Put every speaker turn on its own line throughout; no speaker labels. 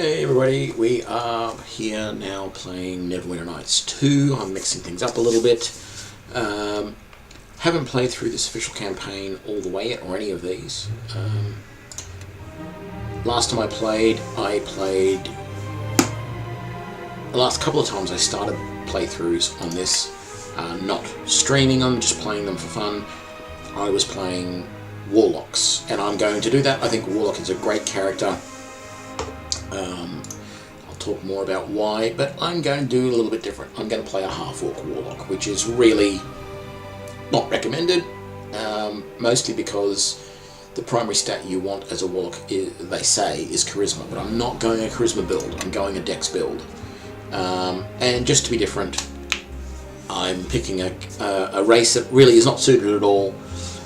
Hey everybody, we are here now playing Neverwinter Nights 2. I'm mixing things up a little bit. Haven't played through this official campaign all the way yet, or any of these. Last time I played... The last couple of times I started playthroughs on this, not streaming them, just playing them for fun. I was playing Warlocks, and I'm going to do that. I think Warlock is a great character. I'll talk more about why, but I'm going to do a little bit different. I'm going to play a half-orc Warlock, which is really not recommended, mostly because the primary stat you want as a Warlock, they say, is Charisma, but I'm not going a Charisma build, I'm going a Dex build. And just to be different, I'm picking a race that really is not suited at all.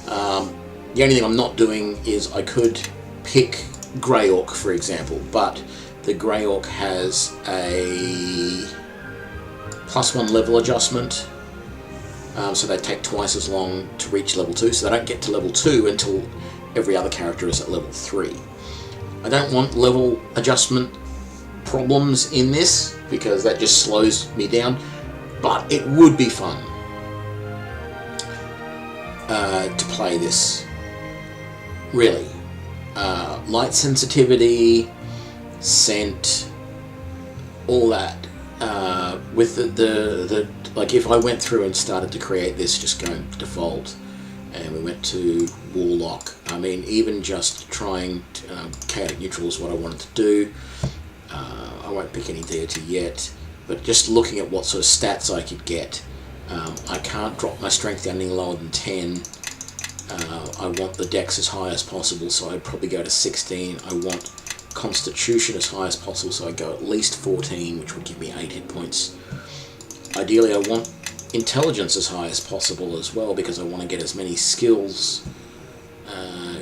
The only thing I'm not doing is I could pick Grey Orc, for example, but the Grey Orc has a +1 level adjustment, so they take twice as long to reach level 2, so they don't get to level 2 until every other character is at level 3. I don't want level adjustment problems in this, because that just slows me down, but it would be fun to play this, really. Light sensitivity, scent, all that. With the like, if I went through and started to create this, just going default, and we went to Warlock, I mean, even just trying to, chaotic neutral is what I wanted to do. I won't pick any deity yet, but just looking at what sort of stats I could get, I can't drop my strength down any lower than 10. I want the dex as high as possible, so I'd probably go to 16. I want constitution as high as possible, so I'd go at least 14, which would give me 8 hit points. Ideally, I want intelligence as high as possible as well, because I want to get as many skills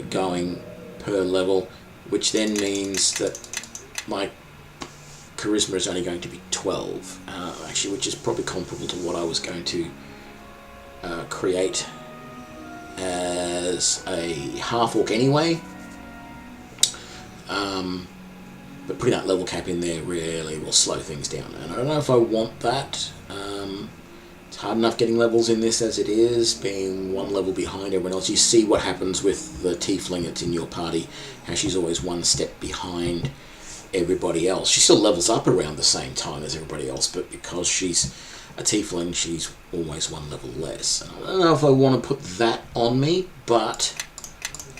going per level, which then means that my charisma is only going to be 12, actually, which is probably comparable to what I was going to create as a half-orc anyway. But putting that level cap in there really will slow things down, and I don't know if I want that. It's hard enough getting levels in this as it is, being one level behind everyone else. You see what happens with the tiefling that's in your party, how she's always one step behind everybody else. She still levels up around the same time as everybody else, but because she's a tiefling, she's always one level less. I don't know if I want to put that on me, but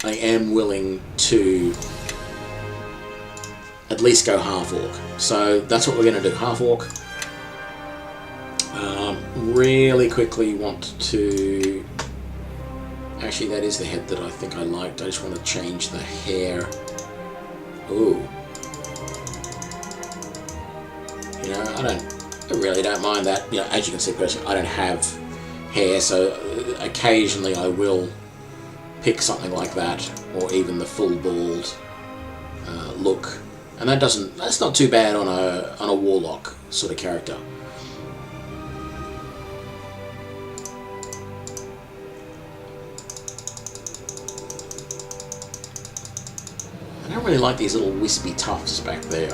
I am willing to at least go half-orc. So that's what we're going to do, half-orc. Really quickly want to... Actually, that is the head that I think I liked. I just want to change the hair. Ooh. You know, I really don't mind that. You know, as you can see, personally, I don't have hair, so occasionally I will pick something like that, or even the full bald look, and that's not too bad on a warlock sort of character. I don't really like these little wispy tufts back there.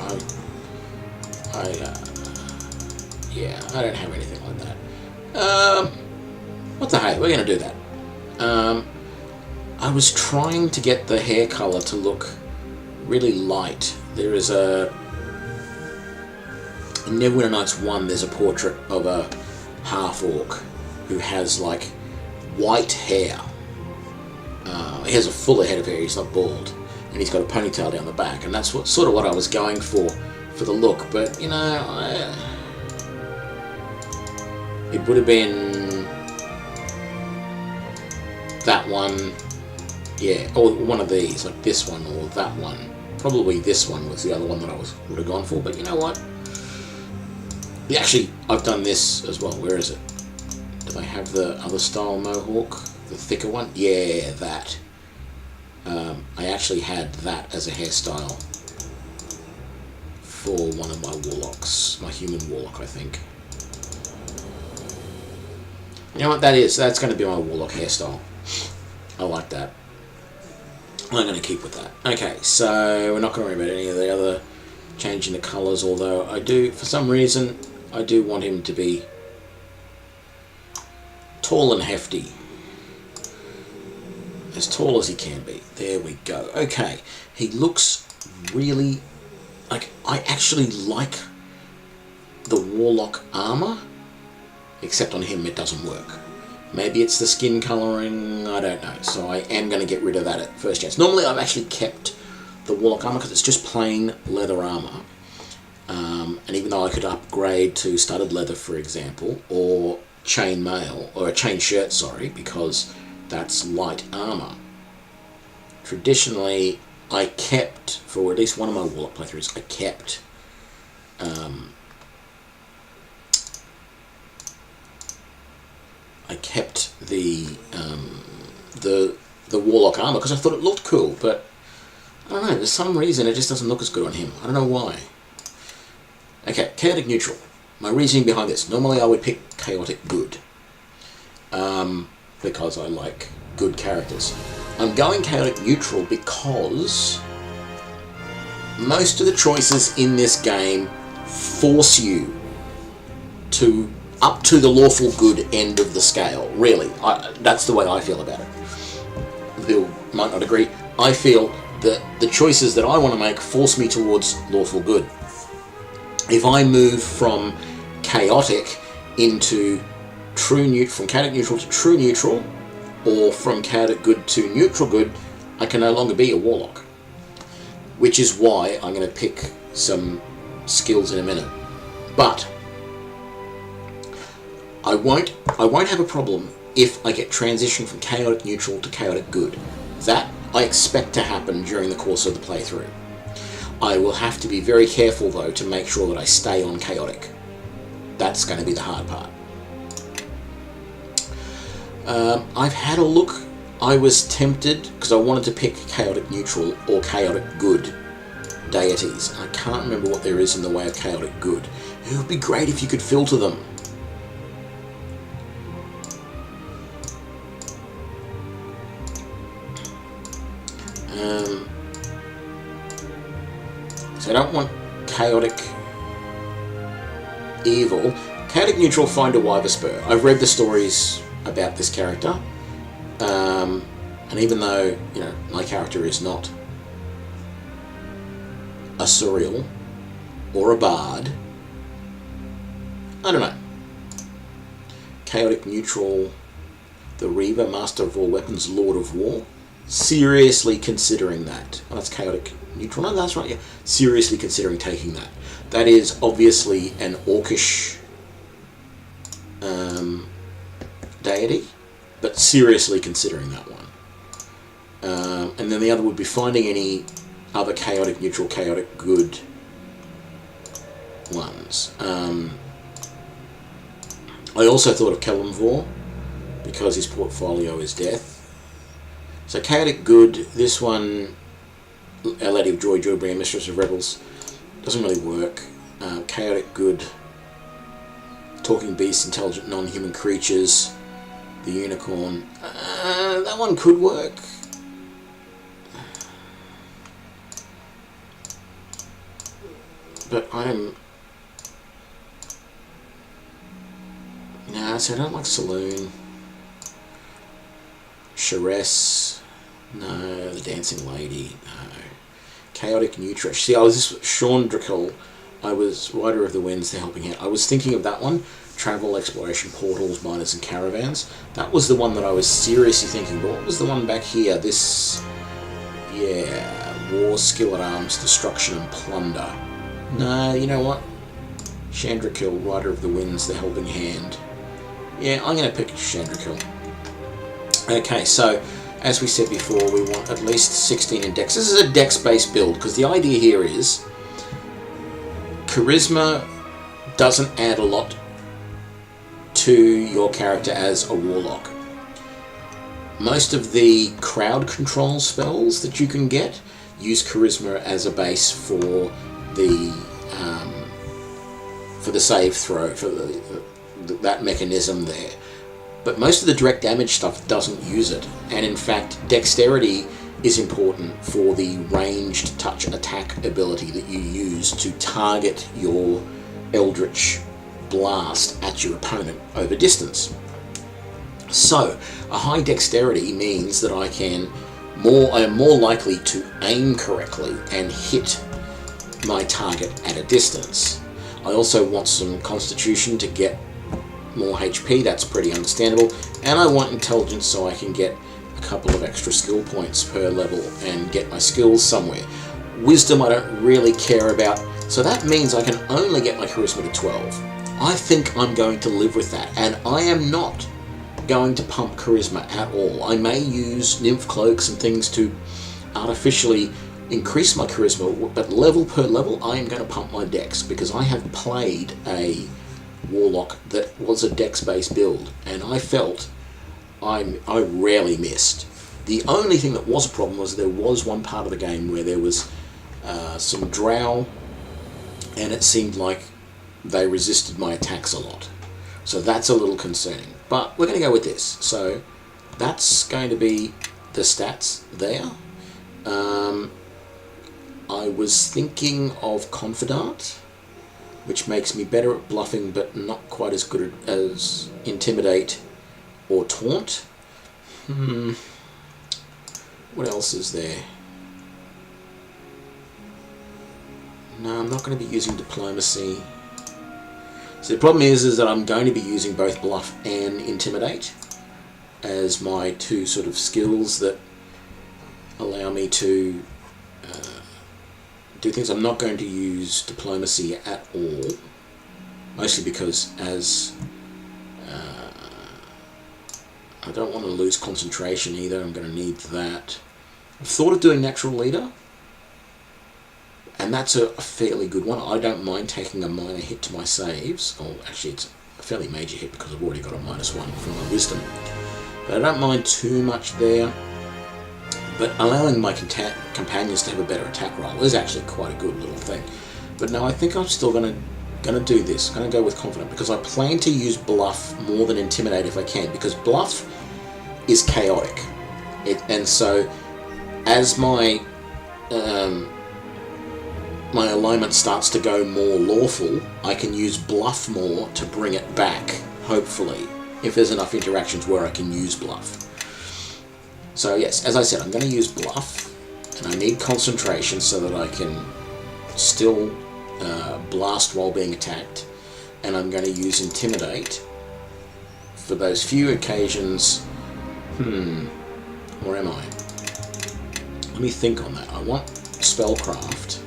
Yeah, I don't have anything like that. What the heck, we're going to do that. I was trying to get the hair colour to look really light. There is in Neverwinter Nights 1, there's a portrait of a half-orc who has, like, white hair. He has a fuller head of hair, he's not bald, and he's got a ponytail down the back, and that's sort of what I was going for the look, but, you know, it would have been that one, yeah, or one of these, like this one or that one. Probably this one was the other one that I would have gone for, but you know what? Yeah, actually, I've done this as well. Where is it? Do I have the other style mohawk? The thicker one? Yeah, that. I actually had that as a hairstyle for one of my warlocks, my human warlock, I think. You know what that is? That's going to be my warlock hairstyle. I like that. I'm going to keep with that. Okay, so we're not going to worry about any of the other changing the colours, although I do, for some reason, I do want him to be tall and hefty. As tall as he can be. There we go. Okay, he looks really... like, I actually like the Warlock armour, except on him it doesn't work. Maybe it's the skin colouring, I don't know. So I am going to get rid of that at first chance. Normally I've actually kept the Warlock armour because it's just plain leather armour. And even though I could upgrade to studded leather, for example, or chain mail, or a chain shirt, sorry, because that's light armour. Traditionally, I kept, for at least one of my Warlock playthroughs, I kept the Warlock armour because I thought it looked cool, but I don't know, for some reason it just doesn't look as good on him. I don't know why. Okay, chaotic neutral. My reasoning behind this. Normally I would pick chaotic good. Because I like good characters. I'm going chaotic neutral because most of the choices in this game force you to up to the lawful good end of the scale. Really, that's the way I feel about it. Bill might not agree. I feel that the choices that I want to make force me towards lawful good. If I move from chaotic into from chaotic neutral to true neutral, or from chaotic good to neutral good, I can no longer be a Warlock. Which is why I'm going to pick some skills in a minute. But I won't have a problem if I get transition from chaotic neutral to chaotic good. That I expect to happen during the course of the playthrough. I will have to be very careful though to make sure that I stay on chaotic. That's going to be the hard part. I've had a look. I was tempted because I wanted to pick chaotic neutral or chaotic good deities. I can't remember what there is in the way of chaotic good. It would be great if you could filter them. So I don't want chaotic evil. Chaotic neutral, find a Wyver Spur. I've read the stories about this character, and even though, you know, my character is not a Suriel or a Bard, I don't know. Chaotic neutral, the Reaver, Master of all weapons, Lord of War. Seriously considering that. Oh, that's chaotic neutral. No, that's right, yeah. Seriously considering taking that. That is obviously an orcish deity, but seriously considering that one. And then the other would be finding any other chaotic neutral, chaotic good ones. I also thought of Kelemvor, because his portfolio is death. So chaotic good, this one, Our Lady of Joy, Joybringer, Mistress of Rebels, doesn't really work. Chaotic good, talking beasts, intelligent non-human creatures, the unicorn, that one could work. But I'm... Nah, so I don't like Saloon. Sharess, no. The Dancing Lady, no. Chaotic neutral. See, I was this Sean Drakel. I was Rider of the Winds, the Helping Hand. I was thinking of that one. Travel, exploration, portals, miners and caravans. That was the one that I was seriously thinking. But what was the one back here? This, yeah, war, skill at arms, destruction and plunder. No, you know what? Chandrakil, Rider of the Winds, the Helping Hand. Yeah, I'm going to pick Chandrakil. Okay, so as we said before, we want at least 16 in Dex. This is a Dex-based build because the idea here is Charisma doesn't add a lot to your character as a Warlock. Most of the crowd control spells that you can get use Charisma as a base for the save throw, for that mechanism there. But most of the direct damage stuff doesn't use it, and in fact Dexterity is important for the ranged touch attack ability that you use to target your Eldritch Blast at your opponent over distance. So, a high dexterity means that I am more likely to aim correctly and hit my target at a distance. I also want some constitution to get more HP, that's pretty understandable, and I want intelligence so I can get a couple of extra skill points per level and get my skills somewhere. Wisdom I don't really care about, so that means I can only get my charisma to 12. I think I'm going to live with that, and I am not going to pump charisma at all. I may use nymph cloaks and things to artificially increase my charisma, but level per level I am going to pump my dex, because I have played a Warlock that was a dex-based build, and I felt I rarely missed. The only thing that was a problem was there was one part of the game where there was some drow, and it seemed like they resisted my attacks a lot. So that's a little concerning. But we're going to go with this. So that's going to be the stats there. I was thinking of Confidant, which makes me better at bluffing but not quite as good as Intimidate or Taunt. What else is there? No, I'm not going to be using Diplomacy. So the problem is that I'm going to be using both Bluff and Intimidate as my two sort of skills that allow me to do things. I'm not going to use Diplomacy at all, mostly because I don't want to lose concentration either. I'm going to need that. I've thought of doing Natural Leader, and that's a fairly good one. I don't mind taking a minor hit to my saves. Or actually, it's a fairly major hit because I've already got a -1 from my Wisdom. But I don't mind too much there. But allowing my companions to have a better attack roll is actually quite a good little thing. But no, I think I'm still gonna do this. I'm gonna go with Confident, because I plan to use Bluff more than Intimidate if I can, because Bluff is chaotic. And so as my my alignment starts to go more lawful, I can use Bluff more to bring it back, hopefully, if there's enough interactions where I can use Bluff. So yes, as I said, I'm going to use Bluff, and I need concentration so that I can still blast while being attacked, and I'm going to use Intimidate for those few occasions. Where am I? Let me think on that. I want Spellcraft.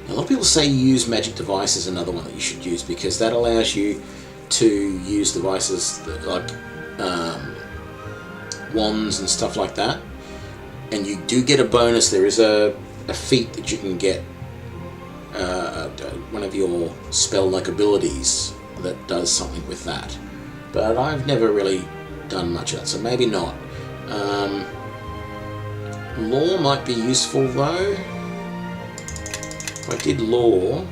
A lot of people say use Magic Device is another one that you should use, because that allows you to use devices that, like wands and stuff like that, and you do get a bonus. There is a feat that you can get, one of your spell-like abilities that does something with that, but I've never really done much of that, so maybe not. Law might be useful though. If I did Law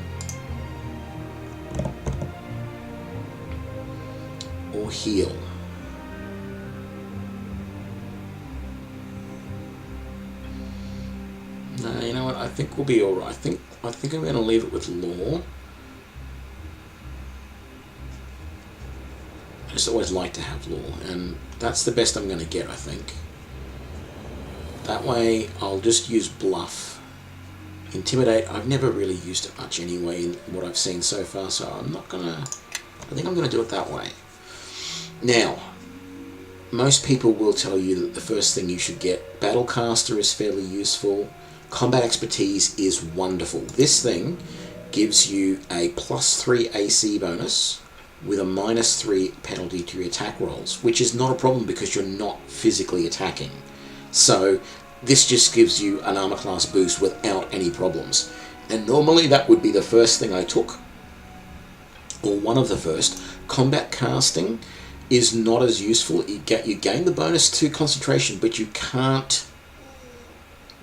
or Heal. No, you know what? I think we'll be alright. I think I'm going to leave it with Law. I just always like to have Law, and that's the best I'm going to get, I think. That way, I'll just use Bluff. Intimidate, I've never really used it much anyway in what I've seen so far, so I'm not going to... I think I'm going to do it that way. Now, most people will tell you that the first thing you should get, Battlecaster is fairly useful, Combat Expertise is wonderful. This thing gives you a +3 AC bonus with a -3 penalty to your attack rolls, which is not a problem because you're not physically attacking. So this just gives you an armor class boost without any problems. And normally that would be the first thing I took, or one of the first. Combat Casting is not as useful. You gain the bonus to concentration, but you can't,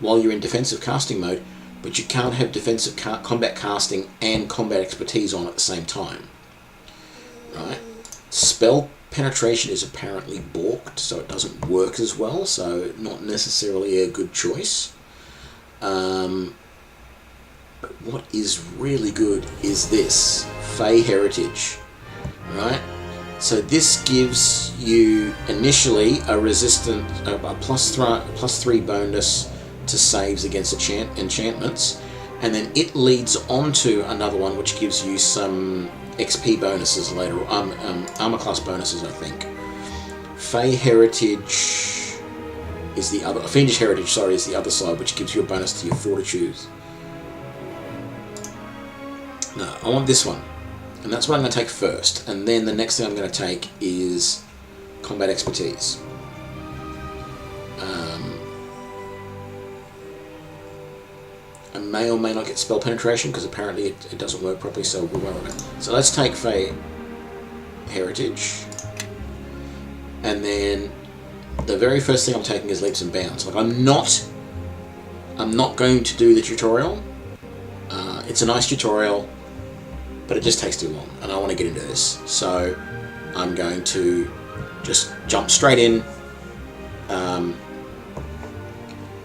while you're in defensive casting mode, but you can't have defensive combat casting and combat expertise on at the same time. Right? Spell penetration is apparently balked, so it doesn't work as well, so not necessarily a good choice. But what is really good is this, Fey Heritage, right? So this gives you initially a plus 3 bonus to saves against enchantments, and then it leads on to another one which gives you some XP bonuses later, armor class bonuses, I think. Fey Heritage is the other, Fiendish Heritage, sorry, is the other side, which gives you a bonus to your Fortitude. No, I want this one, and that's what I'm going to take first, and then the next thing I'm going to take is Combat Expertise. I may or may not get Spell Penetration, because apparently it doesn't work properly, so we'll worry about it. So let's take Fey Heritage, and then the very first thing I'm taking is Leaps and Bounds. Like, I'm not going to do the tutorial. It's a nice tutorial, but it just takes too long, and I want to get into this. So I'm going to just jump straight in.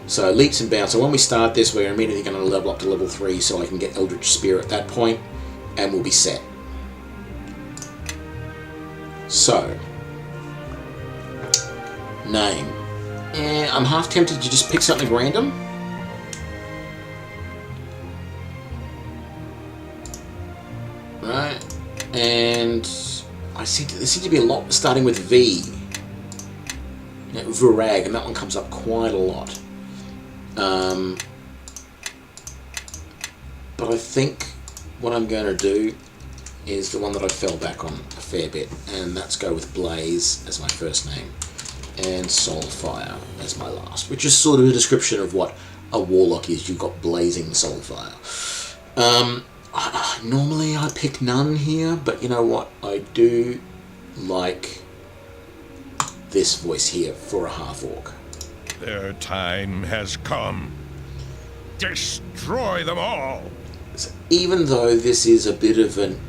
So Leaps and Bounds. So when we start this, we're immediately going to level up to level 3, so I can get Eldritch Spear at that point, and we'll be set. So, name. I'm half tempted to just pick something random. Right, and there seems to be a lot starting with V. Virag, and that one comes up quite a lot. But I think what I'm going to do is the one that I fell back on a fair bit, and that's go with Blaze as my first name, and Soulfire as my last, which is sort of a description of what a Warlock is. You've got blazing Soulfire. Normally I pick none here, but you know what? I do like this voice here for a half-orc.
Their time has come. Destroy them all!
So even though this is a bit of an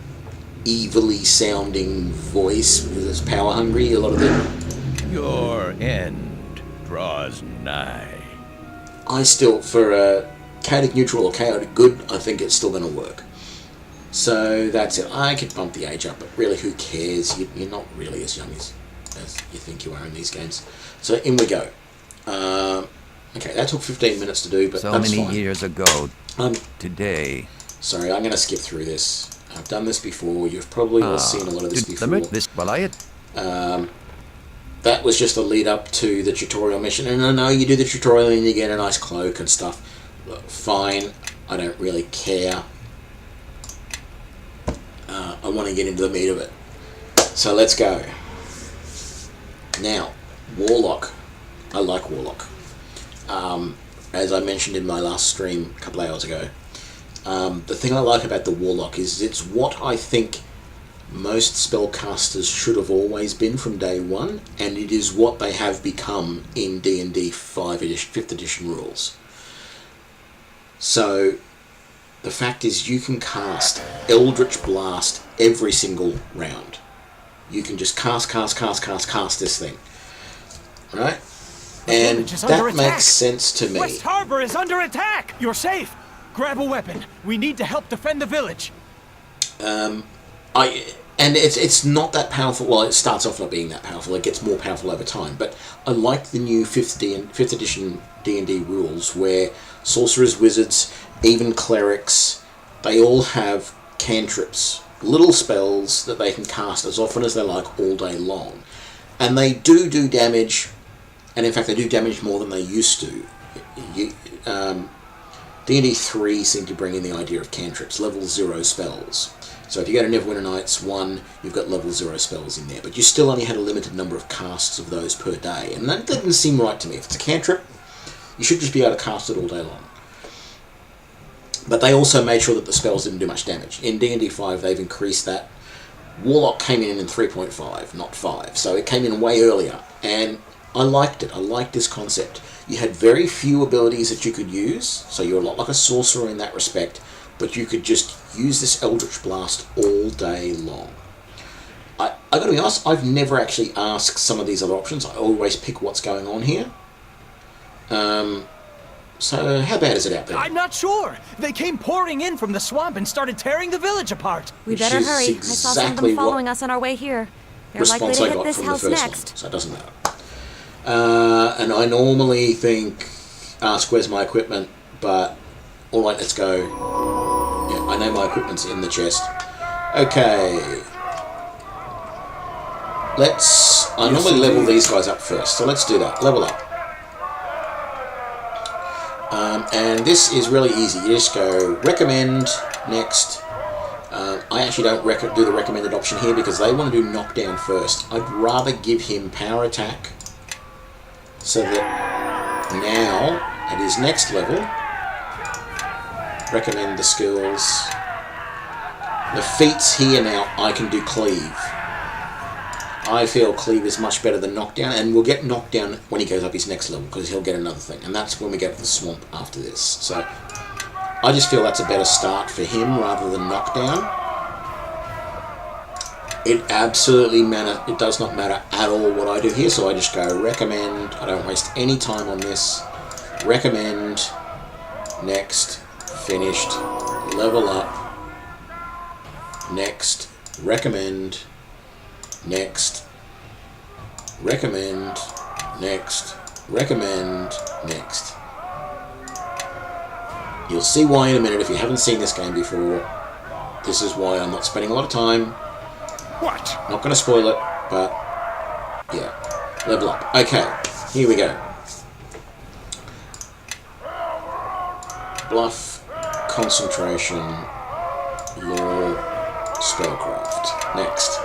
evilly sounding voice, because it's power hungry, a lot of them,
your end draws nigh.
I still, for a chaotic neutral or chaotic good, I think it's still going to work. So that's it. I could bump the age up, but really, who cares? You're not really as young as you think you are in these games. So in we go. Okay, that took 15 minutes to do, but
so
that's
many
fine.
years ago today.
Sorry, I'm going to skip through this. I've done this before. You've probably all seen a lot of this before. That was just a lead up to the tutorial mission, and I know you do the tutorial and you get a nice cloak and stuff. Look, fine, I don't really care. I want to get into the meat of it. So let's go. Now, Warlock. I like Warlock. As I mentioned in my last stream a couple of hours ago, the thing I like about the Warlock is it's what I think most spellcasters should have always been from day one, and it is what they have become in D&D 5th edition rules. So the fact is you can cast Eldritch Blast every single round. You can just cast this thing. Right? And that makes sense to me.
West Harbor is under attack! You're safe! Grab a weapon. We need to help defend the village. And
it's not that powerful. Well, it starts off not being that powerful. It gets more powerful over time. But I like the new 5th edition D&D rules where sorcerers, wizards, even clerics, they all have cantrips, little spells that they can cast as often as they like all day long. And they do damage, and in fact they do damage more than they used to. D&D 3 seemed to bring in the idea of cantrips, level 0 spells. So if you go to Neverwinter Nights 1, you've got level 0 spells in there, but you still only had a limited number of casts of those per day, and that didn't seem right to me. If it's a cantrip, you should just be able to cast it all day long. But they also made sure that the spells didn't do much damage. In D&D 5, they've increased that. Warlock came in 3.5, not 5, so it came in way earlier, and I liked it. I liked this concept. You had very few abilities that you could use, so you're a lot like a sorcerer in that respect, but you could just use this Eldritch Blast all day long. I got to be honest, I've never actually asked some of these other options. I always pick what's going on here. So how bad is it out there?
I'm not sure. They came pouring in from the swamp and started tearing the village apart.
We better hurry. I saw some of them following us on our way here. They're likely to hit this house next.
So it doesn't matter. And I normally ask where's my equipment, but all right, let's go. Yeah, I know my equipment's in the chest. Okay. I normally level these guys up first, so let's do that. Level up. And this is really easy. You just go recommend, next. I actually don't do the recommended option here because they want to do knockdown first. I'd rather give him power attack so that now at his next level, recommend the skills. The feats here now, I can do cleave. I feel cleave is much better than knockdown, and we'll get knockdown when he goes up his next level because he'll get another thing, and that's when we get to the swamp after this. So I just feel that's a better start for him rather than knockdown. It absolutely it does not matter at all what I do here, so I just go recommend. I don't waste any time on this. Recommend, next, finished, level up, next, recommend, next, recommend, next, recommend, next. You'll see why in a minute if you haven't seen this game before. This is why I'm not spending a lot of time.
What?
Not going to spoil it, but yeah. Level up. Okay, here we go. Bluff, concentration, law, spellcraft. Next.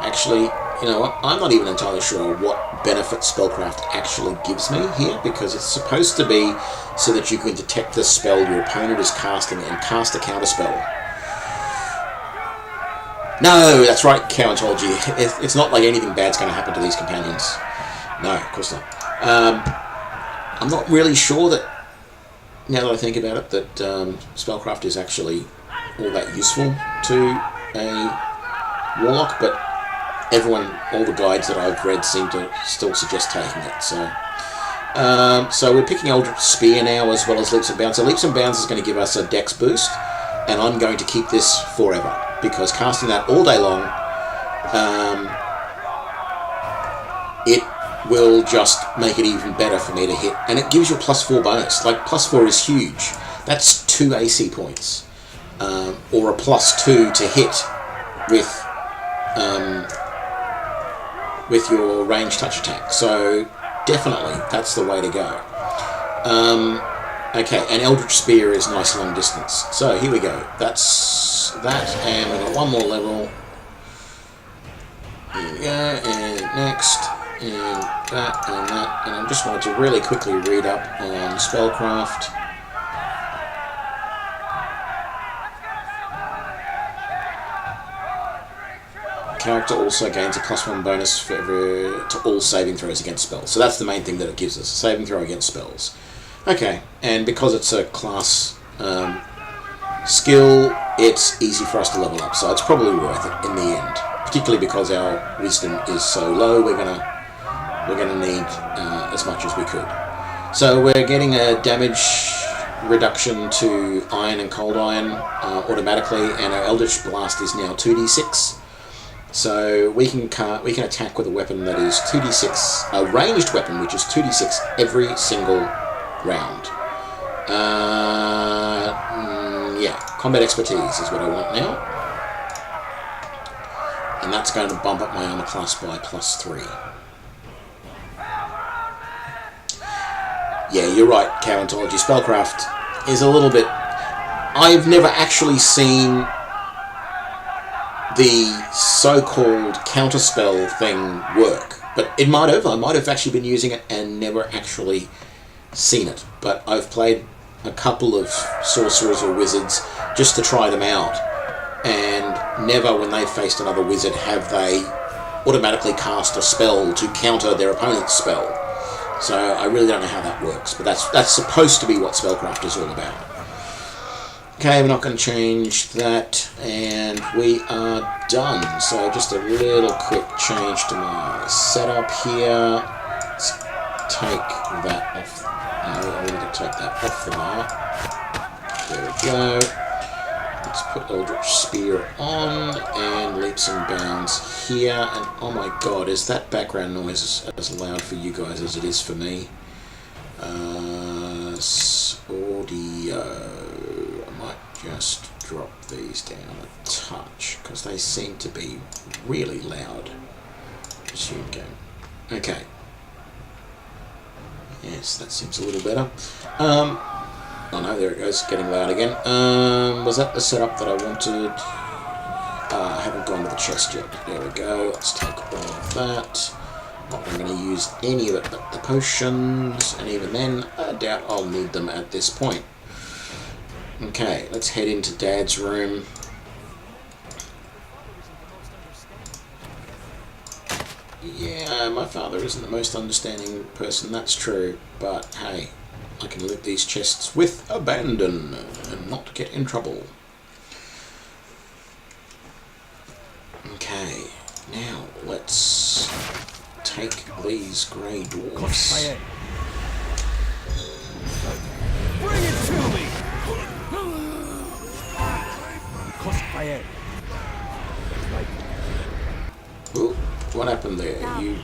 Actually, you know what? I'm not even entirely sure what benefit spellcraft actually gives me here, because it's supposed to be so that you can detect the spell your opponent is casting and cast a counterspell. No, that's right, countology. It's not like anything bad's going to happen to these companions. No, of course not. I'm not really sure that, now that I think about it, that spellcraft is actually all that useful to a warlock, but all the guides that I've read seem to still suggest taking it. So we're picking Eldritch Spear now as well as Leaps and Bounds. So Leaps and Bounds is going to give us a dex boost, and I'm going to keep this forever, because casting that all day long, it will just make it even better for me to hit. And it gives you a +4 bonus. Like, +4 is huge. That's 2 AC points. Or a +2 to hit with your range touch attack. So definitely, that's the way to go. Okay, and Eldritch Spear is nice long distance. So here we go. That's that, and we've got one more level. Here we go, and next, and that, and I just wanted to really quickly read up on spellcraft. Character also gains a +1 bonus to all saving throws against spells. So that's the main thing that it gives us, a saving throw against spells. Okay, and because it's a class skill, it's easy for us to level up, so it's probably worth it in the end. Particularly because our wisdom is so low, we're gonna need as much as we could. So we're getting a damage reduction to iron and cold iron automatically, and our Eldritch Blast is now 2d6. So we can attack with a weapon that is 2d6, a ranged weapon which is 2d6 every single round. Yeah, combat expertise is what I want now. And that's going to bump up my armor class by +3. Yeah, you're right, Countology. Spellcraft is a little bit... I've never actually seen the so-called counterspell thing work. But it might have. I might have actually been using it and never actually seen it. But I've played a couple of sorcerers or wizards just to try them out. And never, when they've faced another wizard, have they automatically cast a spell to counter their opponent's spell. So I really don't know how that works. But that's supposed to be what spellcraft is all about. Okay, we're not going to change that, and we are done. So just a little quick change to my setup here. Let's take that off. No, I wanted to take that off the bar. There we go. Let's put Eldritch Spear on and leaps and bounds here. And oh my god, is that background noise as loud for you guys as it is for me? Audio. I might just drop these down a touch because they seem to be really loud. Resume game. Okay. Yes, that seems a little better. Oh no, there it goes, getting loud again. Was that the setup that I wanted? I haven't gone to the chest yet. There we go. Let's take all of that. Not going to use any of it but the potions, and even then, I doubt I'll need them at this point. Okay, let's head into Dad's room. Yeah, my father isn't the most understanding person, that's true, but hey, I can lift these chests with abandon and not get in trouble. Okay, now let's take these grey dwarfs.
Bring it to me!
Ooh, what happened there? You...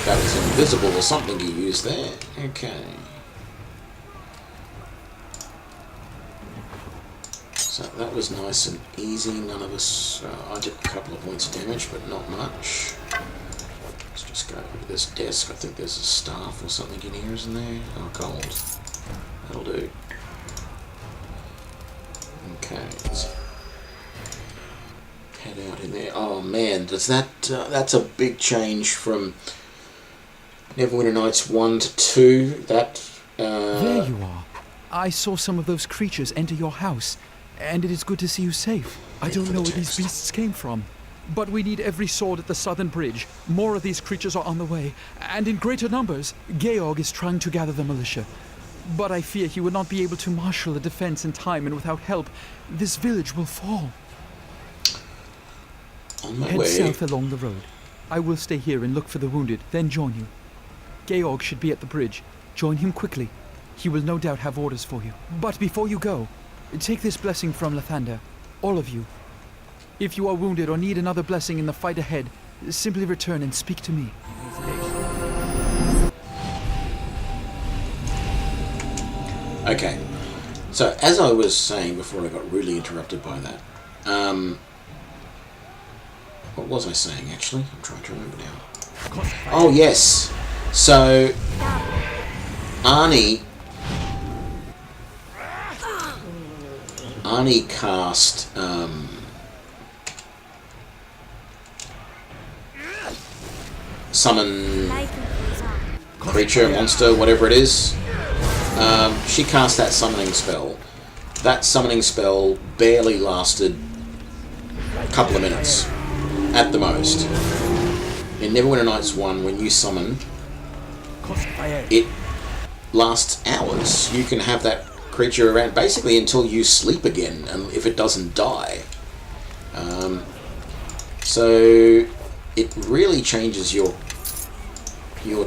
That was invisible or something you used there. Okay. So that was nice and easy. None of us... I did a couple of points of damage, but not much. Let's just go over to this desk. I think there's a staff or something in here, isn't there? Oh, gold. That'll do. Okay. Let's head out in there. Oh man, does that... that's a big change from Neverwinter Nights 1 to 2. That...
There you are. I saw some of those creatures enter your house, and it is good to see you safe. I don't know where these beasts came from, but we need every sword at the southern bridge. More of these creatures are on the way, and in greater numbers. Georg is trying to gather the militia, but I fear he will not be able to marshal a defense in time, and without help, this village will fall.
On my
Head
way.
south along the road. I will stay here and look for the wounded, then join you. Georg should be at the bridge. Join him quickly. He will no doubt have orders for you. But before you go, take this blessing from Lathander, all of you. If you are wounded or need another blessing in the fight ahead, simply return and speak to me.
Okay, so as I was saying before I got rudely interrupted by that, what was I saying actually? I'm trying to remember now. Oh yes, so Arnie cast summon creature, monster, whatever it is. She cast that summoning spell. That summoning spell barely lasted a couple of minutes, at the most. In Neverwinter Nights 1, when you summon, it lasts hours. You can have that creature around basically until you sleep again, and if it doesn't die. So it really changes your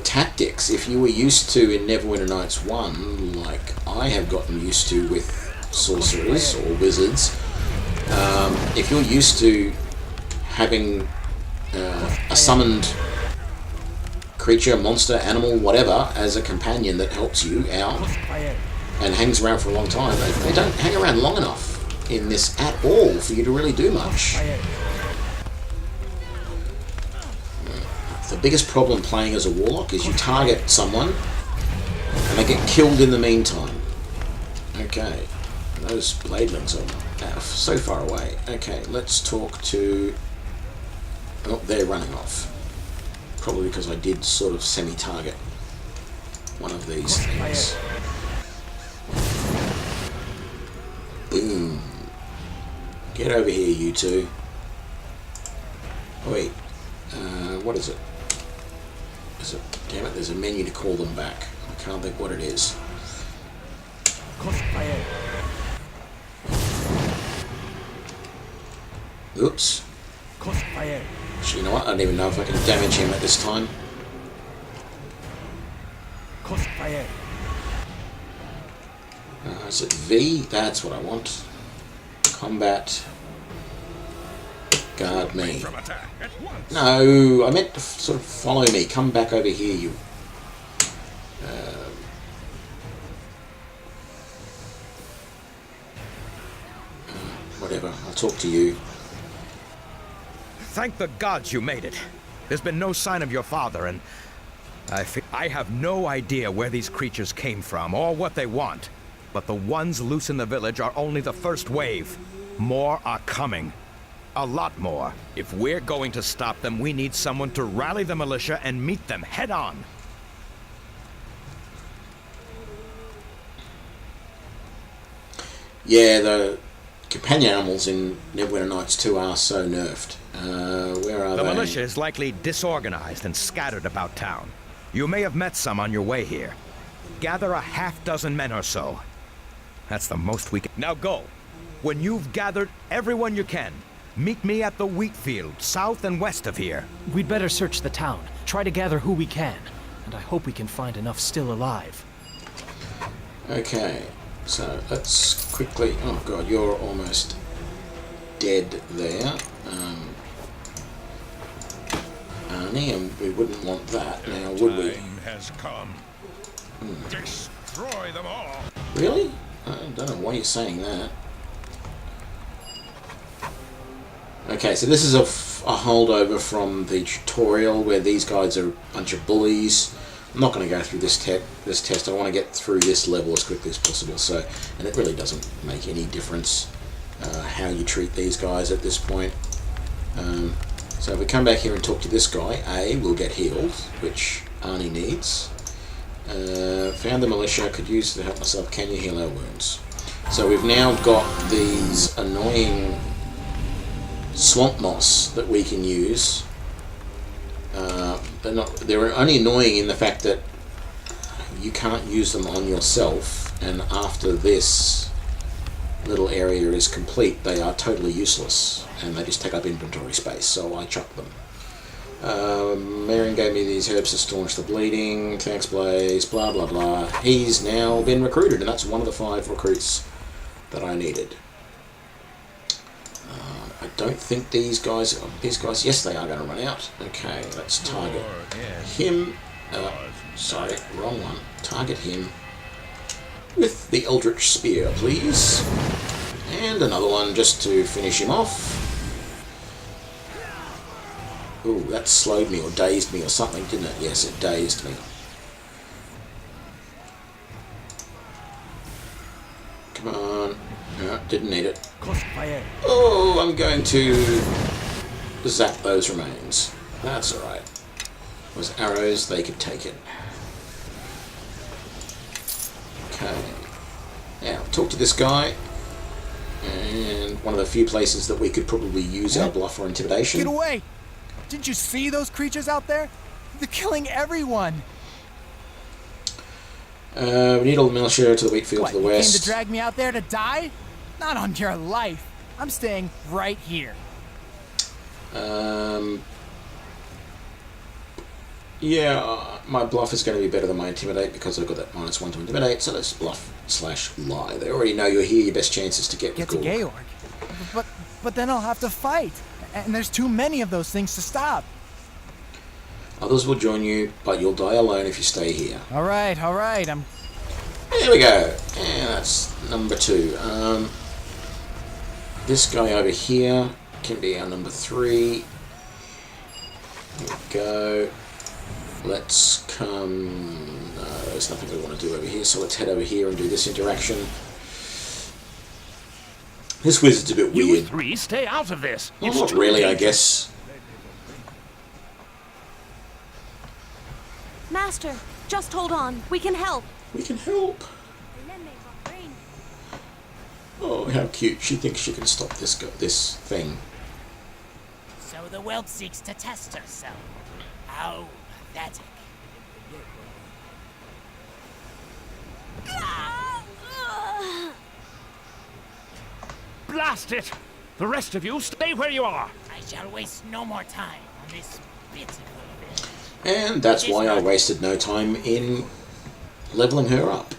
tactics. If you were used to in Neverwinter Nights 1, like I have gotten used to with sorcerers or wizards, if you're used to having a summoned creature, monster, animal, whatever, as a companion that helps you out and hangs around for a long time, they don't hang around long enough in this at all for you to really do much. The biggest problem playing as a warlock is you target someone and they get killed in the meantime. Okay, those bladelings are so far away. Okay, let's talk to... Oh, they're running off. Probably because I did sort of semi-target one of these things. Boom. Get over here, you two. Oh, wait. What is it? Damn it, there's a menu to call them back. I can't think what it is. Oops. Actually, you know what? I don't even know if I can damage him at this time. Is it V? That's what I want. Combat. Guard me.
From attack at once.
No, I meant to sort of follow me. Come back over here, you. Whatever. I'll talk to you.
Thank the gods you made it. There's been no sign of your father, and I have no idea where these creatures came from or what they want. But the ones loose in the village are only the first wave. More are coming. A lot more. If we're going to stop them, we need someone to rally the militia and meet them head on.
Yeah, the companion animals in Neverwinter Nights 2 are so nerfed. Where are
The
they?
militia is likely disorganized and scattered about town. You may have met some on your way here. Gather a half-dozen men or so. That's the most we can. Now go. When you've gathered everyone you can, meet me at the wheat field, south and west of here.
We'd better search the town, try to gather who we can, and I hope we can find enough still alive.
Okay, so let's quickly... Oh god, you're almost dead there. Arnie, and we wouldn't want that now, would we?
Time has come. Destroy them all.
Really? I don't know why you're saying that. Okay, so this is a holdover from the tutorial where these guys are a bunch of bullies. I'm not going to go through this test. I want to get through this level as quickly as possible. So, and it really doesn't make any difference how you treat these guys at this point. So if we come back here and talk to this guy, A, we'll get healed, which Arnie needs. Found the militia, could use to help myself. Can you heal our wounds? So we've now got these annoying swamp moss that we can use. They're only annoying in the fact that you can't use them on yourself, and after this little area is complete, they are totally useless, and they just take up inventory space, so I chuck them. Marion gave me these herbs to staunch the bleeding. Thanks, Blaze. Blah blah blah. He's now been recruited, and that's one of the 5 recruits that I needed. I don't think these guys, yes, they are going to run out. Okay, let's target him. Sorry, wrong one. Target him with the Eldritch Spear, please. And another one just to finish him off. Ooh, that slowed me or dazed me or something, didn't it? Yes, it dazed me. Come on. No, didn't need it. Oh, I'm going to zap those remains. That's alright. Those arrows, they could take it. Okay. Now, talk to this guy. And one of the few places that we could probably use our bluff or intimidation.
Get away! Didn't you see those creatures out there? They're killing everyone!
We need all the militia to the wheat field to the
You
west.
came to drag me out there to die? Not on your life. I'm staying right here.
Yeah, my bluff is going to be better than my intimidate because I've got that -1 to intimidate, so let's bluff/lie. They already know you're here, your best chance is to get
Get to
Gorg.
Georg. But then I'll have to fight. And there's too many of those things to stop.
Others will join you, but you'll die alone if you stay here.
All right.
Here we go. And that's number 2. This guy over here can be our number 3. Here we go. Let's come... No, there's nothing we want to do over here, so let's head over here and do this interaction. This wizard's a bit weird.
You 3 stay out of this.
Well, not really, I guess.
Master, just hold on. We can help.
We can help. Oh, how cute. She thinks she can stop this thing.
So the world seeks to test herself. How pathetic.
Blast it! The rest of you, stay where you are.
I shall waste no more time on this pitiful village.
And that's why I wasted no time in leveling her up.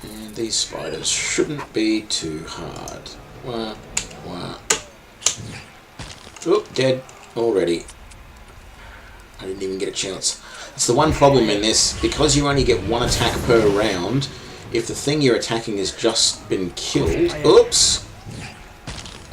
And these spiders shouldn't be too hard. Wah, wah. Oh, dead already. I didn't even get a chance. It's the one problem in this, because you only get one attack per round. If the thing you're attacking has just been killed... Oops!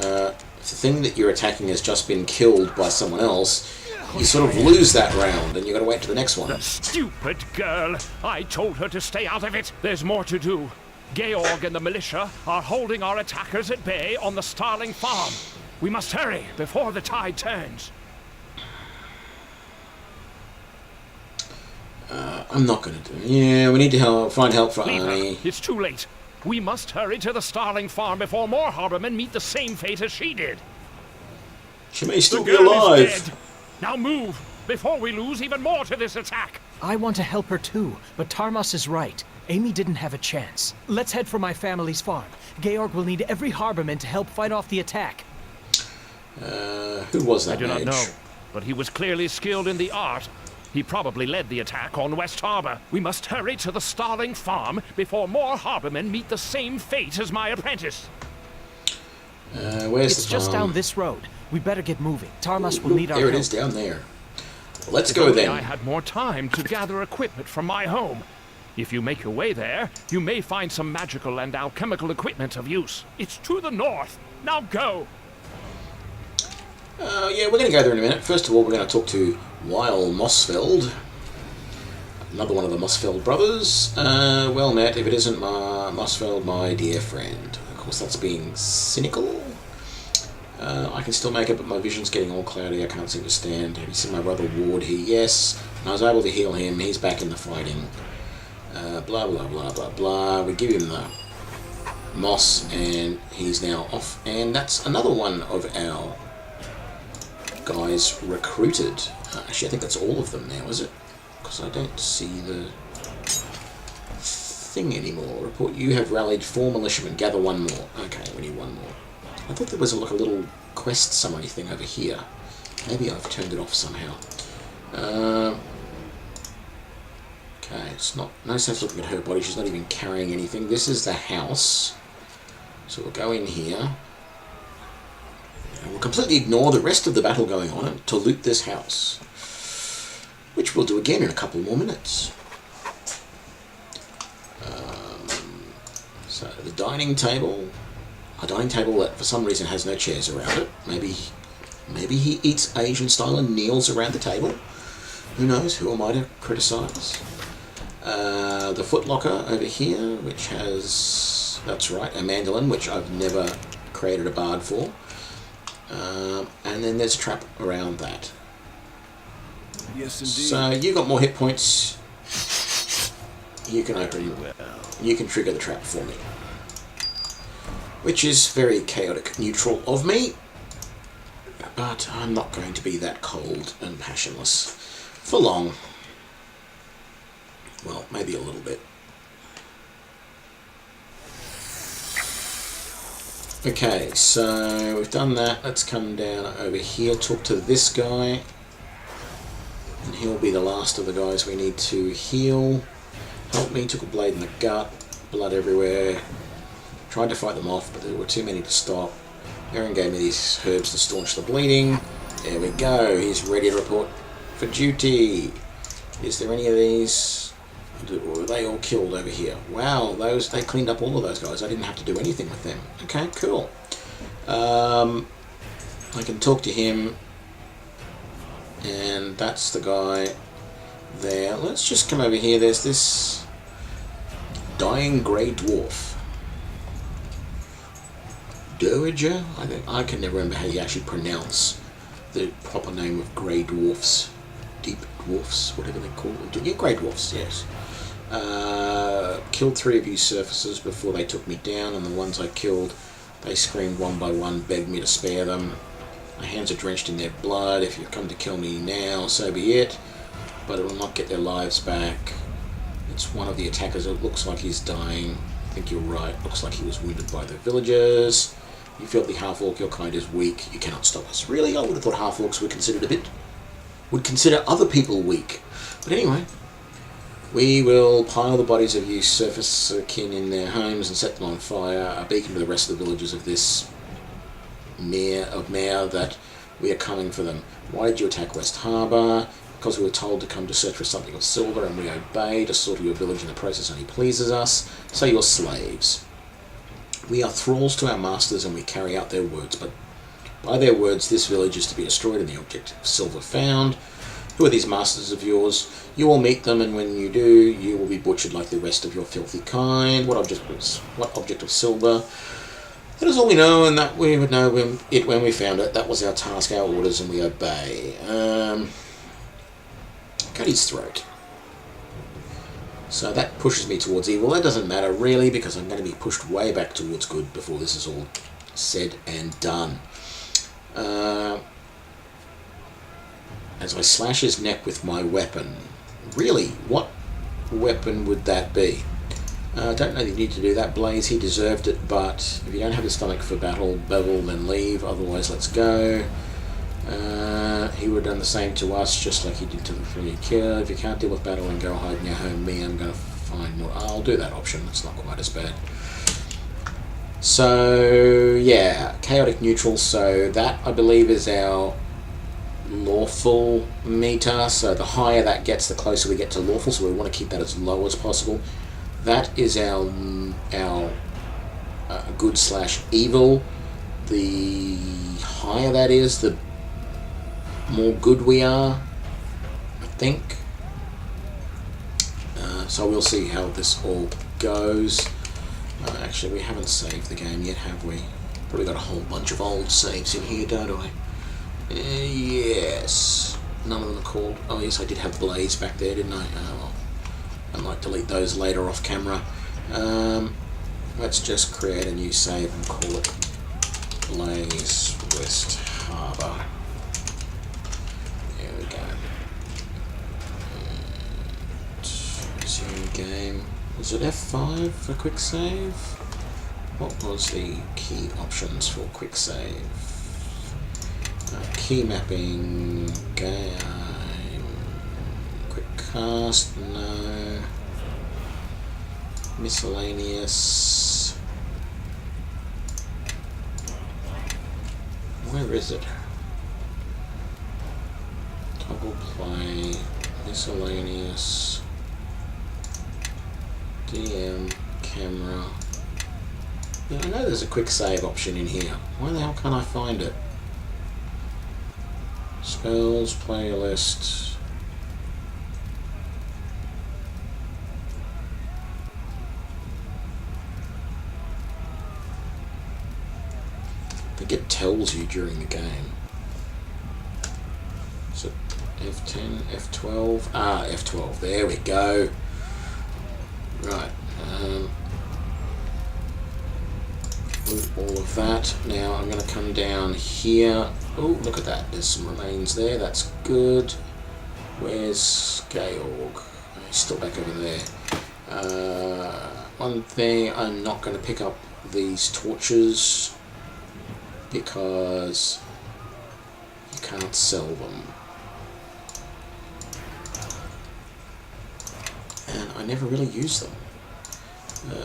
If the thing that you're attacking has just been killed by someone else, you sort of lose that round, and you've got to wait to the next one.
The stupid girl! I told her to stay out of it. There's more to do. Georg and the militia are holding our attackers at bay on the Starling farm. We must hurry before the tide turns.
I'm not going to do it. Yeah, we need to find help for
Leave her.
Arnie.
It's too late. We must hurry to the Starling farm before more harbormen meet the same fate as she did.
She may still
The
be
girl is
alive.
dead. Now move, before we lose even more to this attack.
I want to help her too, but Tarmas is right. Amy didn't have a chance. Let's head for my family's farm. Georg will need every harborman to help fight off the attack.
Who was that
I do not
mage?
know, but he was clearly skilled in the art. He probably led the attack on West Harbor. We must hurry to the Starling farm before more harbormen meet the same fate as my apprentice.
Where's
It's
the
just
farm?
down this road. We better get moving. Tarmas will need our
There
help.
it is, down there. Well, let's
If
go
only
then.
I had more time to gather equipment from my home. If you make your way there, you may find some magical and alchemical equipment of use. It's to the north. Now go!
Yeah, we're going to go there in a minute. First of all, we're going to talk to Weil Mossfeld. Another one of the Mossfeld brothers. Well met, if it isn't Mossfeld, my dear friend. Of course, that's being cynical. I can still make it, but my vision's getting all cloudy. I can't seem to stand. Have you seen my brother Ward here? Yes. And I was able to heal him. He's back in the fighting. Blah, blah, blah, blah, blah. We give him the moss, and he's now off. And that's another one of our guys recruited. Actually, I think that's all of them now, is it? Because I don't see the thing anymore. Report, you have rallied 4 militiamen. Gather 1 more. Okay, we need 1 more. I thought there was like a little quest summary thing over here. Maybe I've turned it off somehow. Okay, it's not... No sense looking at her body. She's not even carrying anything. This is the house. So we'll go in here. And we'll completely ignore the rest of the battle going on to loot this house. Which we'll do again in a couple more minutes. So the dining table. A dining table that for some reason has no chairs around it. Maybe he eats Asian style and kneels around the table. Who knows? Who am I to criticise? The footlocker over here, which has... That's right, a mandolin, which I've never created a bard for. And then there's a trap around that.
Yes, indeed.
So you got more hit points. You can open. You can trigger the trap for me, which is very chaotic neutral of me. But I'm not going to be that cold and passionless for long. Well, maybe a little bit. Okay, so we've done that. Let's come down over here, talk to this guy. And he'll be the last of the guys we need to heal. Help me, took a blade in the gut, blood everywhere. Tried to fight them off, but there were too many to stop. Aaron gave me these herbs to staunch the bleeding. There we go, he's ready to report for duty. Is there any of these? Or were they all killed over here? Wow, they cleaned up all of those guys. I didn't have to do anything with them. Okay, cool. I can talk to him. And that's the guy there. Let's just come over here. There's this dying grey dwarf. Dowager? I can never remember how you actually pronounce the proper name of grey dwarfs. Deep dwarfs, whatever they're called. Yeah, grey dwarfs, yes. Killed 3 of you surfacers before they took me down, and the ones I killed, they screamed one by one, begged me to spare them. My hands are drenched in their blood. If you've come to kill me now, so be it. But it will not get their lives back. It's one of the attackers. It looks like he's dying. I think you're right. Looks like he was wounded by the villagers. You filthy half-orc, your kind is weak. You cannot stop us. Really? I would have thought half-orcs were considered would consider other people weak. But anyway, we will pile the bodies of you surface kin in their homes and set them on fire, a beacon to the rest of the villagers of this Mare that we are coming for them. Why did you attack West Harbour? Because we were told to come to search for something of silver, and we obeyed. A slaughter your village in the process only pleases us, so you're slaves. We are thralls to our masters, and we carry out their words, but by their words this village is to be destroyed and the object of silver found. Who are these masters of yours? You will meet them, and when you do, you will be butchered like the rest of your filthy kind. What object of silver? That is all we know, and that we would know when we found it. That was our task, our orders, and we obey. Cut his throat. So that pushes me towards evil. That doesn't matter really, because I'm going to be pushed way back towards good before this is all said and done. As I slash his neck with my weapon. Really, what weapon would that be? I don't know that you need to do that, Blaze. He deserved it, but if you don't have the stomach for battle, Bevel, then leave. Otherwise, let's go. He would have done the same to us, just like he did to the three killed. If you can't deal with battle and go hide in your home, I'm going to find more. I'll do that option. It's not quite as bad. So, yeah, chaotic neutral. So that, I believe, is our lawful meter. So the higher that gets, the closer we get to lawful. So we want to keep that as low as possible. That is our good/evil. The higher that is, the more good we are, I think. So we'll see how this all goes. Actually, we haven't saved the game yet, have we? Probably got a whole bunch of old saves in here, don't I? Yes. None of them are called. Oh yes, I did have Blaze back there, didn't I? Well, I might delete those later off camera. Let's just create a new save and call it Blaze West Harbour. There we go. And resume game. Was it F5 for quick save? What was the key options for quick save? Key mapping, game, quick cast, no. Miscellaneous. Where is it? Toggle play, miscellaneous, DM, camera. Yeah, I know there's a quick save option in here. Why the hell can't I find it? Spells, playlist. I think it tells you during the game. So F10, F12. Ah, F12. There we go. Right. All of that. Now I'm going to come down here. Oh, look at that. There's some remains there. That's good. Where's Georg? He's still back over there. One thing, I'm not going to pick up these torches because you can't sell them. And I never really use them.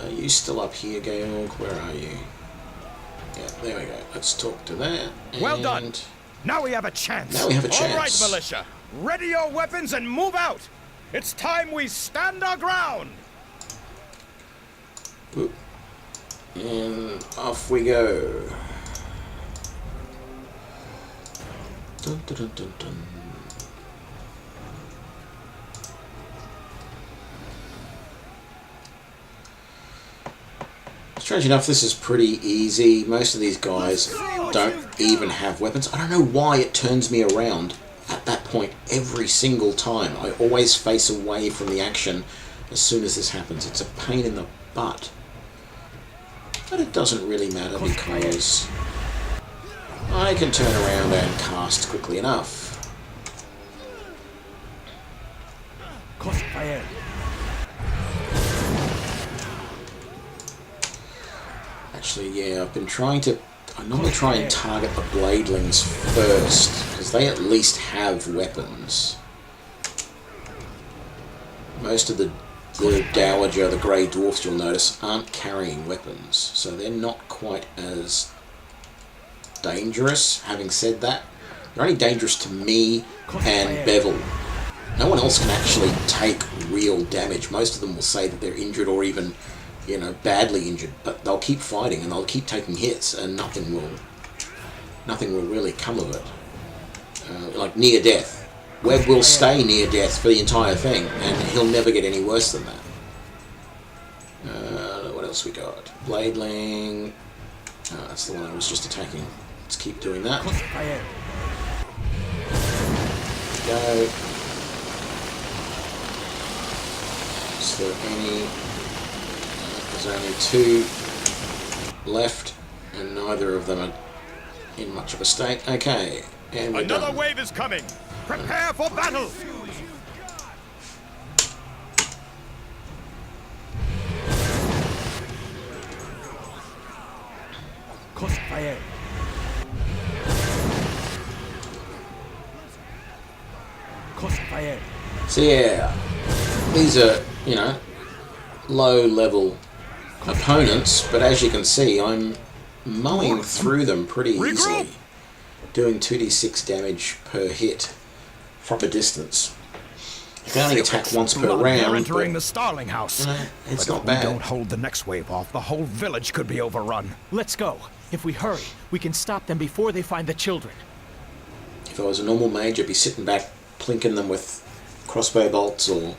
You still up here, Georg? Where are you? Yeah, there we go. Let's talk to that.
Well done. Now we have a chance.
Now we have a chance.
All right, militia. Ready your weapons and move out. It's time we stand our ground.
Ooh. And off we go. Dun, dun, dun, dun, dun. Strange enough, this is pretty easy. Most of these guys don't even have weapons. I don't know why it turns me around at that point every single time. I always face away from the action as soon as this happens. It's a pain in the butt. But it doesn't really matter because I can turn around and cast quickly enough. Actually, yeah, I've been trying to... I normally try and target the bladelings first, because they at least have weapons. Most of the Dowager, the Grey Dwarfs, you'll notice, aren't carrying weapons, so they're not quite as dangerous. Having said that, they're only dangerous to me and Bevel. No one else can actually take real damage. Most of them will say that they're injured or even, you know, badly injured, but they'll keep fighting and they'll keep taking hits, and nothing will really come of it. Like near death. Webb will stay near death for the entire thing, and he'll never get any worse than that. What else we got? Bladeling. Oh, that's the one I was just attacking. Let's keep doing that. Go. Is there any... there's only 2 left, and neither of them are in much of a state. Okay, and we're
Another
done.
wave is coming! Prepare for battle!
Crossfire. Crossfire.
So yeah, these are, you know, low-level opponents, but as you can see, I'm mowing through them pretty easily, doing 2d6 damage per hit from a distance. You can only attack once per round.
They're entering the Starling House.
It's
But
not
if
bad.
we don't hold the next wave off, the whole village could be overrun.
Let's go. If we hurry, we can stop them before they find the children.
If I was a normal mage, I'd be sitting back, plinking them with crossbow bolts or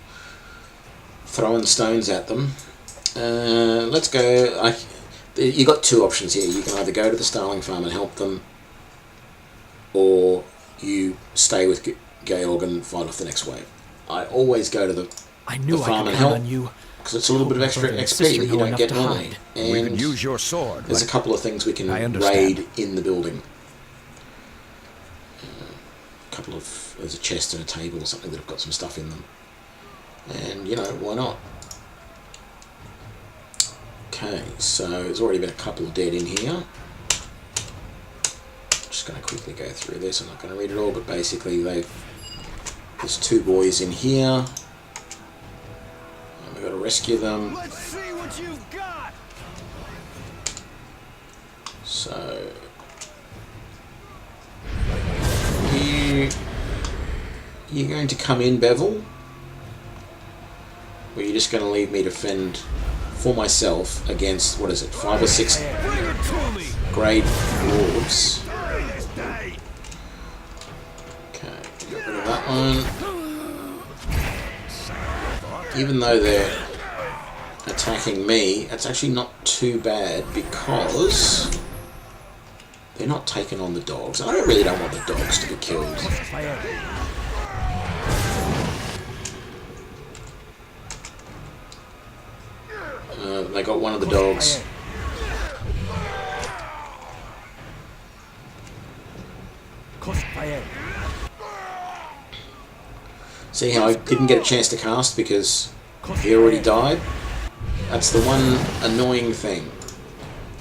throwing stones at them. Let's go. You got 2 options here. You can either go to the Starling Farm and help them, or you stay with Georg and fight off the next wave. I always go to the farm and help, because it's a little bit of extra XP that you don't get normally.
We could
And
use your sword.
there's a couple of things we can
I understand.
raid in the building. There's a chest and a table or something that have got some stuff in them. And, you know, why not? Okay, so there's already been a couple dead in here. Just going to quickly go through this. I'm not going to read it all, but basically there's 2 boys in here. And we've got to rescue them.
Let's see what you've got.
So you're going to come in, Bevel? Or are you just going to leave me to fend for myself against, what is it, 5 or 6 Grey Dwarves? Okay, get rid of that one. Even though they're attacking me, it's actually not too bad because they're not taking on the dogs. I really don't want the dogs to be killed. They got one of the dogs. See how I didn't get a chance to cast because he already died? That's the one annoying thing,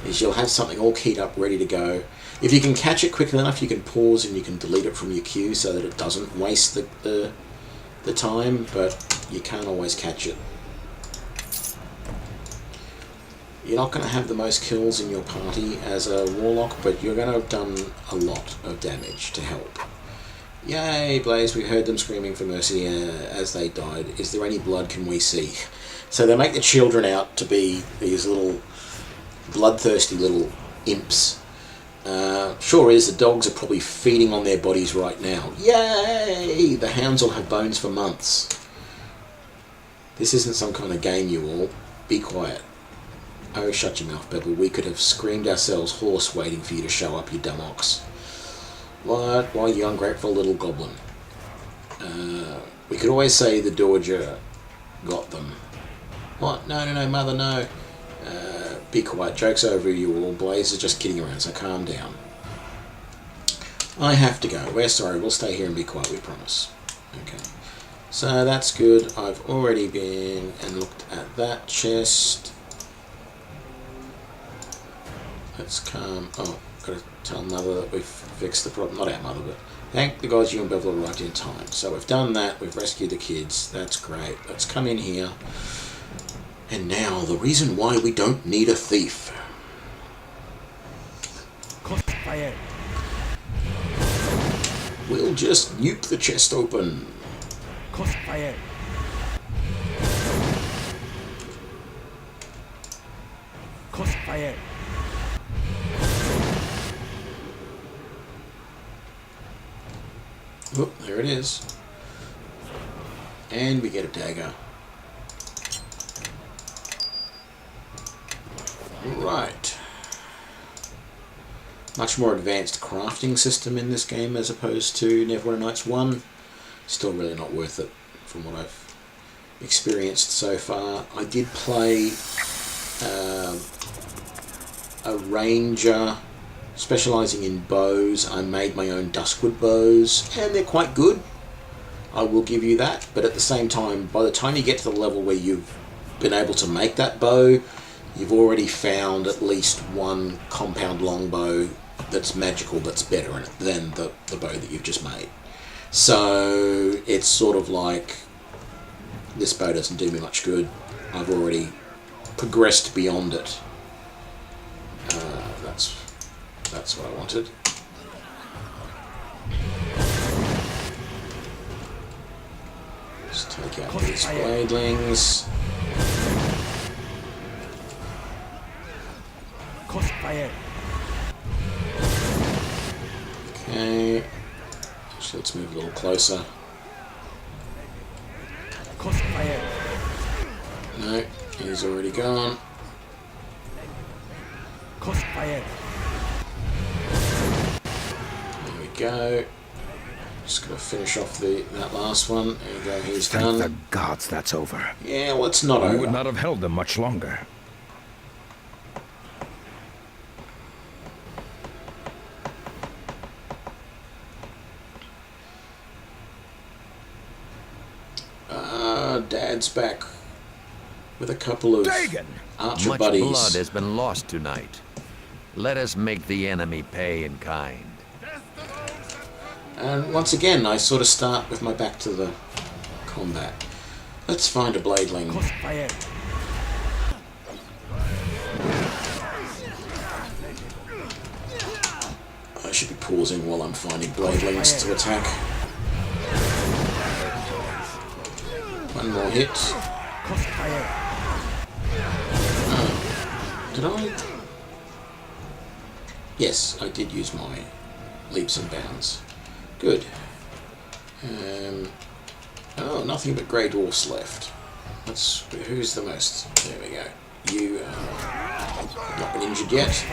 is you'll have something all keyed up, ready to go. If you can catch it quickly enough, you can pause and you can delete it from your queue so that it doesn't waste the time, but you can't always catch it. You're not going to have the most kills in your party as a Warlock, but you're going to have done a lot of damage to help. Yay, Blaze, we heard them screaming for mercy as they died. Is there any blood can we see? So they make the children out to be these little bloodthirsty little imps. Sure is, the dogs are probably feeding on their bodies right now. Yay! The hounds will have bones for months. This isn't some kind of game, you all. Be quiet. Oh, shut your mouth, Bevel. We could have screamed ourselves hoarse waiting for you to show up, you dumb ox. What? Why, you ungrateful little goblin. We could always say the Dowager got them. What? No, mother, no. Be quiet. Joke's over, you all. Blaze is just kidding around, so calm down. I have to go. We're sorry. We'll stay here and be quiet, we promise. Okay. So that's good. I've already been and looked at that chest. Let's come. Oh, gotta tell Mother that we've fixed the problem. Not our mother, but thank the gods you and Bevel arrived in time. So we've done that. We've rescued the kids. That's great. Let's come in here. And now the reason why we don't need a thief. We'll just nuke the chest open. Oh, there it is. And we get a dagger. Right. Much more advanced crafting system in this game as opposed to Neverwinter Nights 1. Still really not worth it from what I've experienced so far. I did play a ranger specialising in bows. I made my own Duskwood bows and they're quite good. I will give you that. But at the same time, by the time you get to the level where you've been able to make that bow, you've already found at least one compound longbow that's magical, that's better in it than the bow that you've just made. So it's sort of like, this bow doesn't do me much good. I've already progressed beyond it. That's what I wanted. Just take out these bladelings. Okay, so let's move a little closer. No, he's already gone. There we go. Just gotta finish off that last one. There you go, he's done.
Thank the gods that's over.
Yeah, well, it's not over.
We would not have held them much longer.
Dad's back with a couple of archer
Much
buddies.
blood has been lost tonight. Let us make the enemy pay in kind.
And once again, I sort of start with my back to the combat. Let's find a bladeling. I should be pausing while I'm finding bladelings to attack. One more hit. Did I? Yes, I did use my leaps and bounds. Good. Oh, nothing but grey dwarfs left. Who's the most? There we go. You have not been injured yet.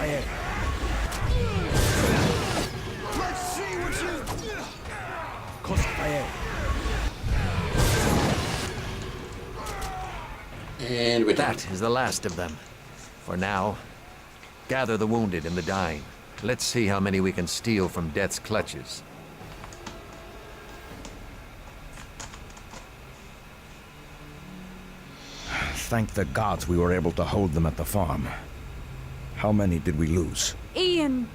And we're done.
That is the last of them. For now, gather the wounded and the dying. Let's see how many we can steal from death's clutches.
Thank the gods we were able to hold them at the farm. How many did we lose?
Ian,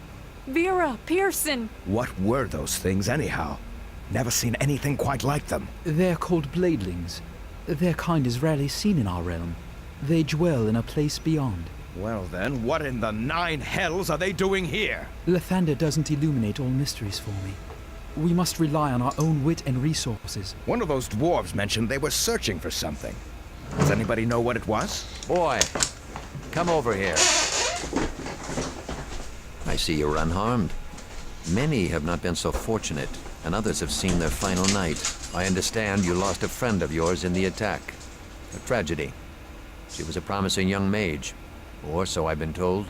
Vera, Pearson.
What were those things anyhow? Never seen anything quite like them.
They're called bladelings. Their kind is rarely seen in our realm. They dwell in a place beyond.
Well then, what in the 9 hells are they doing here?
Lathander doesn't illuminate all mysteries for me. We must rely on our own wit and resources.
One of those dwarves mentioned they were searching for something. Does anybody know what it was?
Boy, come over here. I see you're unharmed. Many have not been so fortunate, and others have seen their final night. I understand you lost a friend of yours in the attack. A tragedy. She was a promising young mage, or so I've been told.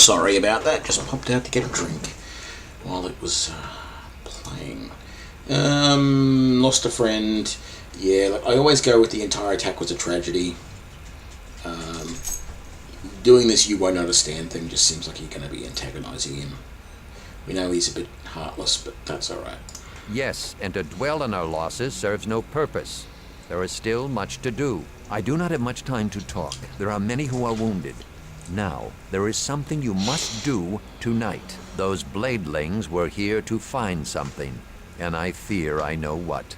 Sorry about that, just popped out to get a drink while it was playing. Lost a friend. Yeah, like, I always go with the entire attack was a tragedy. Doing this you won't understand thing just seems like you're going to be antagonizing him. We know he's a bit heartless, but that's alright.
Yes, and to dwell on our losses serves no purpose. There is still much to do. I do not have much time to talk. There are many who are wounded. Now, there is something you must do tonight. Those bladelings were here to find something, and I fear I know what.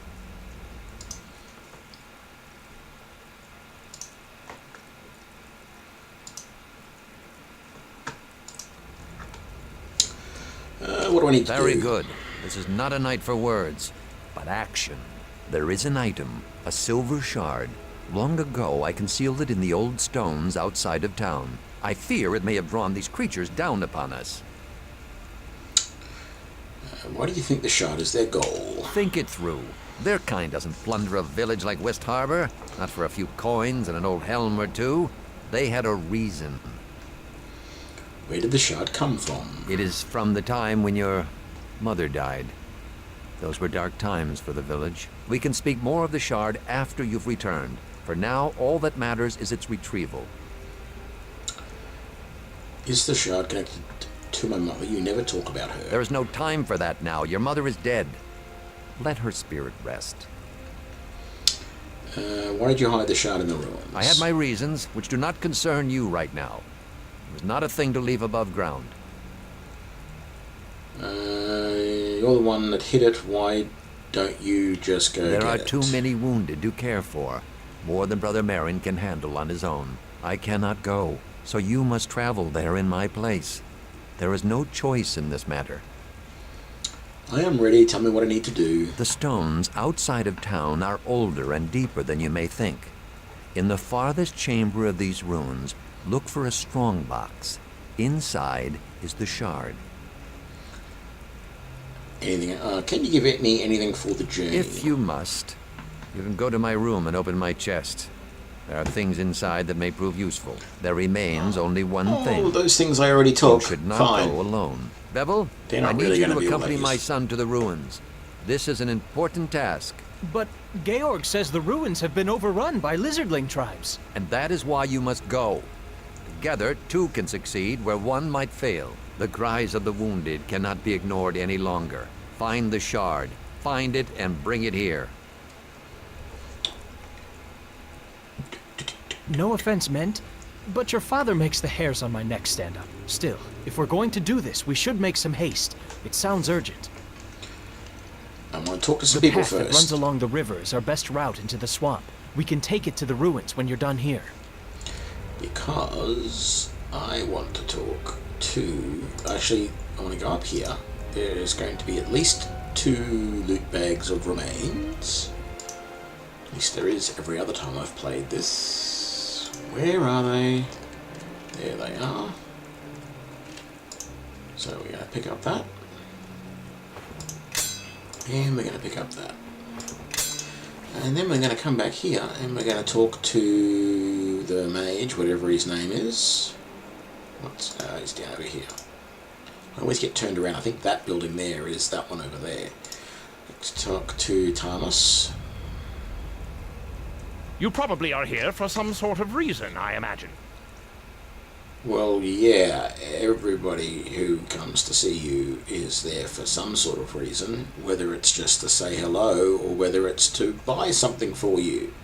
What do I need to do?
Very good. This is not a night for words, but action. There is an item, a silver shard. Long ago, I concealed it in the old stones outside of town. I fear it may have drawn these creatures down upon us.
Why do you think the shard is their goal?
Think it through. Their kind doesn't plunder a village like West Harbor. Not for a few coins and an old helm or two. They had a reason.
Where did the shard come from?
It is from the time when your mother died. Those were dark times for the village. We can speak more of the shard after you've returned. For now, all that matters is its retrieval.
Is the shard connected to my mother? You never talk about her.
There is no time for that now. Your mother is dead. Let her spirit rest.
Why did you hide the shard in the ruins?
I had my reasons, which do not concern you right now. It was not a thing to leave above ground.
You're the one that hit it. Why don't you just go
There
get
are
it?
too many wounded to care for. More than Brother Marin can handle on his own. I cannot go, so you must travel there in my place. There is no choice in this matter.
I am ready. Tell me what I need to do.
The stones outside of town are older and deeper than you may think. In the farthest chamber of these ruins, look for a strong box. Inside is the shard.
Anything? Can you give me anything for the journey?
If you must, you can go to my room and open my chest. There are things inside that may prove useful. There remains only one thing.
Those things I already took.
You should not
Fine.
go alone. Bevel,
They're not
I need
really
you
gonna
to
be
accompany
ways.
my son to the ruins. This is an important task,
But Georg says the ruins have been overrun by lizardling tribes.
and that is why you must go. Together, two can succeed where one might fail. The cries of the wounded cannot be ignored any longer. Find the shard, find it, and bring it here.
No offense meant, but your father makes the hairs on my neck stand up. Still, if we're going to do this, we should make some haste. It sounds urgent.
I want to talk to some
The
people
path that
first.
runs along the river is our best route into the swamp. We can take it to the ruins when you're done here.
Because I want to talk to... Actually, I want to go up here. There's going to be at least 2 loot bags of remains. At least there is every other time I've played this. Where are they? There they are. So we're going to pick up that. And we're going to pick up that. And then we're going to come back here and we're going to talk to the mage, whatever his name is. He's down over here. I always get turned around. I think that building there is that one over there. Let's talk to Thomas.
You probably are here for some sort of reason, I imagine.
Well, yeah, everybody who comes to see you is there for some sort of reason, whether it's just to say hello or whether it's to buy something for you.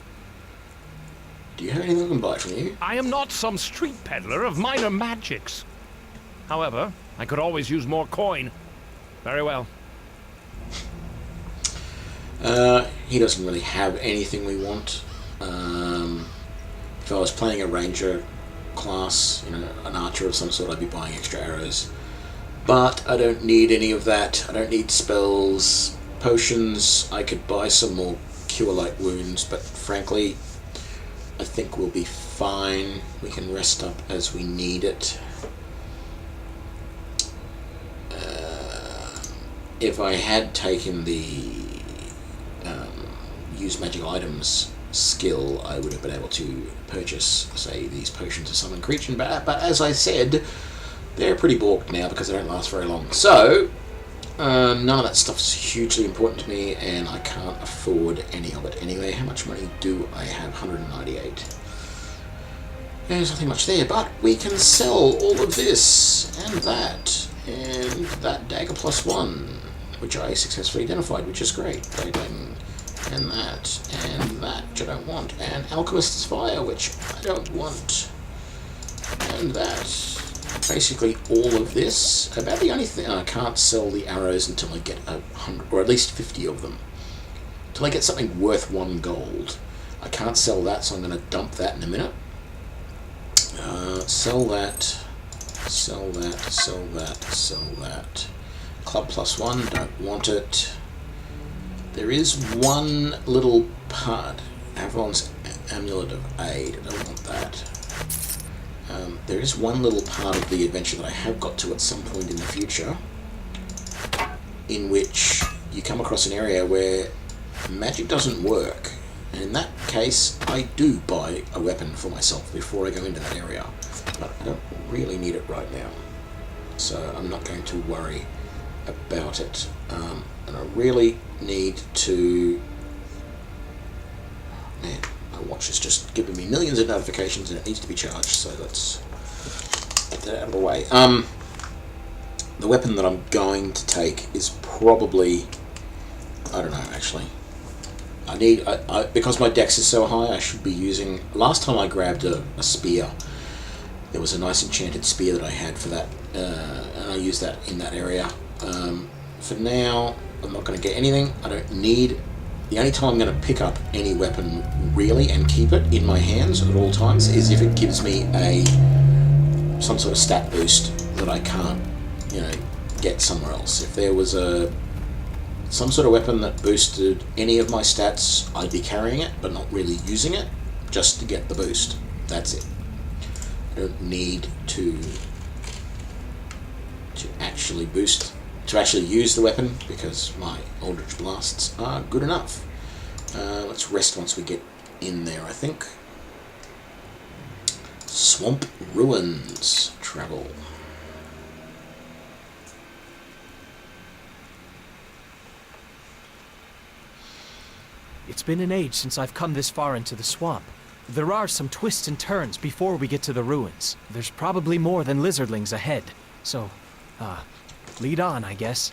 Do you have anything I can buy from you?
I am not some street peddler of minor magics. However, I could always use more coin. Very well.
He doesn't really have anything we want. If I was playing a ranger class, an archer of some sort, I'd be buying extra arrows. But I don't need any of that. I don't need spells, potions. I could buy some more cure light wounds, but frankly, I think we'll be fine. We can rest up as we need it. If I had taken the use magical items skill, I would have been able to purchase, say, these potions of summon creature. But as I said, they're pretty balked now because they don't last very long. So, none of that stuff's hugely important to me, and I can't afford any of it anyway. How much money do I have? 198. There's nothing much there, but we can sell all of this, and that dagger +1, which I successfully identified, which is great. And that, which I don't want. And Alchemist's Fire, which I don't want. And that. Basically all of this. About the only thing, I can't sell the arrows until I get 100, or at least 50 of them. Until I get something worth 1 gold. I can't sell that, so I'm going to dump that in a minute. Sell that. Sell that. Sell that. Sell that. Club +1, don't want it. There is one little part. Avalon's Amulet of Aid, I don't want that. There is one little part of the adventure that I have got to at some point in the future, in which you come across an area where magic doesn't work, and in that case I do buy a weapon for myself before I go into that area, but I don't really need it right now, so I'm not going to worry about it. And I really need to... Man, my watch is just giving me millions of notifications and it needs to be charged, so let's get that out of the way. The weapon that I'm going to take is probably... I don't know, actually. I need... because my dex is so high, I should be using... Last time I grabbed a spear, there was a nice enchanted spear that I had for that, and I used that in that area. For now, I'm not going to get anything. I don't need... The only time I'm going to pick up any weapon, really, and keep it in my hands at all times, is if it gives me some sort of stat boost that I can't, get somewhere else. If there was some sort of weapon that boosted any of my stats, I'd be carrying it, but not really using it, just to get the boost. That's it. I don't need to actually use the weapon, because my Eldritch Blasts are good enough. Let's rest once we get in there, I think. Swamp Ruins. Travel.
It's been an age since I've come this far into the swamp. There are some twists and turns before we get to the ruins. There's probably more than lizardlings ahead, so, lead on, I guess.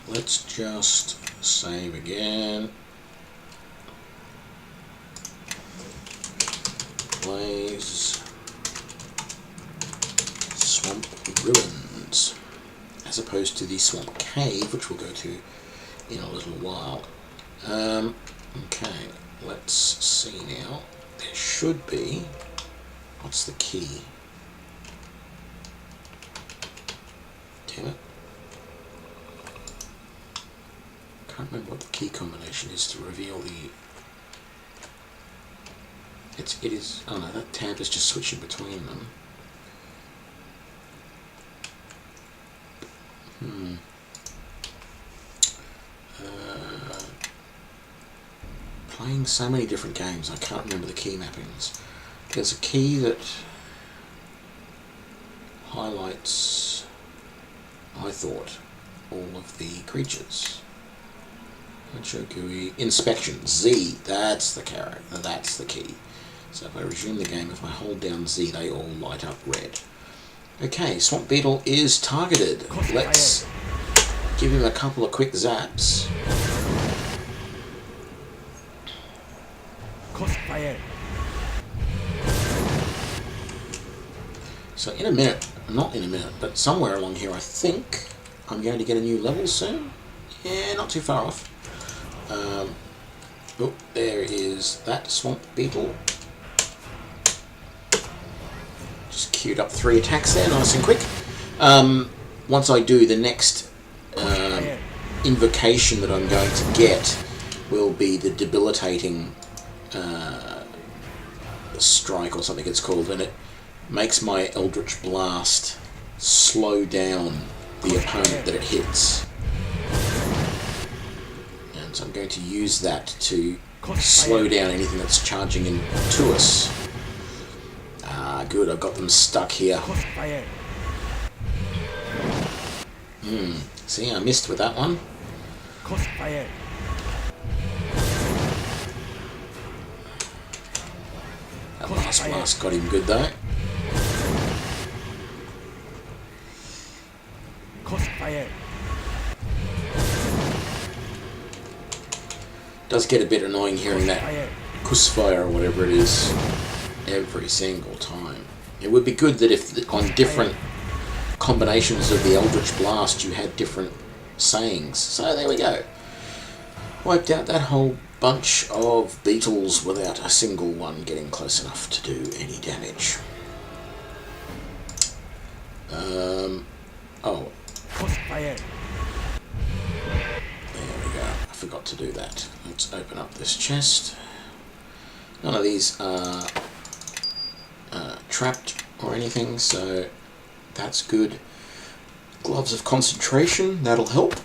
Let's just save again. Blaze. Swamp Ruins. As opposed to the Swamp Cave, which we'll go to in a little while. Okay, let's see now. There should be... What's the key? Damn it. Can't remember what the key combination is to reveal the... It is... Oh no, that tab is just switching between them. Playing so many different games, I can't remember the key mappings. There's a key that highlights, I thought, all of the creatures. Chokui. Inspection. Z. That's the character. That's the key. So if I resume the game, if I hold down Z, they all light up red. Okay, Swamp Beetle is targeted. Let's give him a couple of quick zaps. So in a minute, not in a minute, but somewhere along here, I think I'm going to get a new level soon. Yeah, not too far off. Oh, there is that Swamp Beetle. Just queued up 3 attacks there, nice and quick. Once I do, the next invocation that I'm going to get will be the debilitating strike, or something it's called, and it makes my Eldritch Blast slow down the opponent that it hits. And so I'm going to use that to slow down anything that's charging in to us. good. I've got them stuck here. See, I missed with that one. That last blast got him good though. Does get a bit annoying hearing that Kussfire or whatever it is every single time. It would be good that if on different combinations of the Eldritch Blast you had different sayings. So there we go. Wiped out that whole bunch of beetles without a single one getting close enough to do any damage. Oh. There we go. I forgot to do that. Let's open up this chest. None of these are trapped or anything, so that's good. Gloves of concentration, that'll help.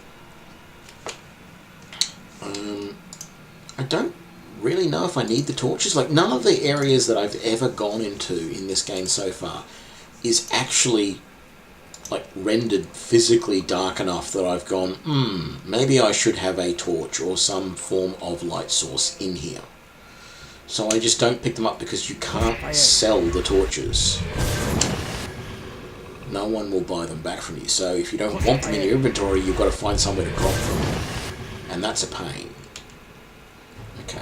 I don't really know if I need the torches. Like, none of the areas that I've ever gone into in this game so far is actually like rendered physically dark enough that I've gone, maybe I should have a torch or some form of light source in here. So I just don't pick them up because you can't sell the torches. No one will buy them back from you. So if you don't want them in your inventory, you've got to find somewhere to drop them. And that's a pain. Okay.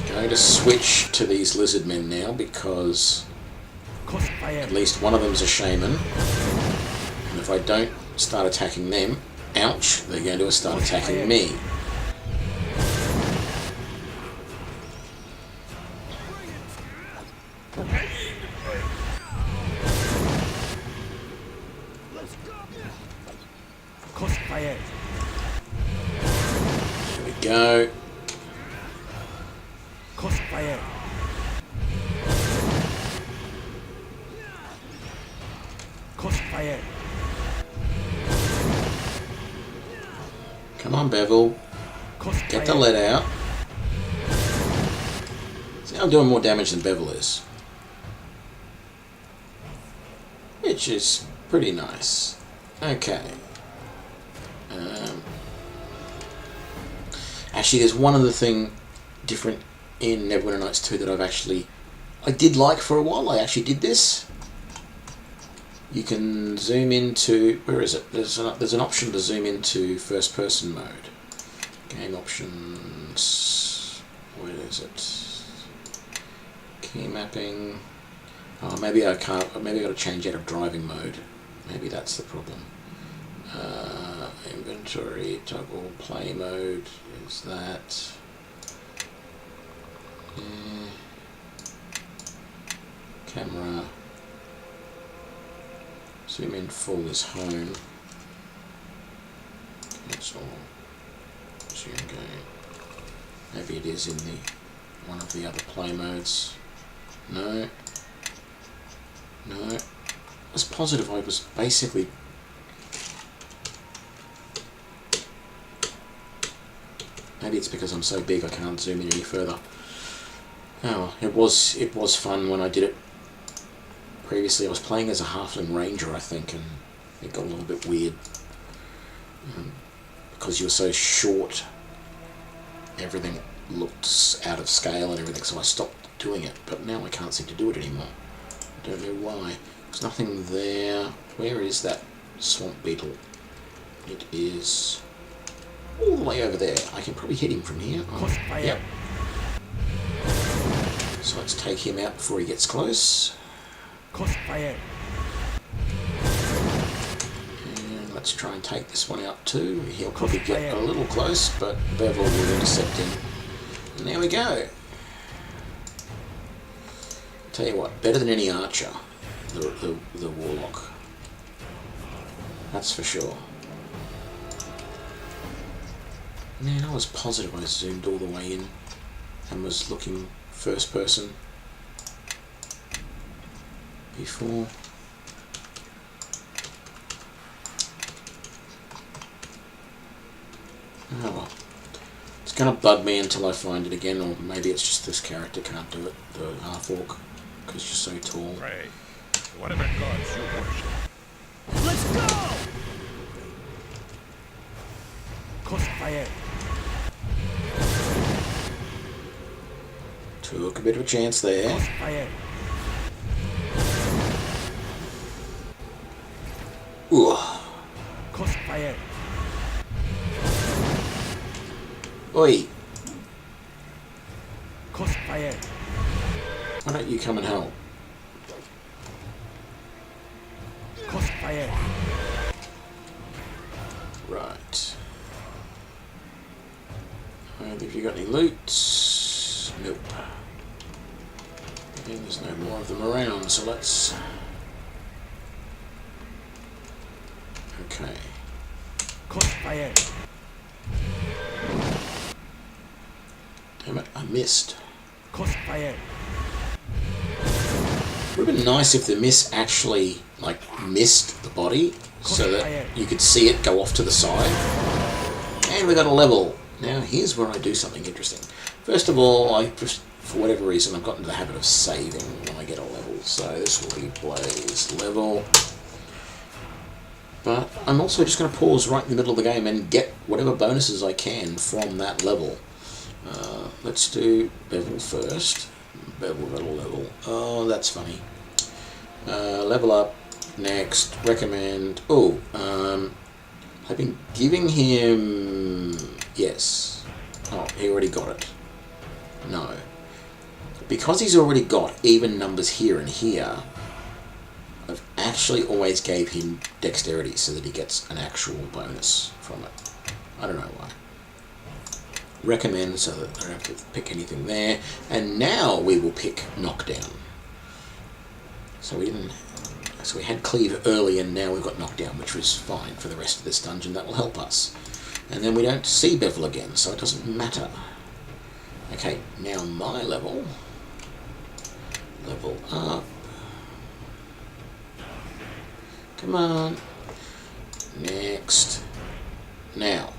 Going to switch to these lizard men now because at least one of them's a shaman. And if I don't start attacking them, ouch, they're going to start attacking me. There we go. Come on, Bevel. Get the lead out. See, I'm doing more damage than Bevel is. Which is pretty nice. Okay. Actually, there's one other thing different in Neverwinter Nights 2 that I did like for a while. I actually did this. You can zoom into, where is it? There's an option to zoom into first person mode. Game options, where is it? Key mapping. Oh, maybe I can't, maybe I got to change out of driving mode. Maybe that's the problem. Inventory, toggle, play mode, is that. Camera. Zoom in full is home. Cancel. Zoom game. Maybe it is in the one of the other play modes. No. No. I was positive I was basically. Maybe it's because I'm so big I can't zoom in any further. Oh, it was fun when I did it previously. I was playing as a halfling ranger, I think, and it got a little bit weird. Because you were so short, everything looked out of scale and everything, so I stopped doing it. But now I can't seem to do it anymore. I don't know why. There's nothing there. Where is that swamp beetle? It is all the way over there. I can probably hit him from here. Oh, yep. So let's take him out before he gets close. And let's try and take this one out too. He'll probably get a little close, but Bevel will intercept him. And there we go. Tell you what, better than any archer, the Warlock. That's for sure. Man, I was positive I zoomed all the way in and was looking first person before. Oh well. It's gonna bug me until I find it again, or maybe it's just this character can't do it, the half-orc. because you're so tall.
Pray to whatever gods you worship.
Let's go!
Crossfire.
Took a bit of a chance there.
Crossfire.
Ooh.
Crossfire.
Oi,
Crossfire.
why don't you come and help?
Crossfire.
Right. Have you got any loot? Nope. Again, there's no more of them around, so let's... Okay.
Crossfire.
Damn it, I missed.
Crossfire.
Would have been nice if the mist actually, like, missed the body, so that you could see it go off to the side. And we got a level. Now, here's where I do something interesting. First of all, I just, for whatever reason, I've gotten into the habit of saving when I get a level. So this will be Blaze level. But I'm also just going to pause right in the middle of the game and get whatever bonuses I can from that level. Let's do Bevel first. Level. Oh, that's funny. Level up. Next. Recommend. Oh, I've been giving him... Yes. Oh, he already got it. No. Because he's already got even numbers here and here, I've actually always gave him dexterity so that he gets an actual bonus from it. I don't know why. Recommend so that I don't have to pick anything there. And now we will pick Knockdown. So we had Cleave early and now we've got Knockdown, which was fine for the rest of this dungeon. That will help us. And then we don't see Bevel again, so it doesn't matter. Okay, now my level. Level up. Come on. Next. Now,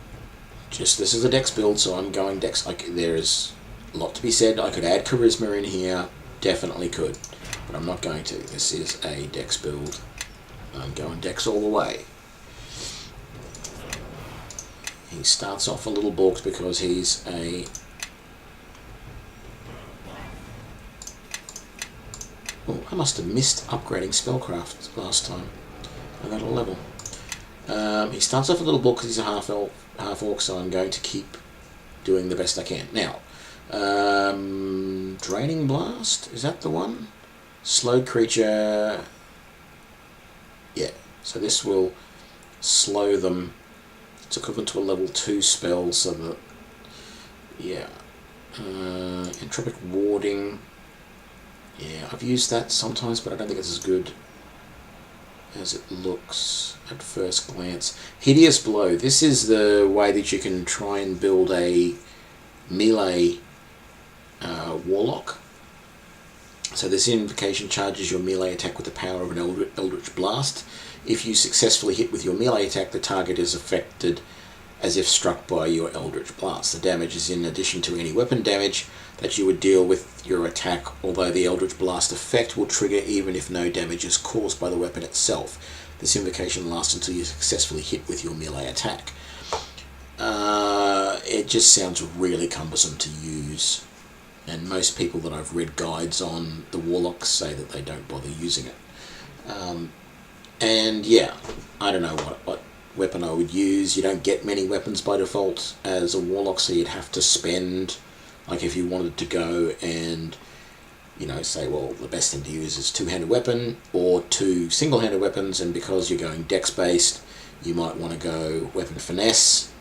this is a dex build, so I'm going dex. There is a lot to be said. I could add charisma in here. Definitely could. But I'm not going to. This is a dex build. I'm going dex all the way. He starts off a little balked because he's a... Oh, I must have missed upgrading spellcraft last time. I got a level. He starts off a little balked because he's a half orc, so I'm going to keep doing the best I can. Now, Draining Blast, is that the one? Slowed creature... Yeah, so this will slow them. It's equivalent to a level 2 spell, so that... Yeah. Entropic Warding... Yeah, I've used that sometimes, but I don't think it's as good as it looks at first glance. Hideous Blow. This is the way that you can try and build a melee Warlock. So this invocation charges your melee attack with the power of an Eldritch Blast. If you successfully hit with your melee attack, the target is affected as if struck by your Eldritch Blast. The damage is in addition to any weapon damage that you would deal with your attack, although the Eldritch Blast effect will trigger even if no damage is caused by the weapon itself. This invocation lasts until you successfully hit with your melee attack. It just sounds really cumbersome to use, and most people that I've read guides on the Warlocks say that they don't bother using it. And yeah, I don't know what weapon I would use. You don't get many weapons by default as a Warlock, so you'd have to spend, like if you wanted to go and, you know, say, well, the best thing to use is two-handed weapon or two single-handed weapons, and because you're going dex-based, you might want to go weapon finesse.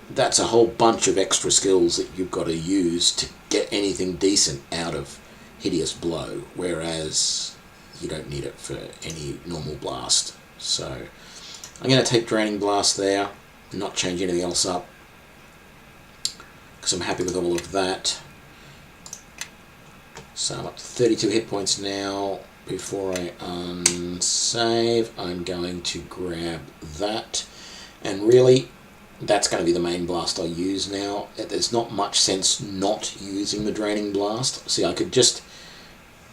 That's a whole bunch of extra skills that you've got to use to get anything decent out of Hideous Blow, whereas you don't need it for any normal blast. So I'm going to take Draining Blast there, not change anything else up, because I'm happy with all of that. So I'm up to 32 hit points now. Before I unsave, I'm going to grab that, and really that's going to be the main blast I use now. There's not much sense not using the Draining Blast. See, I could just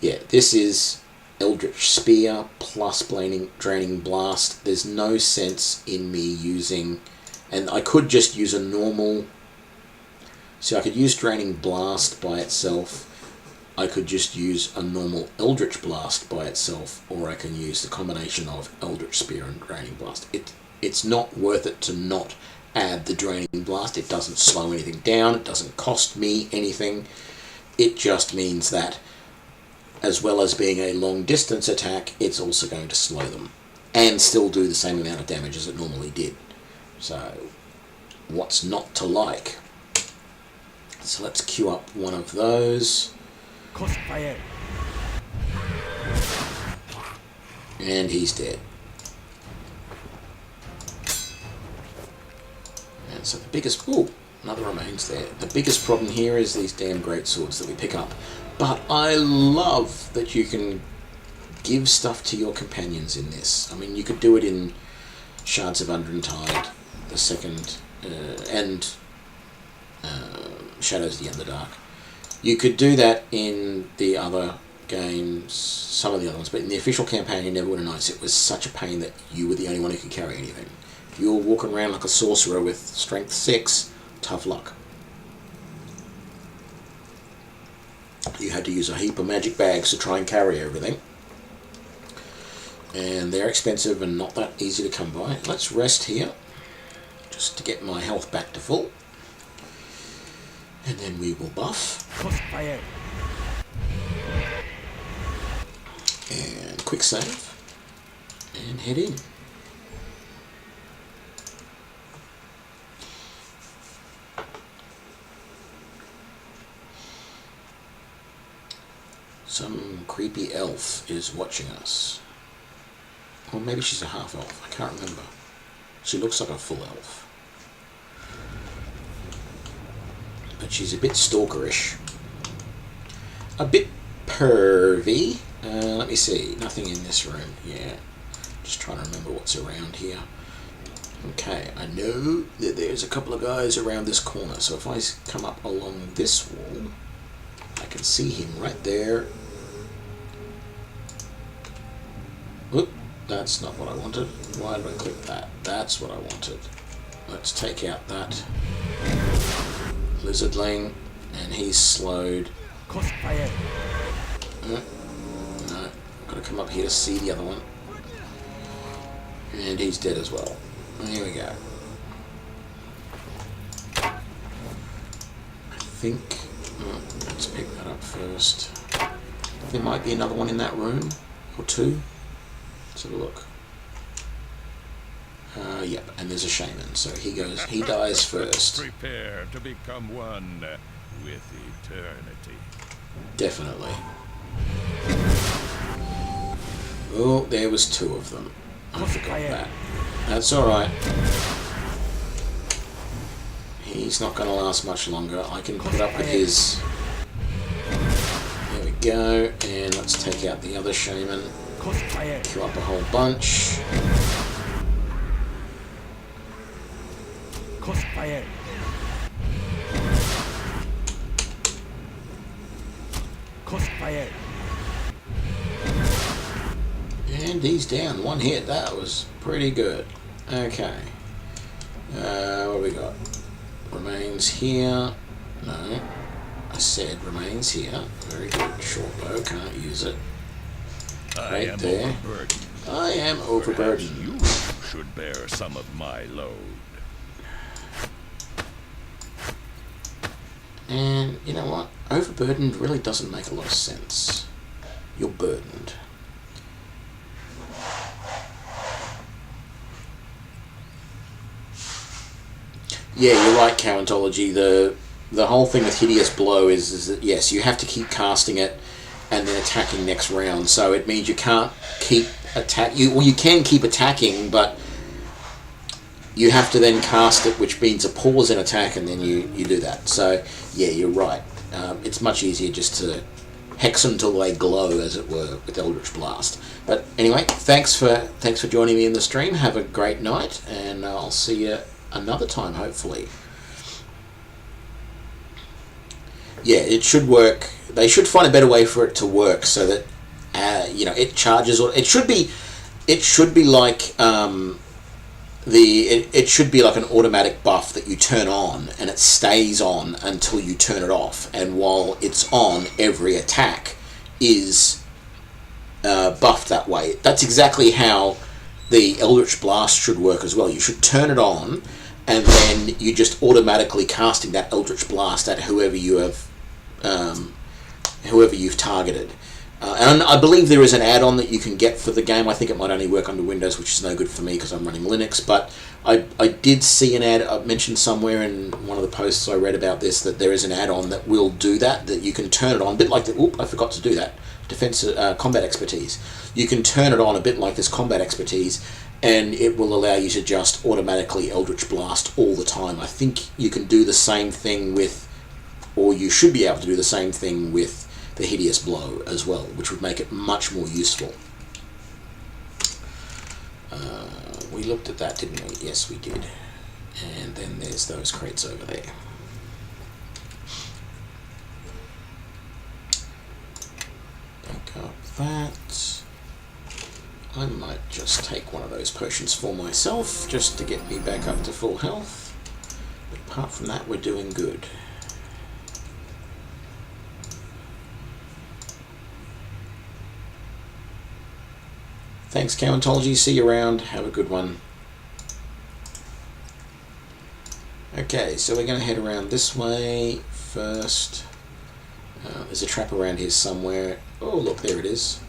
Yeah, this is Eldritch Spear plus Draining Blast. There's no sense in me using... And I could just use a normal... So I could use Draining Blast by itself. I could just use a normal Eldritch Blast by itself. Or I can use the combination of Eldritch Spear and Draining Blast. It's not worth it to not add the Draining Blast. It doesn't slow anything down. It doesn't cost me anything. It just means that, as well as being a long distance attack, it's also going to slow them. And still do the same amount of damage as it normally did. So, what's not to like? So let's queue up one of those. And he's dead. And so the biggest... Ooh, another remains there. The biggest problem here is these damn great swords that we pick up. But I love that you can give stuff to your companions in this. I mean, you could do it in Shards of Undrentide, the second, and Shadows of the Underdark. You could do that in the other games, some of the other ones, but in the official campaign in Neverwinter Nights, it was such a pain that you were the only one who could carry anything. If you were walking around like a sorcerer with strength 6, tough luck. You had to use a heap of magic bags to try and carry everything. And they're expensive and not that easy to come by. Let's rest here, just to get my health back to full. And then we will buff. And quick save. And head in. Some creepy elf is watching us. Or maybe she's a half elf, I can't remember. She looks like a full elf. But she's a bit stalkerish. A bit pervy. Let me see, nothing in this room. Yeah, just trying to remember what's around here. Okay, I know that there's a couple of guys around this corner, so if I come up along this wall, I can see him right there. Oop, that's not what I wanted. Why did I click that? That's what I wanted. Let's take out that lizardling, and he's slowed. No, gotta come up here to see the other one. And he's dead as well. Here we go. I think... let's pick that up first. There might be another one in that room, or two. Let's have a look. Yep, and there's a shaman, so he dies first.
Prepare to become one with eternity.
Definitely. Oh, there was two of them. I forgot that. That's alright. He's not going to last much longer. I can put up with his... There we go, and let's take out the other shaman. Queue up a whole bunch. And he's down. One hit. That was pretty good. Okay. What do we got? Remains here. No. I said remains here. Very good. Short bow. Can't use it. Right there. I am overburdened.
You should bear some of my load.
And you know what? Overburdened really doesn't make a lot of sense. You're burdened. Yeah, you're right, Countology. The whole thing with Hideous Blow is that, yes, you have to keep casting it and then attacking next round. So it means you can't keep you can keep attacking, but you have to then cast it, which means a pause in attack, and then you do that. So yeah, you're right. It's much easier just to hex them till they glow, as it were, with Eldritch Blast. But anyway, thanks for joining me in the stream. Have a great night, and I'll see you another time, hopefully. Yeah, it should work. they should find a better way for it to work so that it charges. Or it should be like it should be like an automatic buff that you turn on and it stays on until you turn it off. And while it's on, every attack is buffed that way. That's exactly how the Eldritch Blast should work as well. You should turn it on, and then you just automatically casting that Eldritch Blast at whoever you've targeted. And I believe there is an add-on that you can get for the game. I think it might only work under Windows, which is no good for me because I'm running Linux. But I did see an ad mentioned somewhere in one of the posts I read about this, that there is an add-on that will do that you can turn it on, a bit like I forgot to do that. Combat Expertise. You can turn it on a bit like this Combat Expertise, and it will allow you to just automatically Eldritch Blast all the time. I think you can do the same thing with, or you should be able to do the same thing with the Hideous Blow as well, which would make it much more useful. We looked at that, didn't we? Yes, we did. And then there's those crates over there. Pick up that. I might just take one of those potions for myself, just to get me back up to full health. But apart from that, we're doing good. Thanks, Cowentology. See you around. Have a good one. Okay, so we're going to head around this way first. There's a trap around here somewhere. Oh, look, there it is.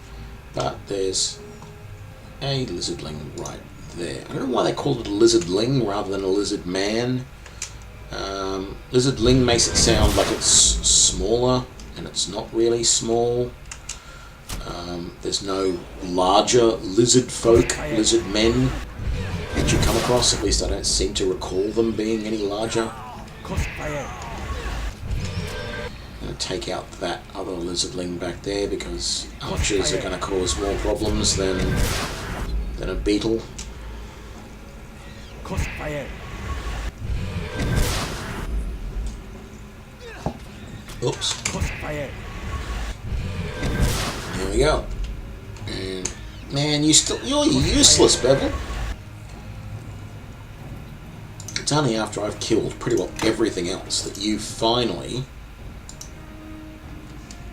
But there's a lizardling right there. I don't know why they called it a lizardling rather than a lizard man. Lizardling makes it sound like it's smaller, and it's not really small. There's no larger lizard folk, lizard men that you come across. At least I don't seem to recall them being any larger. I'm going to take out that other lizardling back there because archers are going to cause more problems than a beetle. Oops. There we go. And man, you're useless, Bevel. It's only after I've killed pretty well everything else that you finally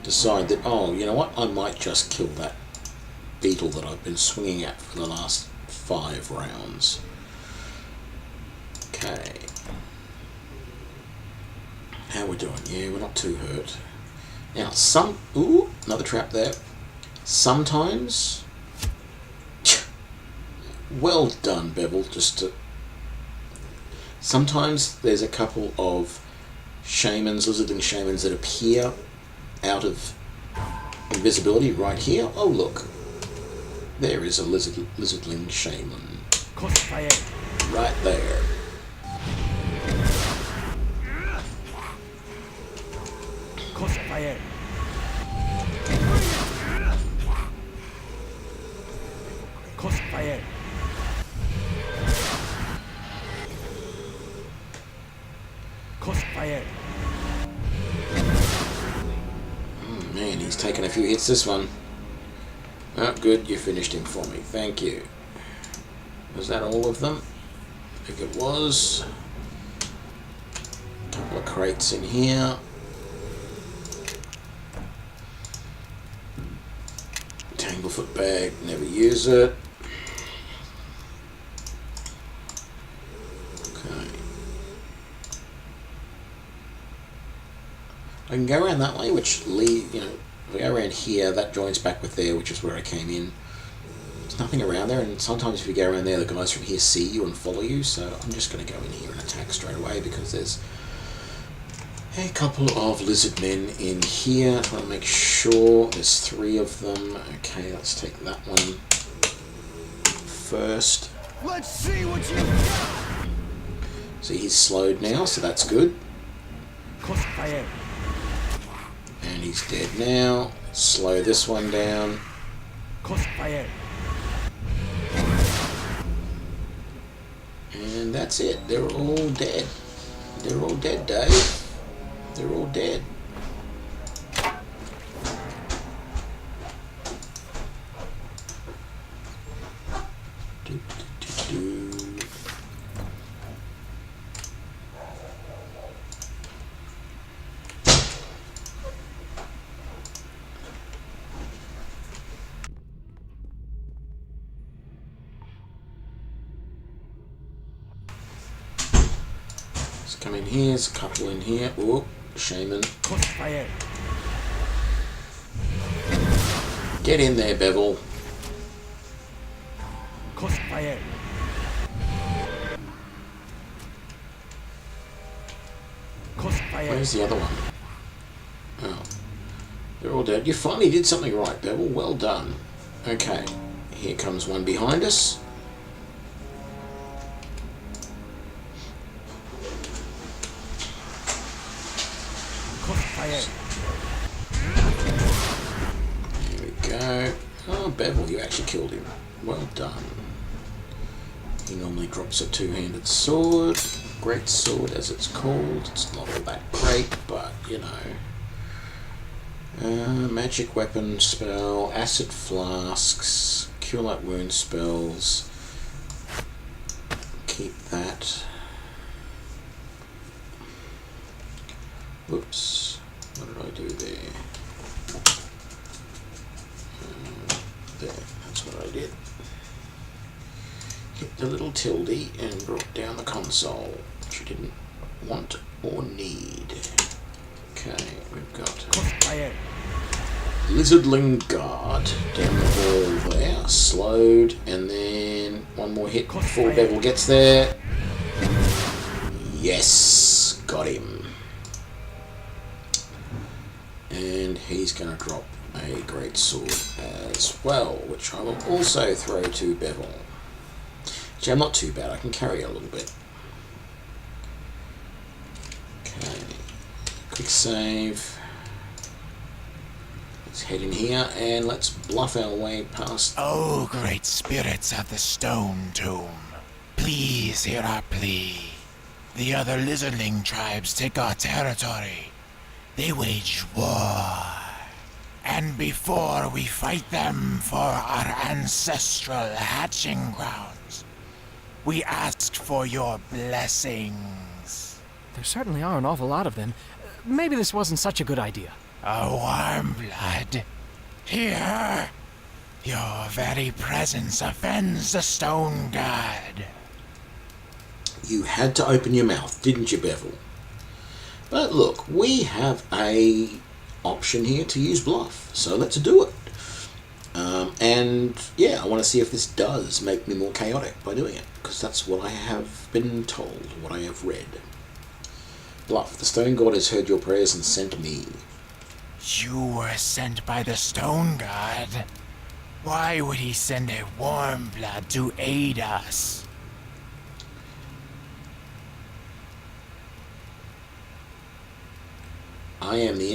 decide that, oh, you know what, I might just kill that beetle that I've been swinging at for the last 5 rounds. Okay. How we doing? Yeah, we're not too hurt. Now, ooh, another trap there. Sometimes, well done, Bevel. Sometimes there's a couple of lizardling shamans that appear out of invisibility right here. Oh, look, there is a lizardling shaman right there. Man, he's taken a few hits this one. Oh, good, you finished him for me. Thank you. Was that all of them? I think it was. A couple of crates in here. Tanglefoot bag, never use it. Okay. I can go around that way, which if I go around here, that joins back with there, which is where I came in. There's nothing around there, and sometimes if you go around there, the guys from here see you and follow you, so I'm just going to go in here and attack straight away because there's a couple of lizard men in here. I want to make sure there's 3 of them. Okay, let's take that one first.
Let's see what you got.
See, he's slowed now, so that's good. And he's dead now. Slow this one down. And that's it. They're all dead. They're all dead, Dave. They're all dead. come in here. There's a couple in here. Oh, shaman. Get in there, Bevel. Where's the other one? Oh. They're all dead. You finally did something right, Bevel. Well done. Okay. Here comes one behind us. Here we go. Oh, Bevel, you actually killed him. Well done. He normally drops a two-handed sword. Great sword, as it's called. It's not all that great, but, you know. Magic weapon spell, acid flasks, cure light wound spells. Keep that. Whoops. What did I do there? There, that's what I did. Hit the little tilde and brought down the console, which you didn't want or need. Okay, we've got Lizardling Guard down the hall there, slowed, and then one more hit before Bevel gets there. Yes, got him. And he's going to drop a great sword as well, which I will also throw to Bevel. Actually, I'm not too bad, I can carry a little bit. Okay, quick save. Let's head in here and let's bluff our way past.
Oh, great spirits of the Stone Tomb, please hear our plea. The other lizardling tribes take our territory. They wage war. And before we fight them for our ancestral hatching grounds, we ask for your blessings.
There certainly are an awful lot of them. Maybe this wasn't such a good idea.
A warm blood. Here. Your very presence offends the Stone God.
You had to open your mouth, didn't you, Bevel? But look, we have a option here to use bluff, so let's do it. And yeah, I want to see if this does make me more chaotic by doing it, because that's what I have been told, what I have read. Bluff. The Stone God has heard your prayers and sent me.
You were sent by the Stone God. Why would he send a warm blood to aid us?
I am the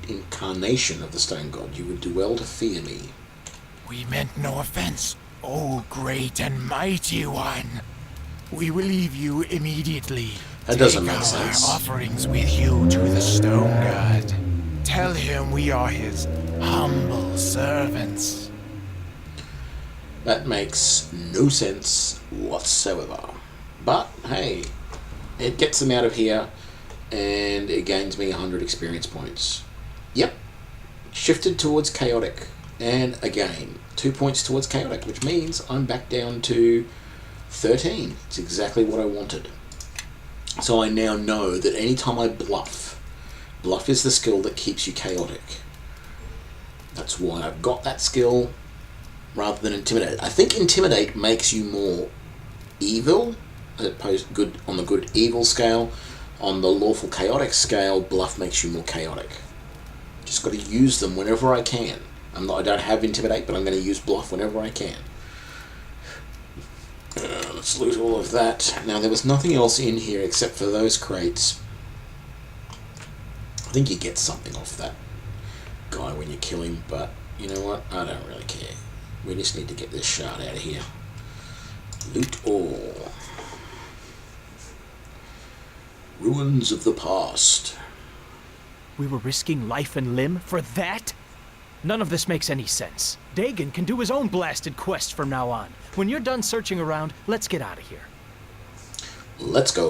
incarnation of the Stone God. You would do well to fear me.
We meant no offense, O great and mighty one. We will leave you immediately.
That doesn't make sense.
Our offerings with you to the Stone God. Tell him we are his humble servants.
That makes no sense whatsoever. But hey, it gets them out of here, and it gains me 100 experience points. Yep, shifted towards chaotic, and again 2 points towards chaotic, which means I'm back down to 13. It's exactly what I wanted. So I now know that anytime I bluff is the skill that keeps you chaotic. That's why I've got that skill rather than intimidate. I think intimidate makes you more evil, as opposed to good on the good evil scale. On the lawful chaotic scale, bluff makes you more chaotic. Just got to use them whenever I can. I don't have intimidate, but I'm going to use bluff whenever I can. Let's loot all of that. Now, there was nothing else in here except for those crates. I think you get something off that guy when you kill him, but you know what? I don't really care. We just need to get this shard out of here. Loot all. Ruins of the past.
We were risking life and limb for that? None of this makes any sense. Dagon can do his own blasted quest from now on. When you're done searching around, let's get out of here.
Let's go.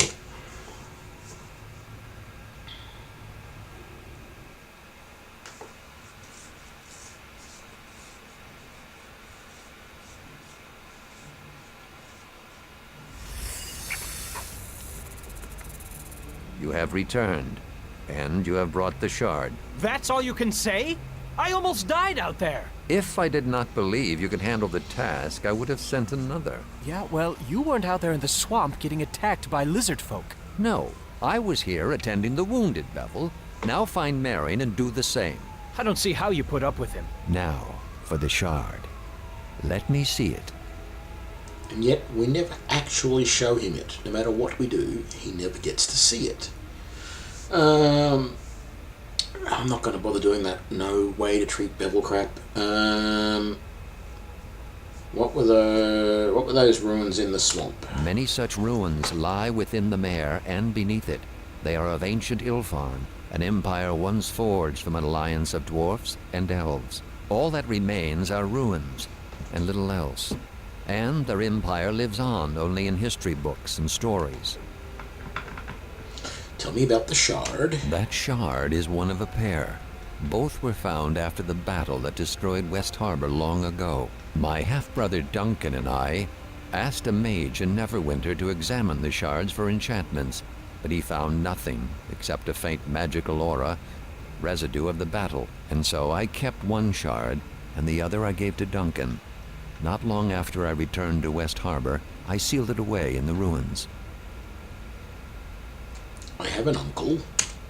You have returned, and you have brought the shard.
That's all you can say? I almost died out there.
If I did not believe you could handle the task, I would have sent another.
Yeah, well, you weren't out there in the swamp getting attacked by lizard folk.
No, I was here attending the wounded, Bevel. Now find Marion and do the same.
I don't see how you put up with him.
Now, for the shard. Let me see it.
And yet, we never actually show him it. No matter what we do, he never gets to see it. I'm not going to bother doing that. No way to treat Bevel crap. What were those ruins in the swamp?
Many such ruins lie within the mare and beneath it. They are of ancient Ilfarn, an empire once forged from an alliance of dwarfs and elves. All that remains are ruins, and little else. And their empire lives on only in history books and stories.
Tell me about the shard.
That shard is one of a pair. Both were found after the battle that destroyed West Harbor long ago. My half-brother Duncan and I asked a mage in Neverwinter to examine the shards for enchantments, but he found nothing except a faint magical aura, residue of the battle. And so I kept one shard, and the other I gave to Duncan. Not long after I returned to West Harbor, I sealed it away in the ruins.
I have an uncle.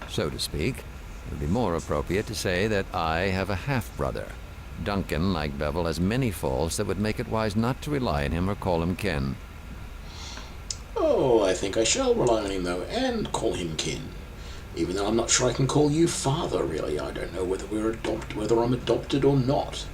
So to speak. It would be more appropriate to say that I have a half-brother. Duncan, like Bevel, has many faults that would make it wise not to rely on him or call him kin.
Oh, I think I shall rely on him, though, and call him kin. Even though I'm not sure I can call you father, really. I don't know whether I'm adopted or not.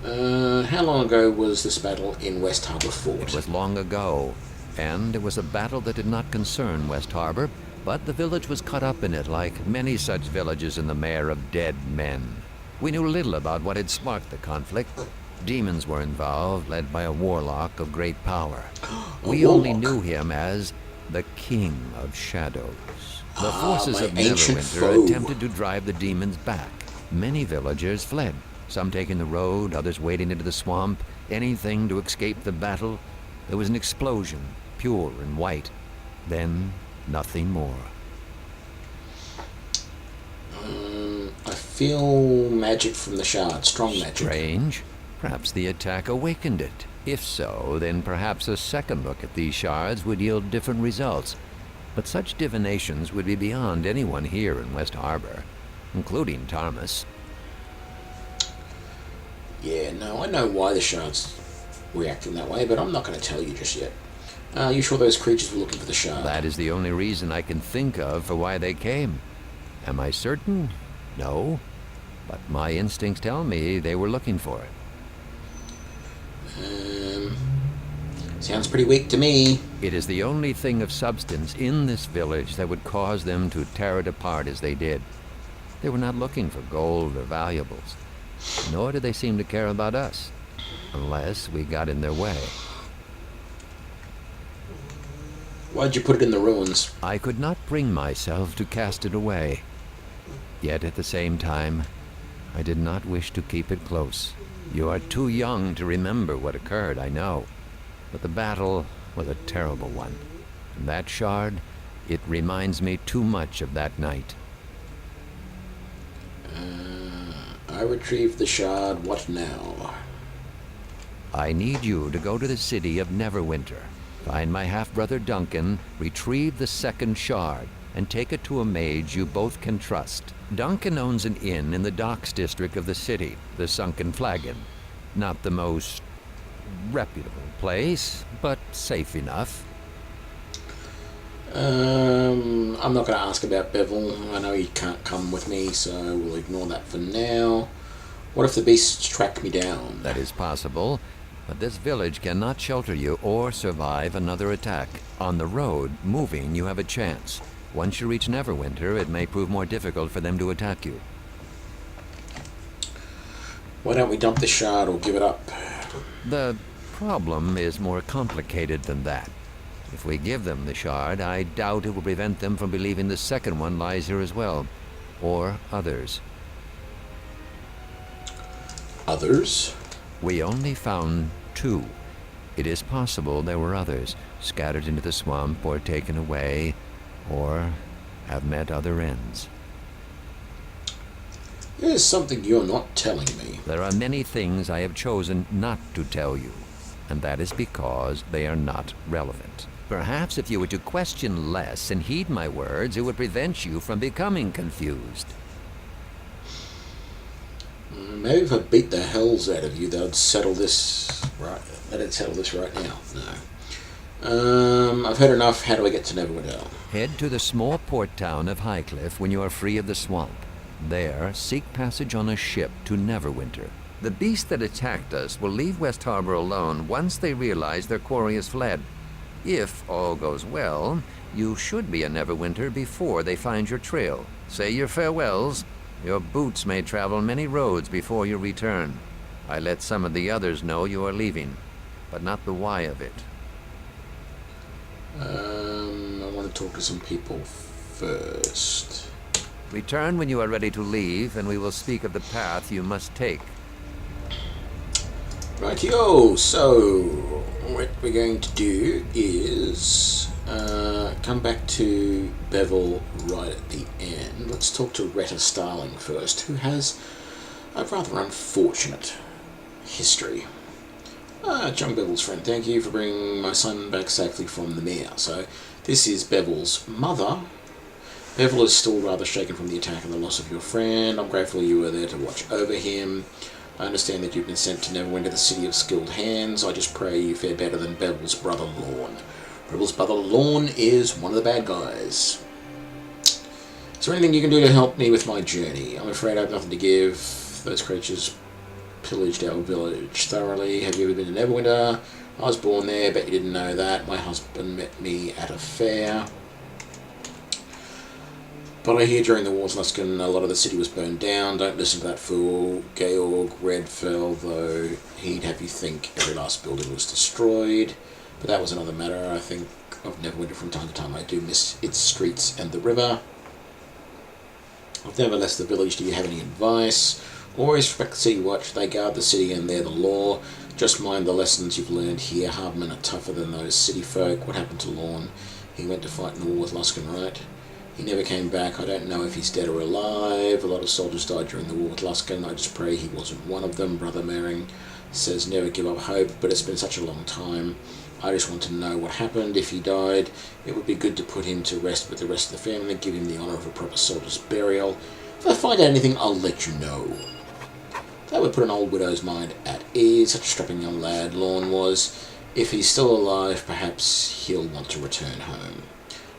How long ago was this battle in West Harbor Fort?
It was long ago, and it was a battle that did not concern West Harbor, but the village was caught up in it like many such villages in the Mare of Dead Men. We knew little about what had sparked the conflict. Demons were involved, led by a warlock of great power. We only knew him as the King of Shadows. The forces of Neverwinter attempted to drive the demons back. Many villagers fled, some taking the road, others wading into the swamp, anything to escape the battle. There was an explosion, pure and white. Then nothing more.
I feel magic from the shard, strong magic.
Strange. Perhaps the attack awakened it. If so, then perhaps a second look at these shards would yield different results. But such divinations would be beyond anyone here in West Harbor, including Tarmus.
Yeah, no, I know why the shards reacting that way, but I'm not going to tell you just yet. You sure those creatures were looking for the shard?
That is the only reason I can think of for why they came. Am I certain? No. But my instincts tell me they were looking for it.
Sounds pretty weak to me.
It is the only thing of substance in this village that would cause them to tear it apart as they did. They were not looking for gold or valuables, nor did they seem to care about us, unless we got in their way.
Why'd you put it in the ruins?
I could not bring myself to cast it away. Yet at the same time, I did not wish to keep it close. You are too young to remember what occurred, I know. But the battle was a terrible one. And that shard, it reminds me too much of that night.
I retrieved the shard. What now?
I need you to go to the city of Neverwinter. Find my half-brother Duncan, retrieve the second shard, and take it to a mage you both can trust. Duncan owns an inn in the docks district of the city, the Sunken Flagon. Not the most reputable place, but safe enough.
I'm not going to ask about Bevel. I know he can't come with me, so we'll ignore that for now. What if the beasts track me down?
That is possible, but this village cannot shelter you or survive another attack. On the road, moving, you have a chance. Once you reach Neverwinter, it may prove more difficult for them to attack you.
Why don't we dump the shard or give it up?
The problem is more complicated than that. If we give them the shard, I doubt it will prevent them from believing the second one lies here as well. Or others.
Others?
We only found 2. It is possible there were others, scattered into the swamp or taken away, or have met other ends.
There's something you're not telling me.
There are many things I have chosen not to tell you, and that is because they are not relevant. Perhaps if you were to question less and heed my words, it would prevent you from becoming confused.
Maybe if I beat the hells out of you, they'd settle this right. They'd settle this right now. No. I've heard enough. How do I get to Neverwinter?
Head to the small port town of Highcliffe when you are free of the swamp. There, seek passage on a ship to Neverwinter. The beast that attacked us will leave West Harbor alone once they realize their quarry has fled. If all goes well, you should be in Neverwinter before they find your trail. Say your farewells. Your boots may travel many roads before you return. I let some of the others know you are leaving, but not the why of it.
I want to talk to some people first.
Return when you are ready to leave, and we will speak of the path you must take.
Rightio, so what we're going to do is come back to Bevel right at the end. Let's talk to Retta Starling first, who has a rather unfortunate history. John Bevel's friend, thank you for bringing my son back safely from the mere. So this is Bevel's mother. Bevel is still rather shaken from the attack and the loss of your friend. I'm grateful you were there to watch over him. I understand that you've been sent to Neverwinter, the city of skilled hands. I just pray you fare better than Bevel's brother Lorne. Bevel's brother Lorne is one of the bad guys. Is there anything you can do to help me with my journey? I'm afraid I have nothing to give. Those creatures pillaged our village thoroughly. Have you ever been to Neverwinter? I was born there, bet you didn't know that. My husband met me at a fair. But I hear during the Wars Luskan, a lot of the city was burned down. Don't listen to that fool. Georg Redfell, though, he'd have you think every last building was destroyed. But that was another matter. I think of Neverwinter from time to time. I do miss its streets and the river. I've never left the village. Do you have any advice? Always respect the City Watch. They guard the city and they're the law. Just mind the lessons you've learned here. Hardmen are tougher than those city folk. What happened to Lorne? He went to fight in the war with Luskan, right? He never came back. I don't know if he's dead or alive. A lot of soldiers died during the war with Luskan. I just pray he wasn't one of them. Brother Mering says never give up hope, but it's been such a long time. I just want to know what happened. If he died, it would be good to put him to rest with the rest of the family, give him the honour of a proper soldier's burial. If I find out anything, I'll let you know. That would put an old widow's mind at ease. Such a strapping young lad Lorne was. If he's still alive, perhaps he'll want to return home.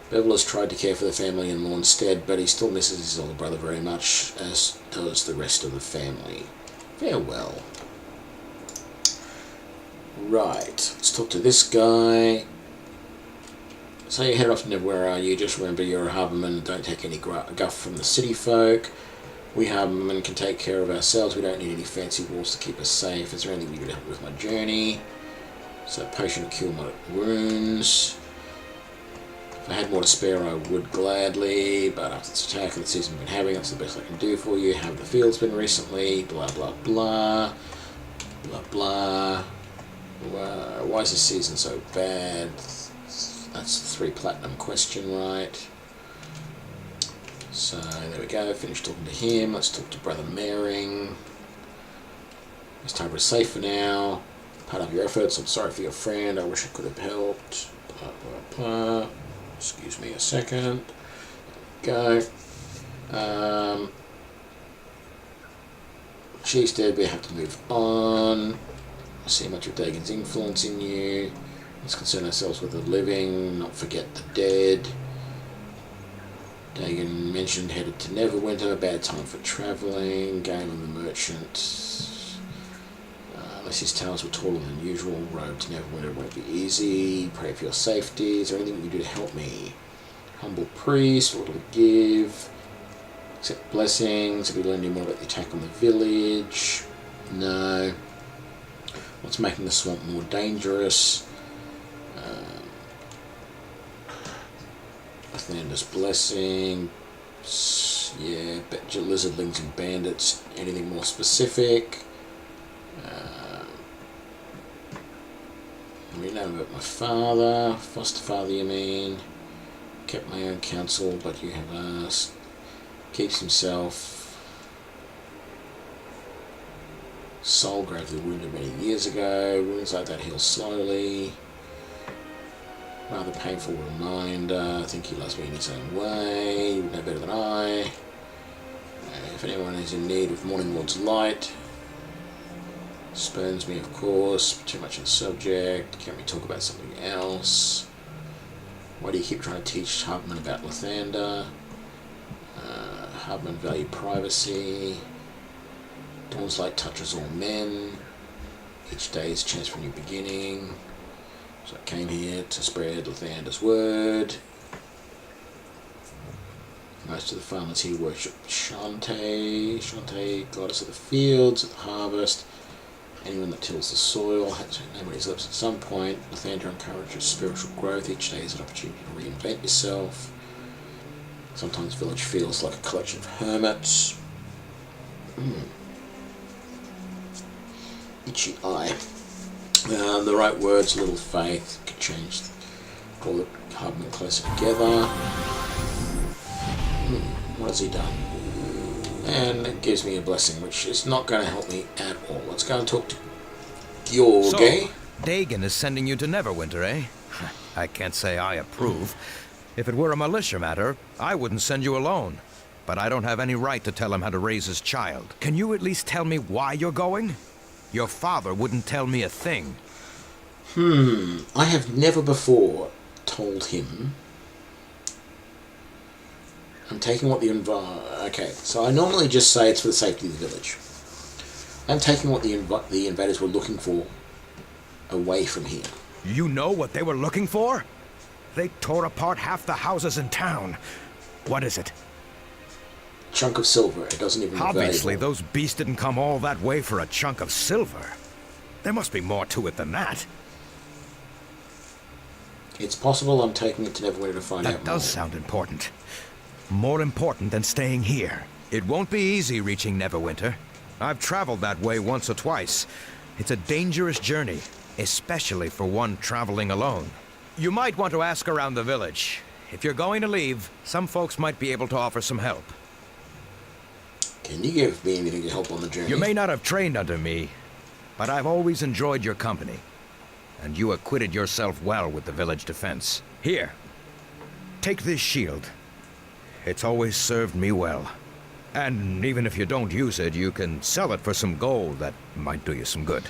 Bevel has tried to care for the family in Lorne's stead, but he still misses his older brother very much, as does the rest of the family. Farewell. Right, let's talk to this guy. So you head off to where are you? Just remember you're a harborman, don't take any guff from the city folk. We harbormen can take care of ourselves, we don't need any fancy walls to keep us safe. Is there anything you could help with my journey? So potion to cure my wounds. If I had more to spare, I would gladly, but after this attack of the season we've been having, that's the best I can do for you. How have the fields been recently? Blah, blah, blah. Blah, blah. Why is this season so bad? That's the 3 platinum question, right? So, there we go. Finished talking to him. Let's talk to Brother Mering. West Harbor is safe for now. Part of your efforts. I'm sorry for your friend. I wish I could have helped. Blah, blah, blah. Excuse me a second. There we go. She's dead. We have to move on. I see much of Dagon's influence in you. Let's concern ourselves with the living, not forget the dead. Dagon mentioned headed to Neverwinter, bad time for travelling, game on the merchant. Unless his towers were taller than usual, road to Neverwinter won't be easy. Pray for your safety. Is there anything you can do to help me? Humble priest, what do we give? Accept blessings. Have we learned any more about the attack on the village? No. What's making the swamp more dangerous? Atlanta's blessing. Yeah, lizardlings and bandits. Anything more specific? We know about my father. Foster father, you mean? Kept my own counsel, but you have asked. Keeps himself. Soul gravely wounded many years ago. Wounds like that heal slowly. Rather painful reminder. I think he loves me in his own way. You would know better than I. If anyone is in need of Morning Lord's light. Spurns me, of course. Too much on the subject. Can't we talk about something else? Why do you keep trying to teach Hardman about Lathander? Hardman value privacy. Dawn's light touches all men. Each day is a chance for a new beginning. So I came here to spread Lathander's word. Most of the farmers here worship Shantae. Shantae, goddess of the fields, of the harvest. Anyone that tills the soil has her name on his lips at some point. Lathander encourages spiritual growth. Each day is an opportunity to reinvent yourself. Sometimes village feels like a collection of hermits. Itchy eye. The right words, a little faith, could change, draw the Hardman closer together. What has he done? And it gives me a blessing, which is not going to help me at all. Let's go and talk to George.
So, Dagon is sending you to Neverwinter, eh? I can't say I approve. If it were a militia matter, I wouldn't send you alone. But I don't have any right to tell him how to raise his child. Can you at least tell me why you're going? Your father wouldn't tell me a thing.
I have never before told him. I'm taking what the okay, so I normally just say it's for the safety of the village. I'm taking what the invaders were looking for away from here.
You know what they were looking for? They tore apart half the houses in town. What is it?
Chunk of silver. It doesn't even look
Obviously,
valuable.
those beasts didn't come all that way for a chunk of silver. There must be more to it than that.
It's possible I'm taking it to Neverwinter to find out more.
That does sound important. More important than staying here. It won't be easy reaching Neverwinter. I've traveled that way once or twice. It's a dangerous journey, especially for one traveling alone. You might want to ask around the village. If you're going to leave, some folks might be able to offer some help.
Can you give me anything to help on the journey?
You may not have trained under me, but I've always enjoyed your company. And you acquitted yourself well with the village defense. Here, take this shield. It's always served me well. And even if you don't use it, you can sell it for some gold that might do you some good.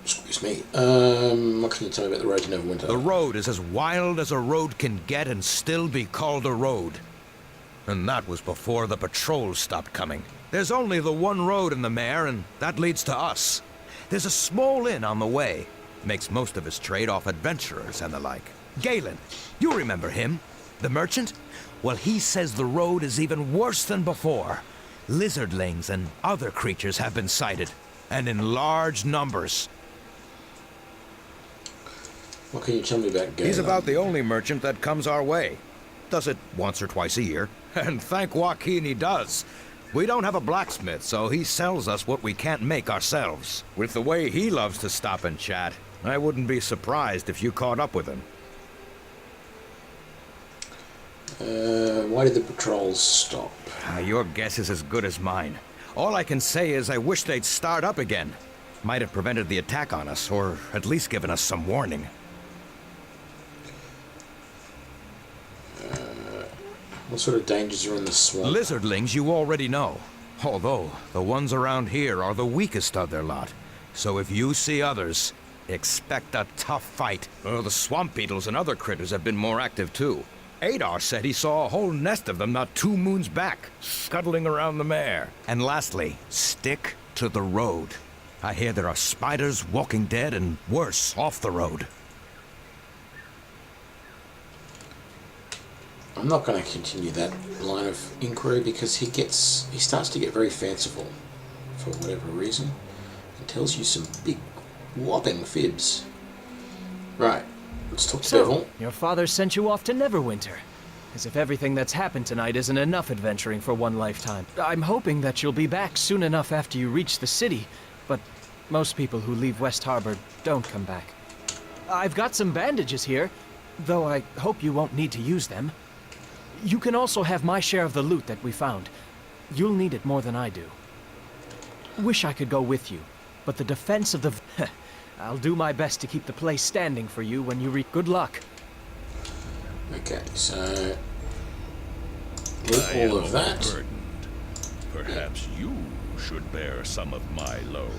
Excuse me. What can you tell me about the road to Neverwinter?
The road is as wild as a road can get and still be called a road. And that was before the patrols stopped coming. There's only the one road in the mare, and that leads to us. There's a small inn on the way. Makes most of his trade off adventurers and the like. Galen, you remember him? The merchant? Well, he says the road is even worse than before. Lizardlings and other creatures have been sighted, and in large numbers.
What can you tell me about Galen?
He's about the only merchant that comes our way. Does it once or twice a year. And thank Joaquin he does. We don't have a blacksmith, so he sells us what we can't make ourselves. With the way he loves to stop and chat, I wouldn't be surprised if you caught up with him.
Why did the patrols stop?
Your guess is as good as mine. All I can say is I wish they'd start up again. Might have prevented the attack on us, or at least given us some warning.
What sort of dangers are in the swamp?
Lizardlings you already know. Although, the ones around here are the weakest of their lot. So if you see others, expect a tough fight. The swamp beetles and other critters have been more active too. Adar said he saw a whole nest of them not 2 moons back, scuttling around the mare. And lastly, stick to the road. I hear there are spiders, walking dead, and worse, off the road.
I'm not going to continue that line of inquiry because he starts to get very fanciful for whatever reason and tells you some big whopping fibs. Right, let's talk to Devil.
Your father sent you off to Neverwinter. As if everything that's happened tonight isn't enough adventuring for one lifetime. I'm hoping that you'll be back soon enough after you reach the city, but most people who leave West Harbor don't come back. I've got some bandages here. though I hope you won't need to use them. You can also have my share of the loot that we found. You'll need it more than I do. Wish I could go with you, but the defense of the... I'll do my best to keep the place standing for you when you Good luck.
Okay, so... with all of that...
burdened. Perhaps you should bear some of my load.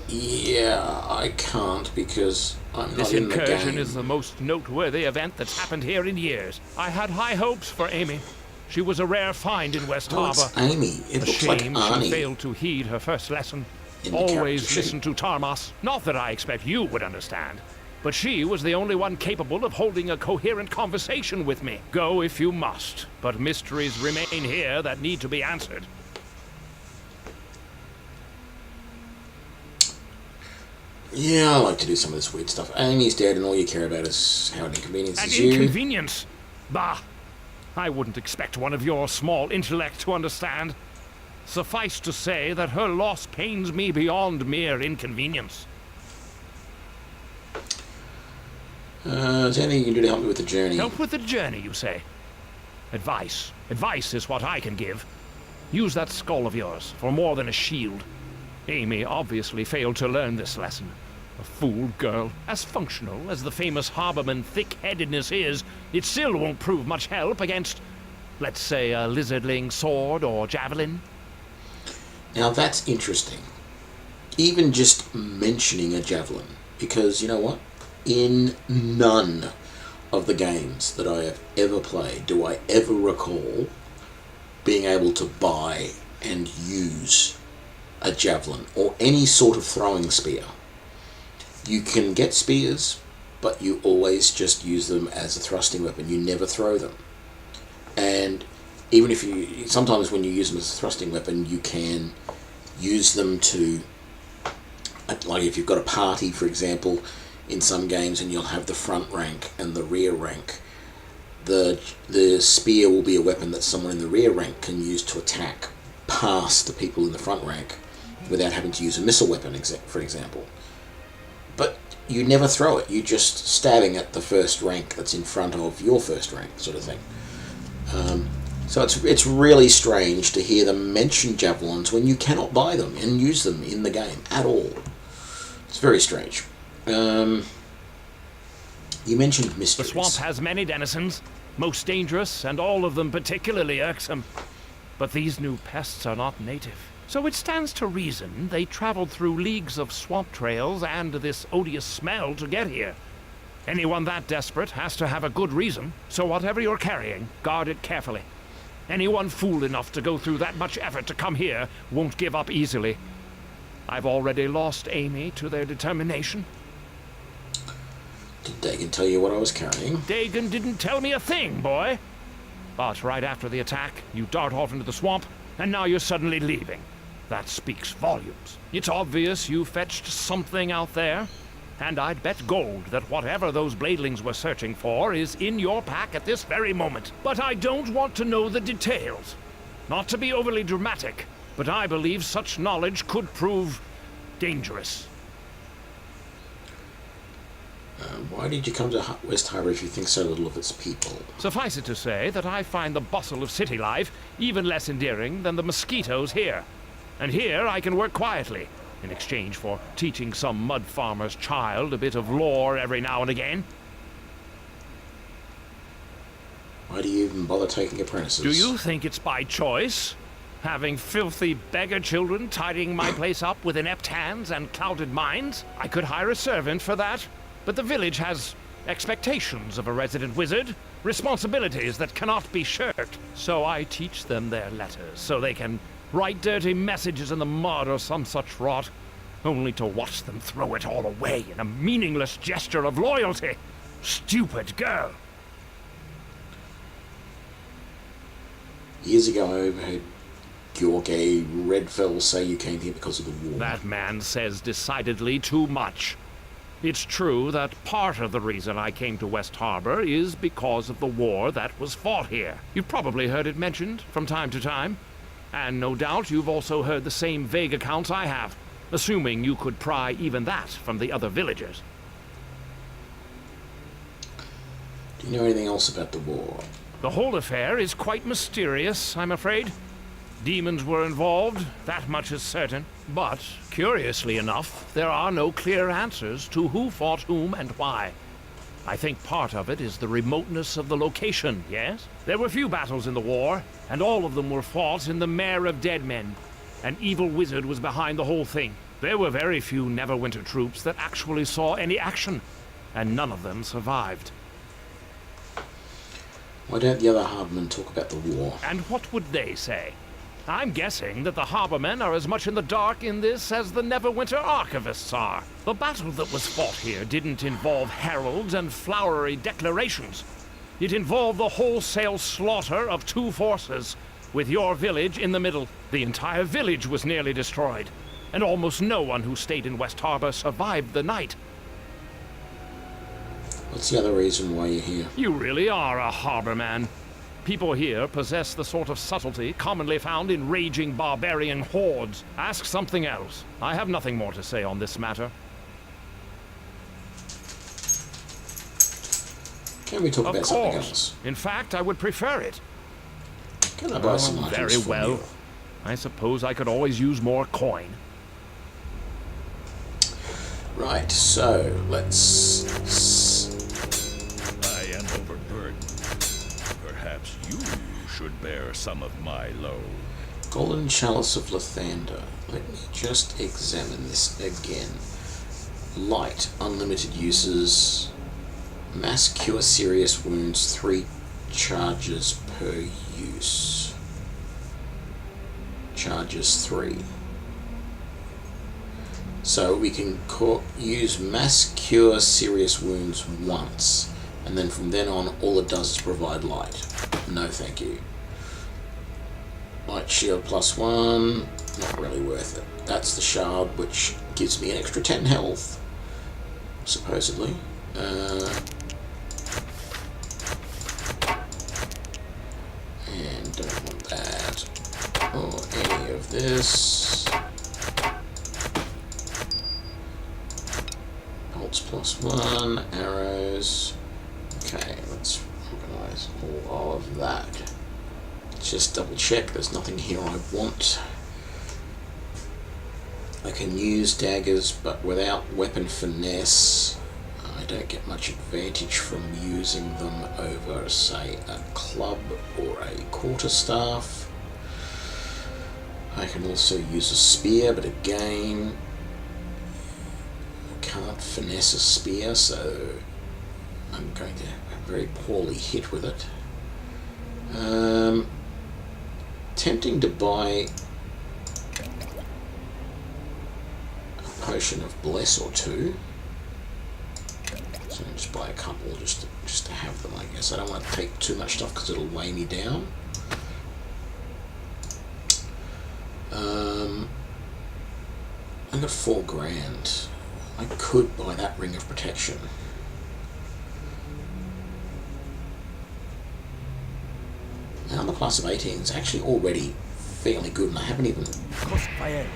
Yeah, I can't because I'm not in the game.
This incursion is the most noteworthy event that's happened here in years. I had high hopes for Amy. She was a rare find in West Harbor.
It's Amy. It looks like Arnie.
She failed to heed her first lesson. Always listen to Tarmas. Not that I expect you would understand, but she was the only one capable of holding a coherent conversation with me. Go if you must, but mysteries remain here that need to be answered.
Yeah, I like to do some of this weird stuff. Amy's dead and all you care about is how it inconveniences you.
Inconvenience? Bah! I wouldn't expect one of your small intellect to understand. Suffice to say that her loss pains me beyond mere inconvenience.
Is there anything you can do to help me with the journey?
Help with the journey, you say? Advice. Advice is what I can give. Use that skull of yours for more than a shield. Amy obviously failed to learn this lesson. A fool girl. As functional as the famous Harborman thick-headedness is, it still won't prove much help against, let's say, a lizardling sword or javelin.
Now that's interesting. Even just mentioning a javelin. Because, you know what? In none of the games that I have ever played do I ever recall being able to buy and use a javelin or any sort of throwing spear. You can get spears, but you always just use them as a thrusting weapon. You never throw them. And even if you, sometimes when you use them as a thrusting weapon, you can use them to, like if you've got a party, for example, in some games, and you'll have the front rank and the rear rank. The spear will be a weapon that someone in the rear rank can use to attack past the people in the front rank without having to use a missile weapon, for example. But you never throw it. You're just stabbing at the first rank that's in front of your first rank, sort of thing. So it's really strange to hear them mention javelins when you cannot buy them and use them in the game at all. It's very strange. You mentioned mysteries.
The swamp has many denizens, most dangerous and all of them particularly irksome. But these new pests are not native. So it stands to reason they traveled through leagues of swamp trails and this odious smell to get here. Anyone that desperate has to have a good reason, so whatever you're carrying, guard it carefully. Anyone fool enough to go through that much effort to come here won't give up easily. I've already lost Amy to their determination.
Did Dagon tell you what I was carrying?
Dagon didn't tell me a thing, boy. But right after the attack, you dart off into the swamp, and now you're suddenly leaving. That speaks volumes. It's obvious you fetched something out there, and I'd bet gold that whatever those bladelings were searching for is in your pack at this very moment. But I don't want to know the details. Not to be overly dramatic, but I believe such knowledge could prove dangerous.
Why did you come to West Harbor if you think so little of its people?
Suffice it to say that I find the bustle of city life even less endearing than the mosquitoes here. And here I can work quietly, in exchange for teaching some mud farmer's child a bit of lore every now and again.
Why do you even bother taking apprentices?
Do you think it's by choice? Having filthy beggar children tidying my place up with inept hands and clouded minds? I could hire a servant for that. But the village has expectations of a resident wizard, responsibilities that cannot be shirked. So I teach them their letters, so they can write dirty messages in the mud or some such rot, only to watch them throw it all away in a meaningless gesture of loyalty. Stupid girl.
Years ago, I overheard George Redfell say you came here because of the war.
That man says decidedly too much. It's true that part of the reason I came to West Harbor is because of the war that was fought here. You've probably heard it mentioned from time to time. And no doubt you've also heard the same vague accounts I have, assuming you could pry even that from the other villagers.
Do you know anything else about the war?
The whole affair is quite mysterious, I'm afraid. Demons were involved, that much is certain. But, curiously enough, there are no clear answers to who fought whom and why. I think part of it is the remoteness of the location, yes? There were few battles in the war, and all of them were fought in the Mare of Dead Men. An evil wizard was behind the whole thing. There were very few Neverwinter troops that actually saw any action, and none of them survived.
Why don't the other harbormen talk about the war?
And what would they say? I'm guessing that the harbormen are as much in the dark in this as the Neverwinter archivists are. The battle that was fought here didn't involve heralds and flowery declarations. It involved the wholesale slaughter of two forces, with your village in the middle. The entire village was nearly destroyed, and almost no one who stayed in West Harbor survived the night.
What's the other reason why you're here?
You really are a harborman. People here possess the sort of subtlety commonly found in raging barbarian hordes. Ask something else. I have nothing more to say on this matter.
Can we talk about something else?
In fact, I would prefer it.
Can I buy some items
Very
from
well.
you?
I suppose I could always use more coin.
Right, so let's...
I am overburdened. Perhaps you should bear some of my load.
Golden Chalice of Lathander. Let me just examine this again. Light, unlimited uses. Mass cure serious wounds, 3 charges per use. Charges 3. So we can use mass cure serious wounds once, and then from then on all it does is provide light. No thank you. Light shield +1, not really worth it. That's the shard, which gives me an extra 10 health, supposedly. And don't want that, or any of this. Bolts +1, arrows. Okay, let's organize all of that. Just double check there's nothing here I want. I can use daggers, but without weapon finesse, I don't get much advantage from using them over, say, a club or a quarterstaff. I can also use a spear, but again, I can't finesse a spear, so I'm going to very poorly hit with it. Tempting to buy a potion of bless or 2. So I'll just buy a couple just to have them, I guess. I don't want to take too much stuff because it'll weigh me down. I got 4 grand. I could buy that ring of protection. Now the plus of 18 is actually already fairly good, and I haven't even...
Crossfire.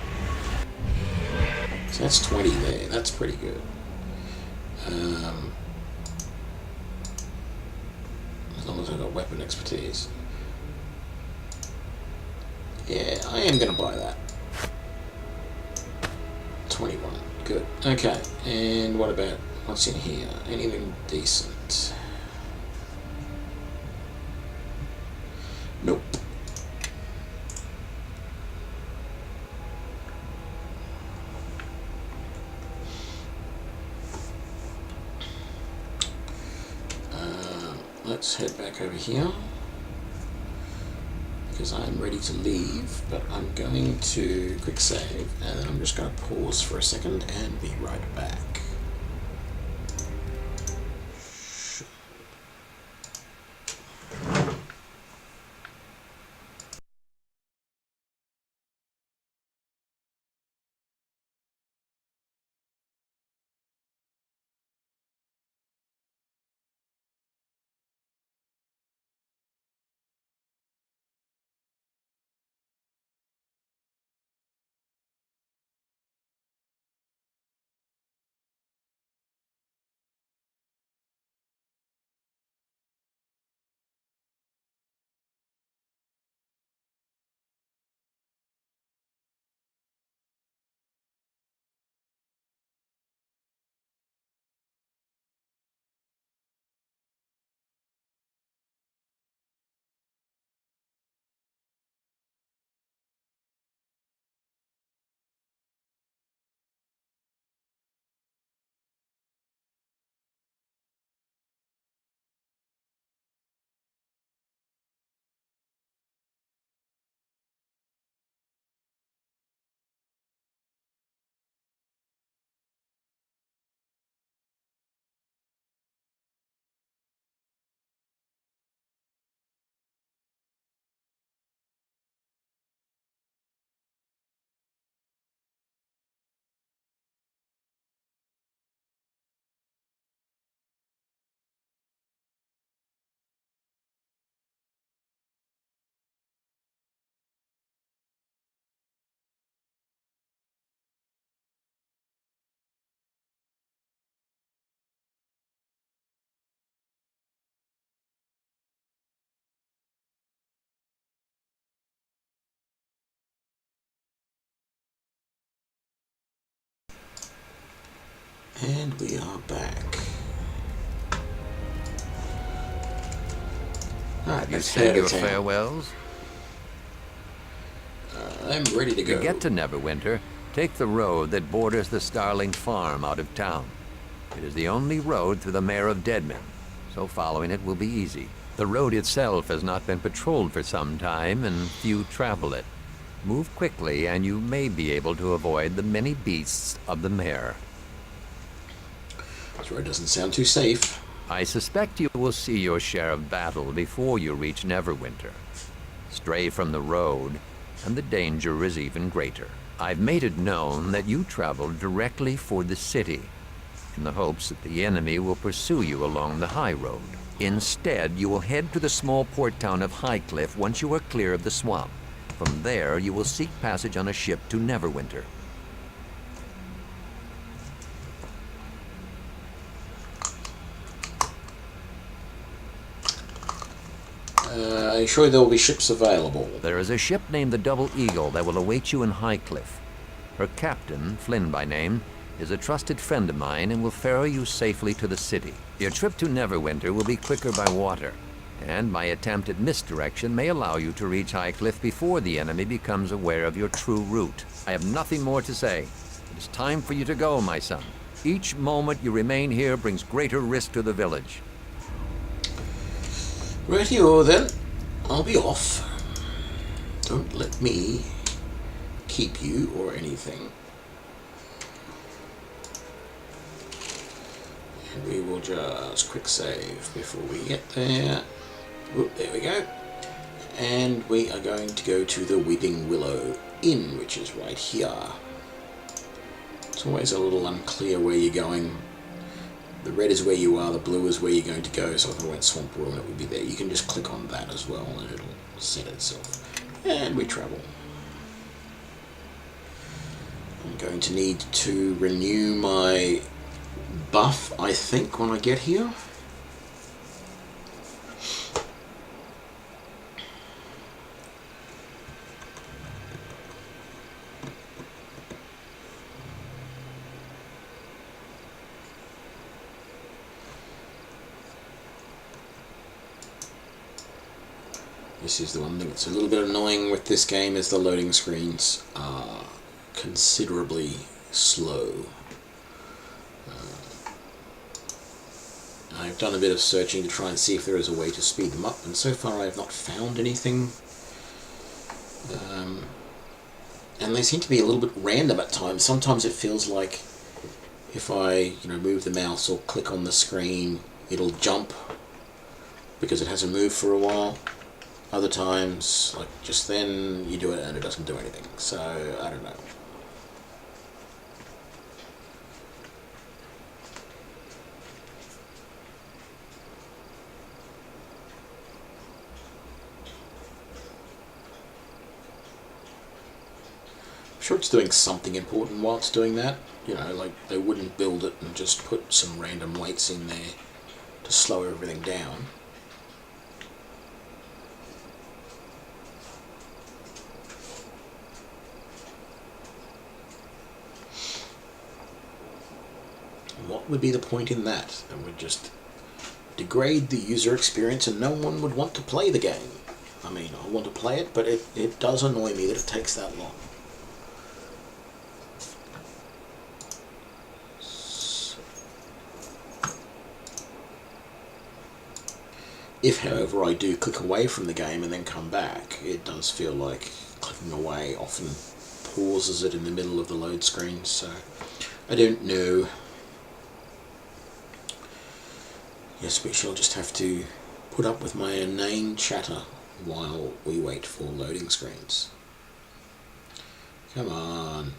So that's 20 there, that's pretty good. As long as I've got weapon expertise. Yeah, I am going to buy that. 21, good. Okay, and what about, what's in here? Anything decent? Nope. Let's head back over here because I'm ready to leave, but I'm going to quick save and then I'm just going to pause for a second and be right back. And we are back. Alright,
You said your
town.
farewells?
I'm ready to go.
To get to Neverwinter, take the road that borders the Starling Farm out of town. It is the only road through the Mare of Deadmen, so following it will be easy. The road itself has not been patrolled for some time, and few travel it. Move quickly, and you may be able to avoid the many beasts of the Mare.
This road doesn't sound too safe.
I suspect you will see your share of battle before you reach Neverwinter. Stray from the road, and the danger is even greater. I've made it known that you traveled directly for the city, in the hopes that the enemy will pursue you along the high road. Instead, you will head to the small port town of Highcliff once you are clear of the swamp. From there, you will seek passage on a ship to Neverwinter.
Are you sure there will be ships available?
There is a ship named the Double Eagle that will await you in Highcliff. Her captain, Flynn by name, is a trusted friend of mine and will ferry you safely to the city. Your trip to Neverwinter will be quicker by water, and my attempt at misdirection may allow you to reach Highcliff before the enemy becomes aware of your true route. I have nothing more to say. It is time for you to go, my son. Each moment you remain here brings greater risk to the village.
Rightio then. I'll be off. Don't let me keep you or anything. And we will just quick save before we get there. Oop, there we go. And we are going to go to the Weeping Willow Inn, which is right here. It's always a little unclear where you're going. The red is where you are, the blue is where you're going to go, so if I went Swamp Ruin it would be there. You can just click on that as well and it'll set itself. And we travel. I'm going to need to renew my buff, I think, when I get here. This is the one thing that's a little bit annoying with this game, is the loading screens are considerably slow. I've done a bit of searching to try and see if there is a way to speed them up, and so far I have not found anything. And they seem to be a little bit random at times. Sometimes it feels like if I, move the mouse or click on the screen, it'll jump because it hasn't moved for a while. Other times, like just then, you do it and it doesn't do anything. So, I don't know. I'm sure it's doing something important while it's doing that. Like they wouldn't build it and just put some random lights in there to slow everything down. What would be the point in that? It would just degrade the user experience and no one would want to play the game. I mean, I want to play it, but it does annoy me that it takes that long. If, however, I do click away from the game and then come back, it does feel like clicking away often pauses it in the middle of the load screen, so I don't know. Yes, we shall just have to put up with my inane chatter while we wait for loading screens. Come on.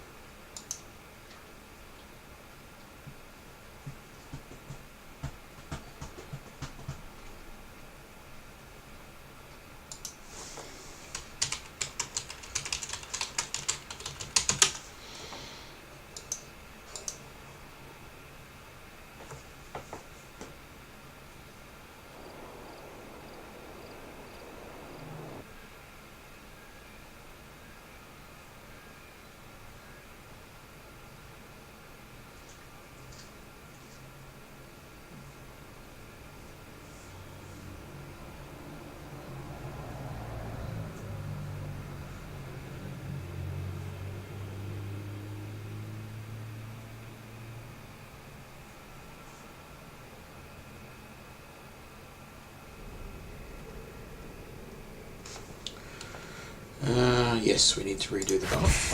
Yes, we need to redo the buff.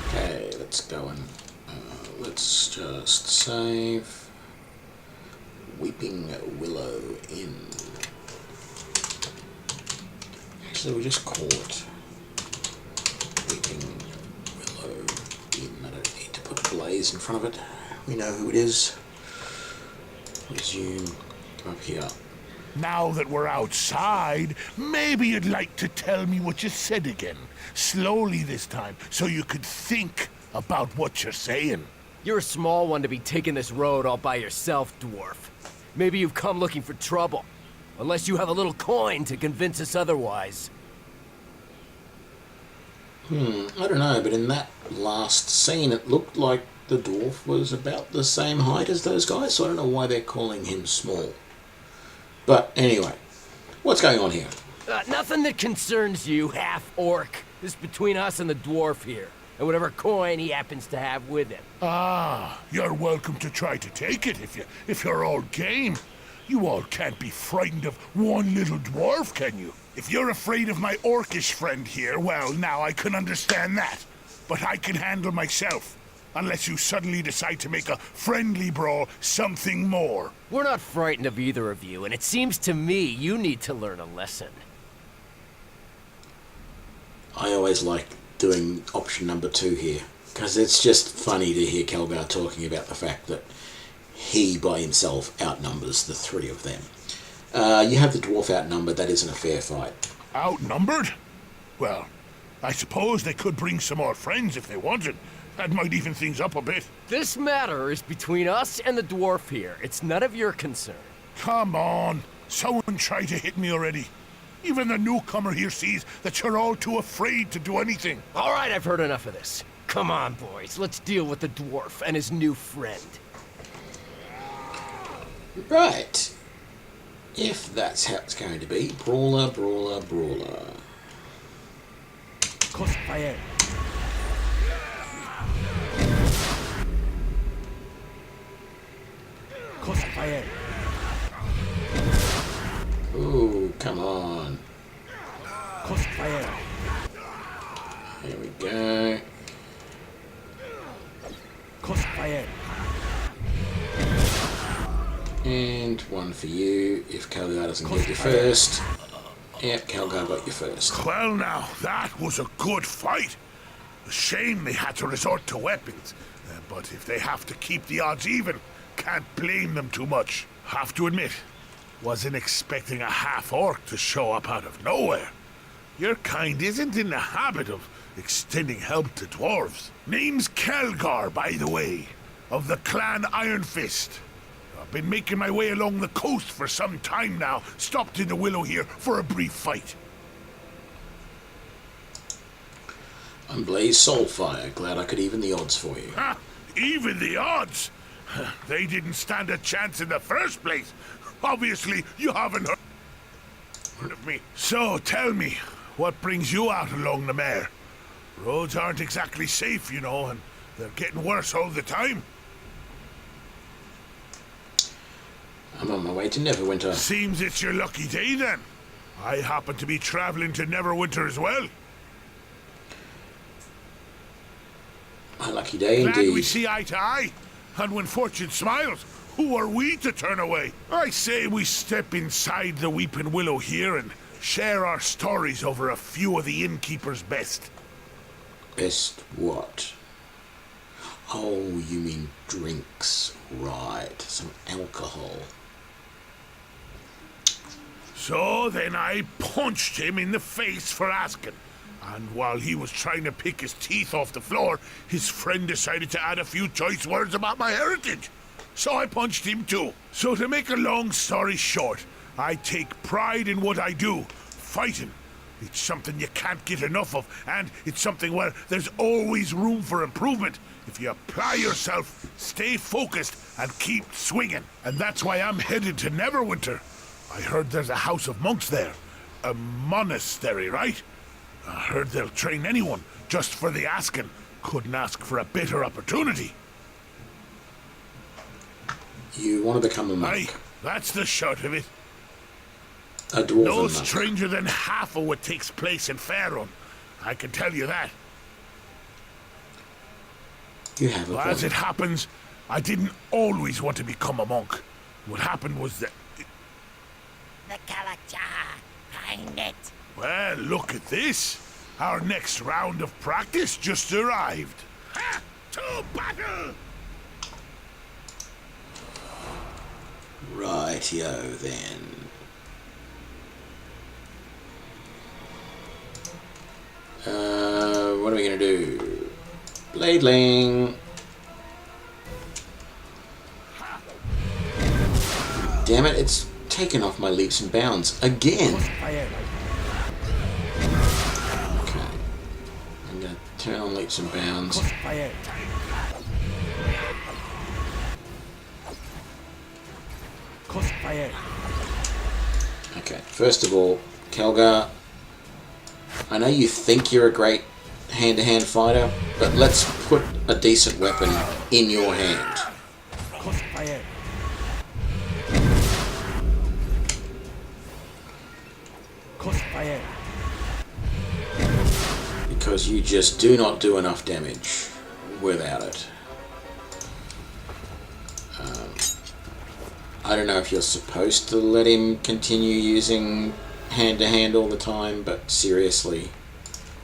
Okay, let's go and let's just save Weeping Willow Inn. Actually, we just call it Weeping Willow Inn. I don't need to put Blaze in front of it. We know who it is. Resume. Come up here.
Now that we're outside, maybe you'd like to tell me what you said again. Slowly this time, so you could think about what you're saying.
You're a small one to be taking this road all by yourself, dwarf. Maybe you've come looking for trouble. Unless you have a little coin to convince us otherwise.
I don't know, but in that last scene it looked like the dwarf was about the same height as those guys, so I don't know why they're calling him small. But anyway, what's going on here?
Nothing that concerns you, half-orc. This is between us and the dwarf here, and whatever coin he happens to have with him.
Ah, you're welcome to try to take it if you're all game. You all can't be frightened of one little dwarf, can you? If you're afraid of my orcish friend here, well, now I can understand that. But I can handle myself. Unless you suddenly decide to make a friendly brawl something more.
We're not frightened of either of you, and it seems to me you need to learn a lesson.
I always like doing option number 2 here, because it's just funny to hear Calgar talking about the fact that he by himself outnumbers the 3 of them. You have the dwarf outnumbered, that isn't a fair fight.
Outnumbered? Well, I suppose they could bring some more friends if they wanted. That might even things up a bit.
This matter is between us and the dwarf here. It's none of your concern.
Come on. Someone tried to hit me already. Even the newcomer here sees that you're all too afraid to do anything.
All right, I've heard enough of this. Come on, boys. Let's deal with the dwarf and his new friend.
Right. If that's how it's going to be. Brawler, brawler, brawler.
Crossfire. Crossfire.
Ooh, come on.
Crossfire.
Here we go.
Crossfire.
And one for you, if Calgar doesn't get you first. Yep, Calgar got you first.
Well now, that was a good fight. A shame they had to resort to weapons. But if they have to keep the odds even, can't blame them too much. Have to admit, wasn't expecting a half-orc to show up out of nowhere. Your kind isn't in the habit of extending help to dwarves. Name's Calgar, by the way, of the clan Iron Fist. I've been making my way along the coast for some time now. Stopped in the Willow here for a brief fight.
I'm Blaze Soulfire. Glad I could even the odds for you.
Ha! Even the odds? They didn't stand a chance in the first place. Obviously, you haven't heard of me. So, tell me, what brings you out along the mare? Roads aren't exactly safe, you know, and they're getting worse all the time.
I'm on my way to Neverwinter.
Seems it's your lucky day, then. I happen to be traveling to Neverwinter as well.
My lucky day,
Glad
indeed.
we see eye to eye. And when fortune smiles, who are we to turn away? I say we step inside the Weeping Willow here and share our stories over a few of the innkeeper's best.
Best what? Oh, you mean drinks. Right, some alcohol.
So then I punched him in the face for asking. And while he was trying to pick his teeth off the floor, his friend decided to add a few choice words about my heritage. So I punched him too. So to make a long story short, I take pride in what I do, fighting. It's something you can't get enough of, and it's something where there's always room for improvement. If you apply yourself, stay focused, and keep swinging. And that's why I'm headed to Neverwinter. I heard there's a house of monks there. A monastery, right? I heard they'll train anyone, just for the asking. Couldn't ask for a better opportunity.
You want to become a monk?
Aye, that's the short of it.
a dwarven
No
monk.
stranger than half of what takes place in Faerun. I can tell you that.
You have a
Well, as it
point.
happens, I didn't always want to become a monk. What happened was that...
The Kalakjar. Find it.
Well, look at this. Our next round of practice just arrived. Ha! To battle!
Rightio then. What are we gonna do? Bladeling. Damn it, it's taken off my leaps and bounds again. Okay. I'm gonna turn on leaps and bounds. Okay, first of all, Kelgar, I know you think you're a great hand-to-hand fighter, but let's put a decent weapon in your hand. Because you just do not do enough damage without it. I don't know if you're supposed to let him continue using hand-to-hand all the time, but seriously,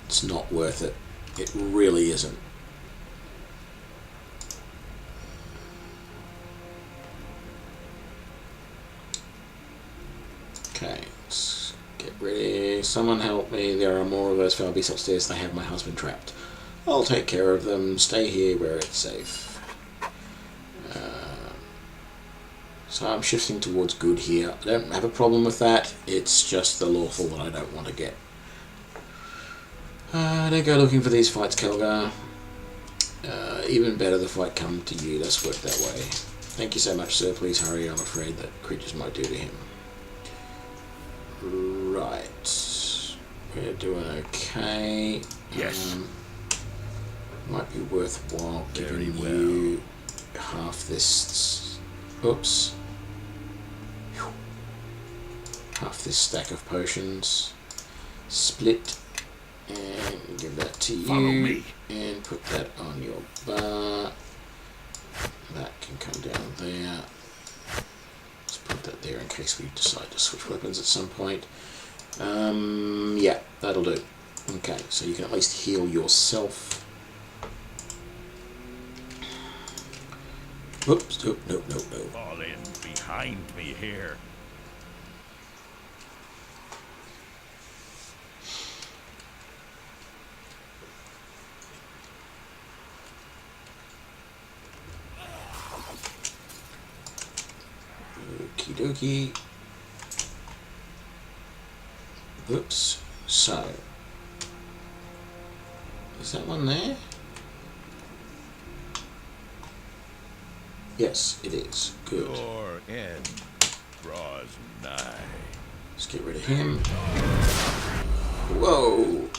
it's not worth it. It really isn't. Okay, let's get ready. Someone help me. There are more of those foul beasts upstairs. They have my husband trapped. I'll take care of them. Stay here where it's safe. So I'm shifting towards good here. I don't have a problem with that. It's just the lawful that I don't want to get. Don't go looking for these fights, Kelgar. Even better, the fight come to you. Let's work that way. Thank you so much, sir. Please hurry. I'm afraid that creatures might do to him. Right. We're doing okay.
Yes.
Might be worthwhile giving you half this. Oops. Half this stack of potions. Split. And give that to you.
Follow me.
And put that on your bar. That can come down there. Let's put that there in case we decide to switch weapons at some point. Yeah, that'll do. Okay, so you can at least heal yourself. Oops, nope.
Fall in behind me here.
Okie dokie. Oops. So, is that one there? Yes, it is. Good.
Your end draws nigh.
Let's get rid of him. Whoa!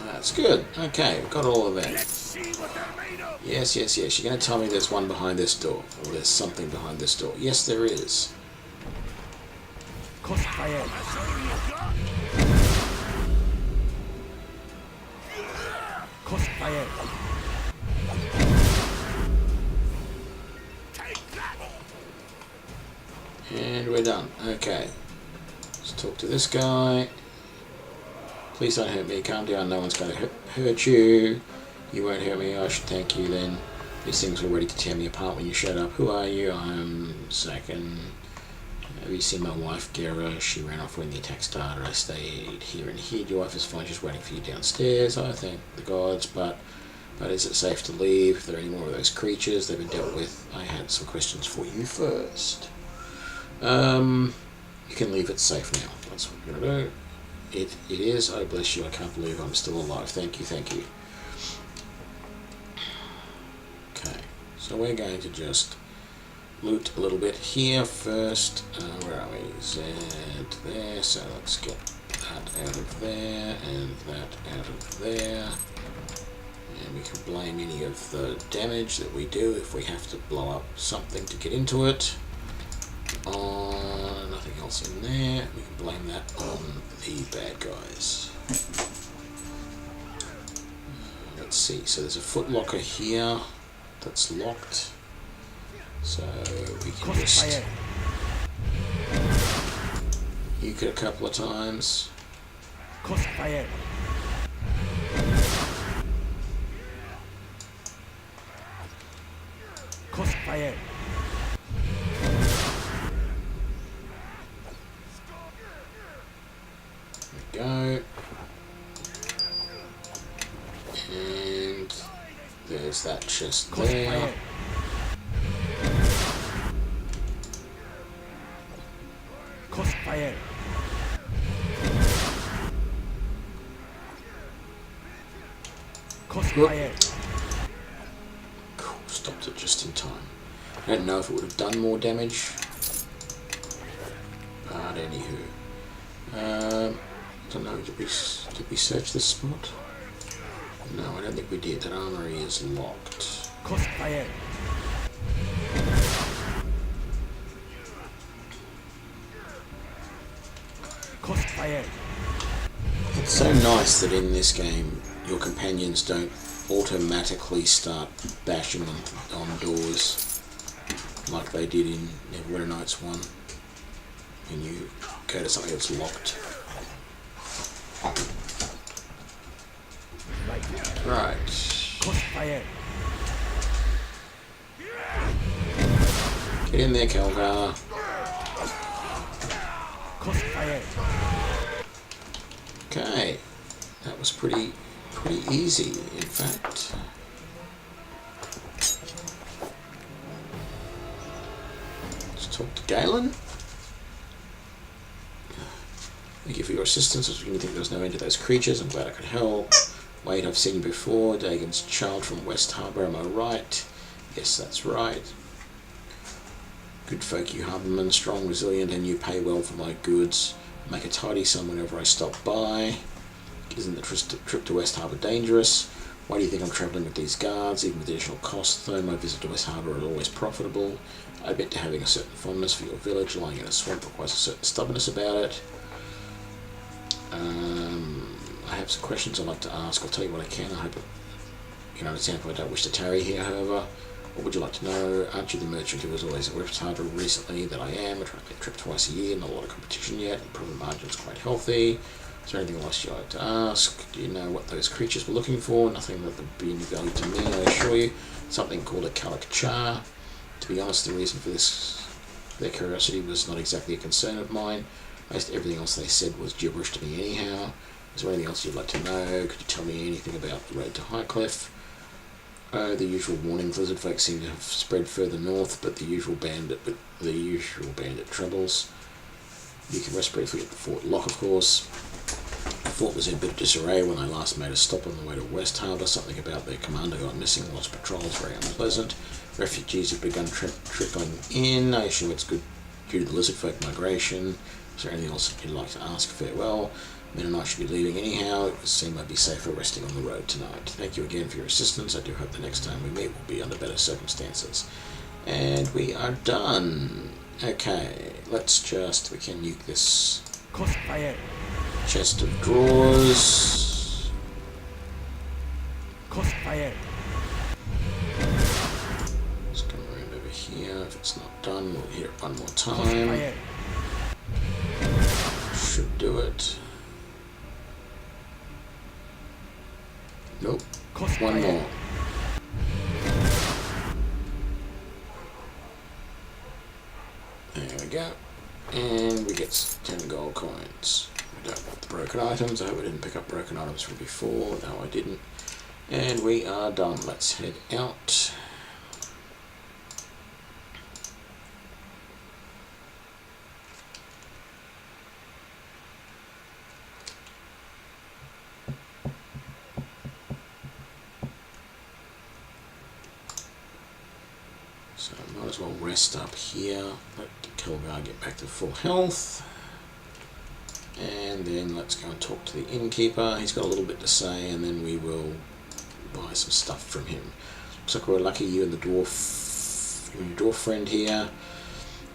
That's good. Okay, we've got all of that. Yes. You're going to tell me there's one behind this door, or there's something behind this door. Yes, there is. And we're done. Okay. Let's talk to this guy. Please don't hurt me. Calm down. No one's going to hurt you. You won't hurt me. I should thank you then. These things were ready to tear me apart when you showed up. Who are you? I'm Zakin. Have you seen my wife, Gera? She ran off when the attack started. I stayed here and hid. Your wife is fine. She's waiting for you downstairs. I thank the gods, but is it safe to leave? If there are any more of those creatures, they've been dealt with. I had some questions for you first. You can leave it safe now. That's what we're going to do. It is. Oh, bless you. I can't believe I'm still alive. Thank you. Okay. So So we're going to just loot a little bit here first. Where are we? Z there. So let's get that out of there and that out of there. And we can blame any of the damage that we do if we have to blow up something to get into it. Nothing else in there. We can blame that on the bad guys. Let's see. So there's a footlocker here that's locked. So we can just nuke it a couple of times. Go. And there's that chest there. Cool, stopped it just in time. I don't know if it would have done more damage. But anywho. I don't know, did we search this spot? No, I don't think we did. That armory is locked. It's so nice that in this game your companions don't automatically start bashing on doors like they did in Neverwinter Nights 1 when you go to something that's locked. Right. Get in there, Kelgar. Okay, that was pretty easy, in fact. Let's talk to Galen. Thank you for your assistance. I was beginning to think there was no end to those creatures. I'm glad I could help. Wait, I've seen you before. Dagon's child from West Harbour, am I right? Yes, that's right. Good folk, you harbourmen, strong, resilient, and you pay well for my goods. Make a tidy sum whenever I stop by. Isn't the trip to West Harbour dangerous? Why do you think I'm travelling with these guards? Even with additional costs, though, my visit to West Harbour is always profitable. I admit to having a certain fondness for your village. Lying in a swamp requires a certain stubbornness about it. I have some questions I'd like to ask. I'll tell you what I can. I hope you can understand if I don't wish to tarry here, however. What would you like to know? Aren't you the merchant who was always at West Harbour recently that I am? I try to make a trip twice a year, not a lot of competition yet. The profit margin's quite healthy. Is there anything else you'd like to ask? Do you know what those creatures were looking for? Nothing that would be any value to me, I assure you. Something called a Kalak Char. To be honest, the reason for their curiosity was not exactly a concern of mine. Most everything else they said was gibberish to me anyhow. Is there anything else you'd like to know? Could you tell me anything about the road to Highcliffe? The usual warnings. Lizard folk seem to have spread further north, but the usual bandit troubles. You can rest briefly at the Fort Lock, of course. The fort was in a bit of disarray when I last made a stop on the way to West Harbour. Something about their commander got missing, lost patrols, very unpleasant. Refugees have begun trickling in. I assume it's good due to the lizard folk migration. Is there anything else you'd like to ask? Farewell. Men and I should be leaving anyhow. It would seem I'd be safer resting on the road tonight. Thank you again for your assistance. I do hope the next time we meet will be under better circumstances. And we are done. Okay, let's we can nuke this chest of drawers. Let's come around over here. If it's not done, we'll hit it one more time. Should do it. Nope. One more. There we go. And we get 10 gold coins. We don't want the broken items. I hope I didn't pick up broken items from before. No, I didn't. And we are done. Let's head out. as well rest up here. Let Kelgar get back to full health. And then let's go and talk to the innkeeper. He's got a little bit to say, and then we will buy some stuff from him. Looks like we're lucky you and the dwarf, your dwarf friend here.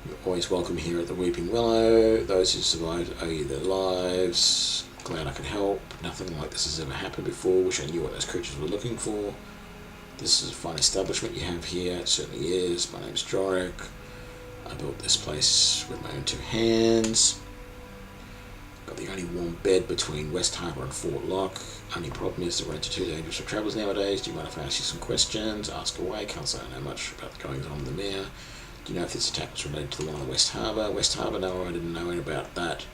You're always welcome here at the Weeping Willow. Those who survived owe you their lives. Glad I could help. Nothing like this has ever happened before. Wish I knew what those creatures were looking for. This is a fine establishment you have here. It certainly is. My name's Jorik. I built this place with my own two hands. Got the only warm bed between West Harbour and Fort Lock. Only problem is the roads are too dangerous for travellers nowadays. Do you mind if I ask you some questions? Ask away. Can't say I know much about the goings on in the Mere. Do you know if this attack was related to the one on the West Harbour? West Harbour? No, I didn't know anything about that.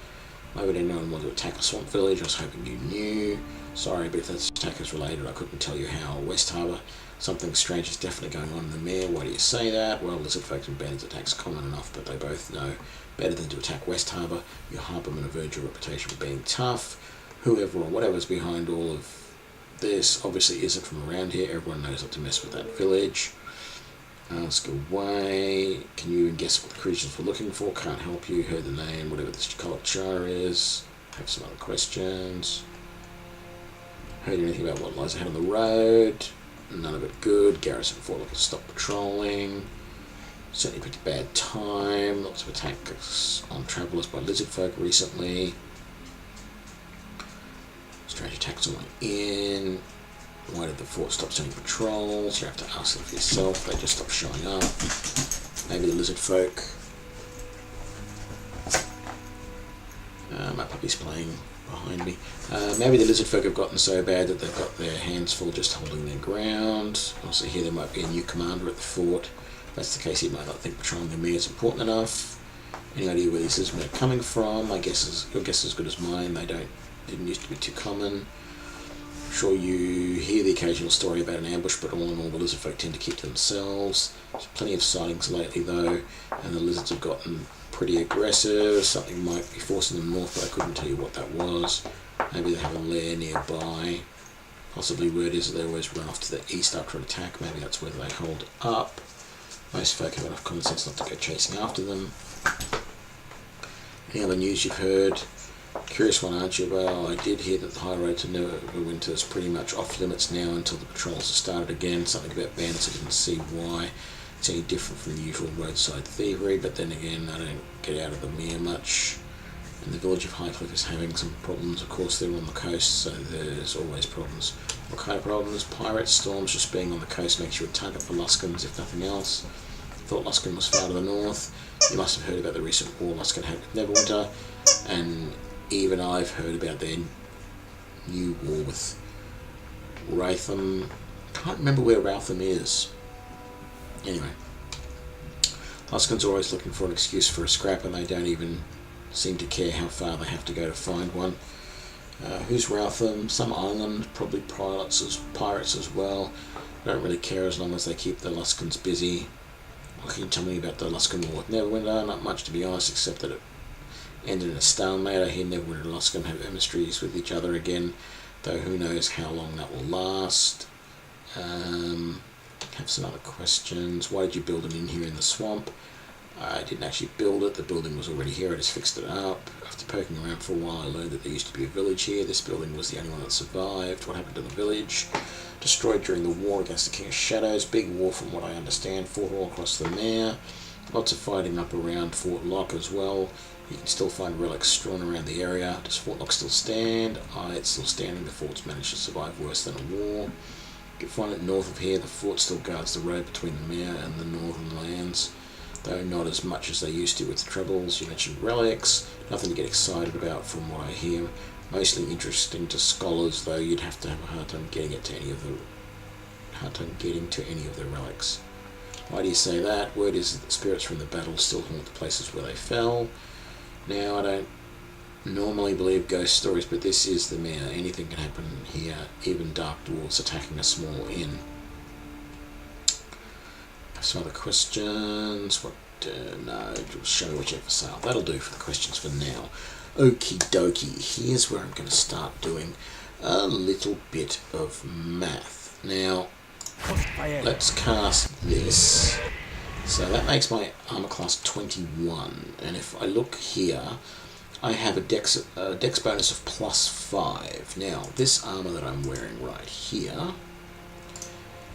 Why would anyone want to attack a swamp village? I was hoping you knew. Sorry, but if this attack is related, I couldn't tell you how. West Harbour, something strange is definitely going on in the Mere. Why do you say that? Well, lizard folk and bandits attacks are common enough, but they both know better than to attack West Harbour. Your harbourmen have earned your reputation for being tough. Whoever or whatever's behind all of this obviously isn't from around here. Everyone knows not to mess with that village. Ask away. Can you even guess what the creatures were looking for? Can't help you. Heard the name, whatever this culture is. Have some other questions. Heard anything about what lies ahead on the road? None of it good. Garrison Fort Lock has stopped patrolling. Certainly picked a bad time. Lots of attacks on travellers by lizard folk recently. Strange attacks on my inn. Why did the fort stop sending patrols? You have to ask them for yourself. They just stopped showing up. Maybe the lizard folk. My puppy's playing behind me. Maybe the lizard folk have gotten so bad that they've got their hands full just holding their ground. Also here there might be a new commander at the fort. If that's the case, he might not think patrolling the Mere is important enough. Any idea where these lizardmen are coming from? Your guess is as good as mine. They didn't used to be too common. I'm sure you hear the occasional story about an ambush, but all in all the lizard folk tend to keep to themselves. There's plenty of sightings lately though, and the lizards have gotten pretty aggressive. Something might be forcing them north, but I couldn't tell you what that was. Maybe they have a lair nearby. Possibly word is that they always run off to the east after an attack. Maybe that's where they hold up. Most folk have enough common sense not to go chasing after them. Any other news you've heard? Curious one, aren't you? Well, I did hear that the high road to Neverwinter is pretty much off limits now until the patrols have started again. Something about bandits, I didn't see why it's any different from the usual roadside thievery, but then again, I don't get out of the Mere much. And the village of Highcliffe is having some problems. Of course, they're on the coast, so there's always problems. What kind of problems? Pirates, storms. Just being on the coast makes you a target for Luskans, if nothing else. Thought Luskan was far to the north. You must have heard about the recent war Luskan had with Neverwinter, and even I've heard about their new war with Wratham. Can't remember where Wratham is. Anyway, Luskans are always looking for an excuse for a scrap, and they don't even seem to care how far they have to go to find one. Who's Wratham? Some island, probably pirates as well. Don't really care as long as they keep the Luskans busy. What can you tell me about the Luskan war with Neverwinter? Not much, to be honest, except that it ended in a stalemate. I hear Neverwinter and Luskan have mysteries with each other again, though who knows how long that will last. Have some other questions. Why did you build an inn here in the swamp? I didn't actually build it. The building was already here. I just fixed it up. After poking around for a while, I learned that there used to be a village here. This building was the only one that survived. What happened to the village? Destroyed during the war against the King of Shadows. Big war from what I understand. Fought all across the Mere. Lots of fighting up around Fort Lock as well. You can still find relics strewn around the area. Does Fort Lock still stand? It's still standing. The fort's managed to survive worse than a war. You can find it north of here. The fort still guards the road between the Mere and the northern lands, though not as much as they used to with the Troubles. You mentioned relics. Nothing to get excited about from what I hear. Mostly interesting to scholars, though you'd have to have a hard time getting to any of the relics. Why do you say that? Word is that the spirits from the battle still haunt the places where they fell. Now, I don't normally believe ghost stories, but this is the Mere. Anything can happen here, even dark dwarves attacking a small inn. Have some other questions. No, just show me what you have for sale. That'll do for the questions for now. Okie dokie. Here's where I'm going to start doing a little bit of math. Now, let's cast this. So that makes my armor class 21. And if I look here, I have a dex bonus of +5. Now, this armor that I'm wearing right here,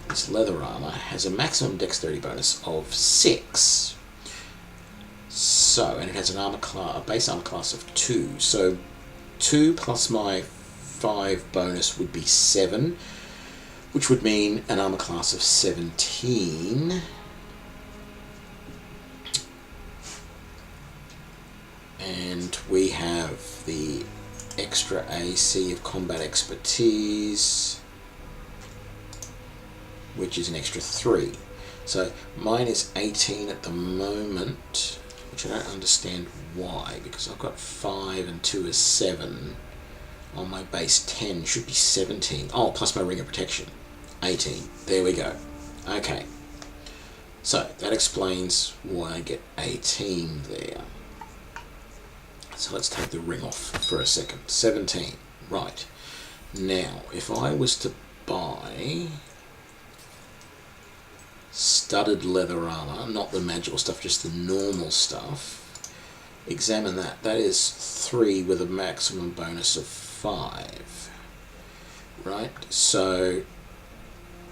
this leather armor, has a maximum dexterity bonus of 6. So, and it has an a base armor class of 2. So 2 plus my 5 bonus would be 7, which would mean an armor class of 17. And we have the extra AC of combat expertise, which is an extra 3. So mine is 18 at the moment, which I don't understand why, because I've got 5 and 2 is 7. On my base 10 should be 17. Oh, plus my ring of protection. 18. There we go. Okay. So that explains why I get 18 there. So let's take the ring off for a second. 17. Right. Now, if I was to buy studded leather armor, not the magical stuff, just the normal stuff, examine that. That is 3 with a maximum bonus of 5. Right? So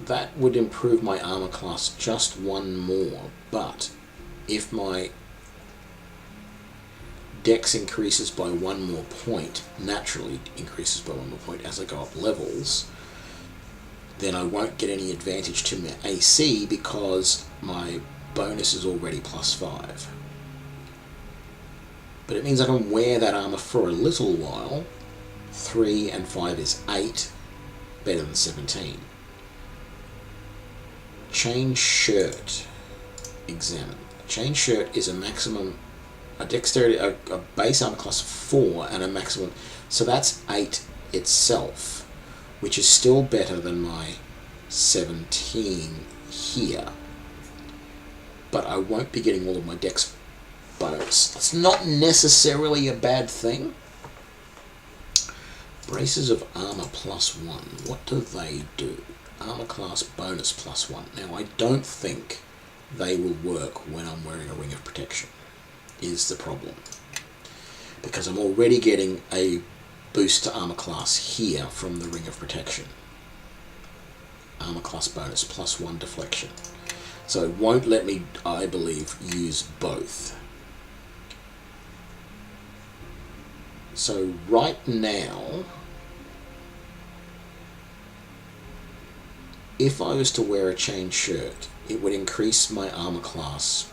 that would improve my armor class just 1 more. But if my Dex increases by 1 more point, naturally increases by 1 more point as I go up levels, then I won't get any advantage to my AC because my bonus is already +5. But it means I can wear that armor for a little while. 3 and 5 is 8, better than 17. Chain shirt. Examine. Chain shirt is a maximum, a dexterity, a base armor class of 4 and a maximum, so that's 8 itself, which is still better than my 17 here. But I won't be getting all of my dex bonus. That's not necessarily a bad thing. Braces of armor +1. What do they do? Armor class bonus +1. Now I don't think they will work when I'm wearing a ring of protection, is the problem. Because I'm already getting a boost to armor class here from the ring of protection. Armor class bonus +1 deflection. So it won't let me, I believe, use both. So right now, if I was to wear a chain shirt, it would increase my armor class.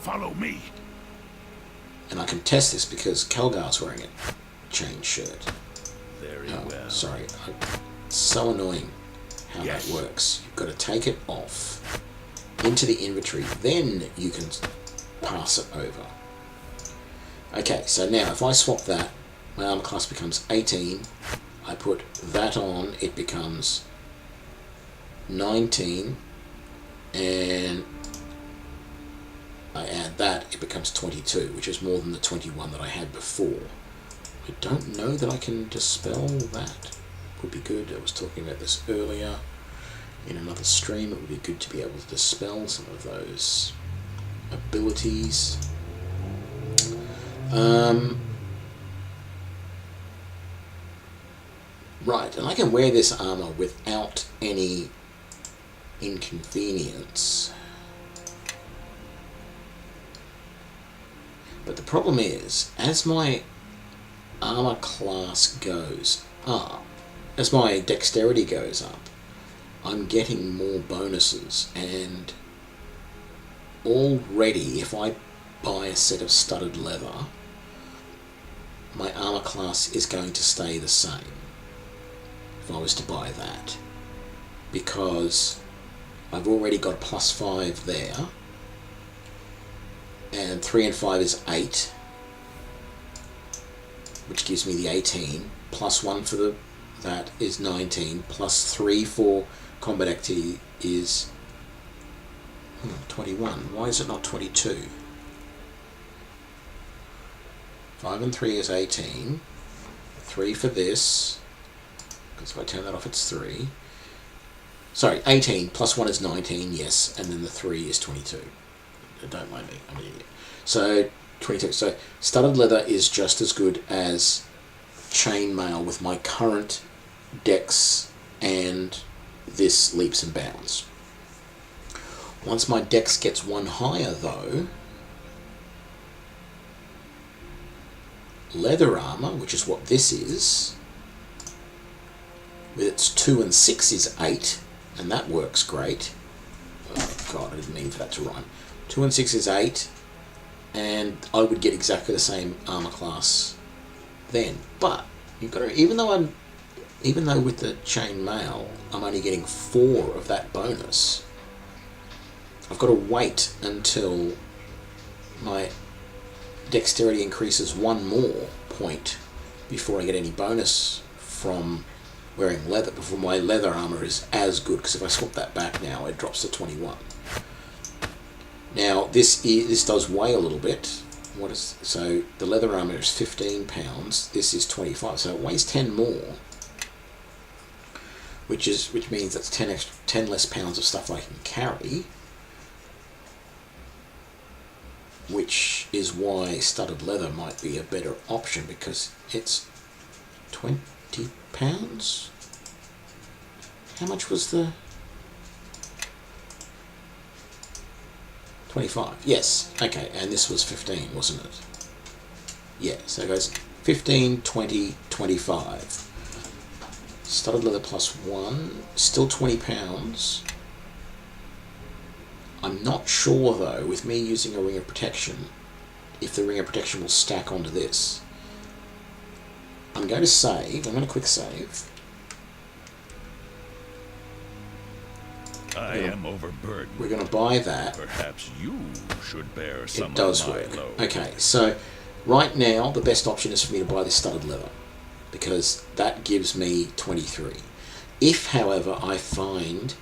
Follow me.
And I can test this because Kelgar's wearing a chain shirt.
Very well.
Sorry. It's so annoying how that works. You've got to take it off into the inventory, then you can pass it over. Okay, so now if I swap that, my armor class becomes 18. I put that on, it becomes 19, and I add that, it becomes 22, which is more than the 21 that I had before. I don't know that I can dispel that. Would be good. I was talking about this earlier in another stream. It would be good to be able to dispel some of those abilities. Right, and I can wear this armor without any inconvenience. But the problem is, as my armor class goes up, as my dexterity goes up, I'm getting more bonuses, and already if I buy a set of studded leather, my armor class is going to stay the same if I was to buy that, because I've already got a +5 there, and 3 and 5 is 8, which gives me the 18, +1 for that is 19, +3 for combat activity is 21. Why is it not 22? 5 and 3 is 18, 3 for this, because if I turn that off it's 3. Sorry, 18 +1 is 19, yes, and then the 3 is 22. Don't mind me. I'm an idiot. So 22. So studded leather is just as good as chainmail with my current dex and this leaps and bounds. Once my dex gets one higher though, leather armor, which is what this is, with its 2 and 6 is 8, and that works great. Oh god, I didn't mean for that to rhyme. 2 and 6 is 8, and I would get exactly the same armor class then. But you've got to, even though with the chainmail I'm only getting 4 of that bonus, I've got to wait until my dexterity increases 1 more point before I get any bonus from wearing leather, before my leather armor is as good, because if I swap that back now, it drops to 21. Now this does weigh a little bit. So the leather armor is 15 pounds. This is 25, so it weighs 10 more, which means that's 10 less pounds of stuff I can carry. Which is why studded leather might be a better option, because it's 20 pounds. How much was the 25? Yes, okay, and this was 15, wasn't it? Yeah, so it goes 15, 20, 25. Studded leather plus 1, still 20 pounds. I'm not sure though, with me using a ring of protection, if the ring of protection will stack onto this. I'm going to save, I'm going to quick save.
I am overburdened.
We're going to buy that.
Perhaps you should bear some
It does
of my
work.
load.
Okay, so right now the best option is for me to buy this studded leather, because that gives me 23. If, however, I find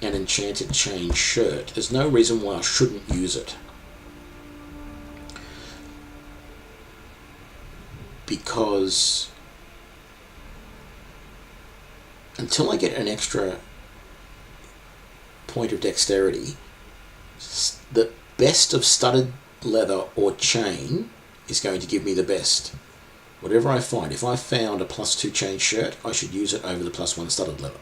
an enchanted chain shirt, there's no reason why I shouldn't use it. Because until I get an extra point of dexterity, the best of studded leather or chain is going to give me the best. Whatever I find, if I found a +2 chain shirt, I should use it over the +1 studded leather.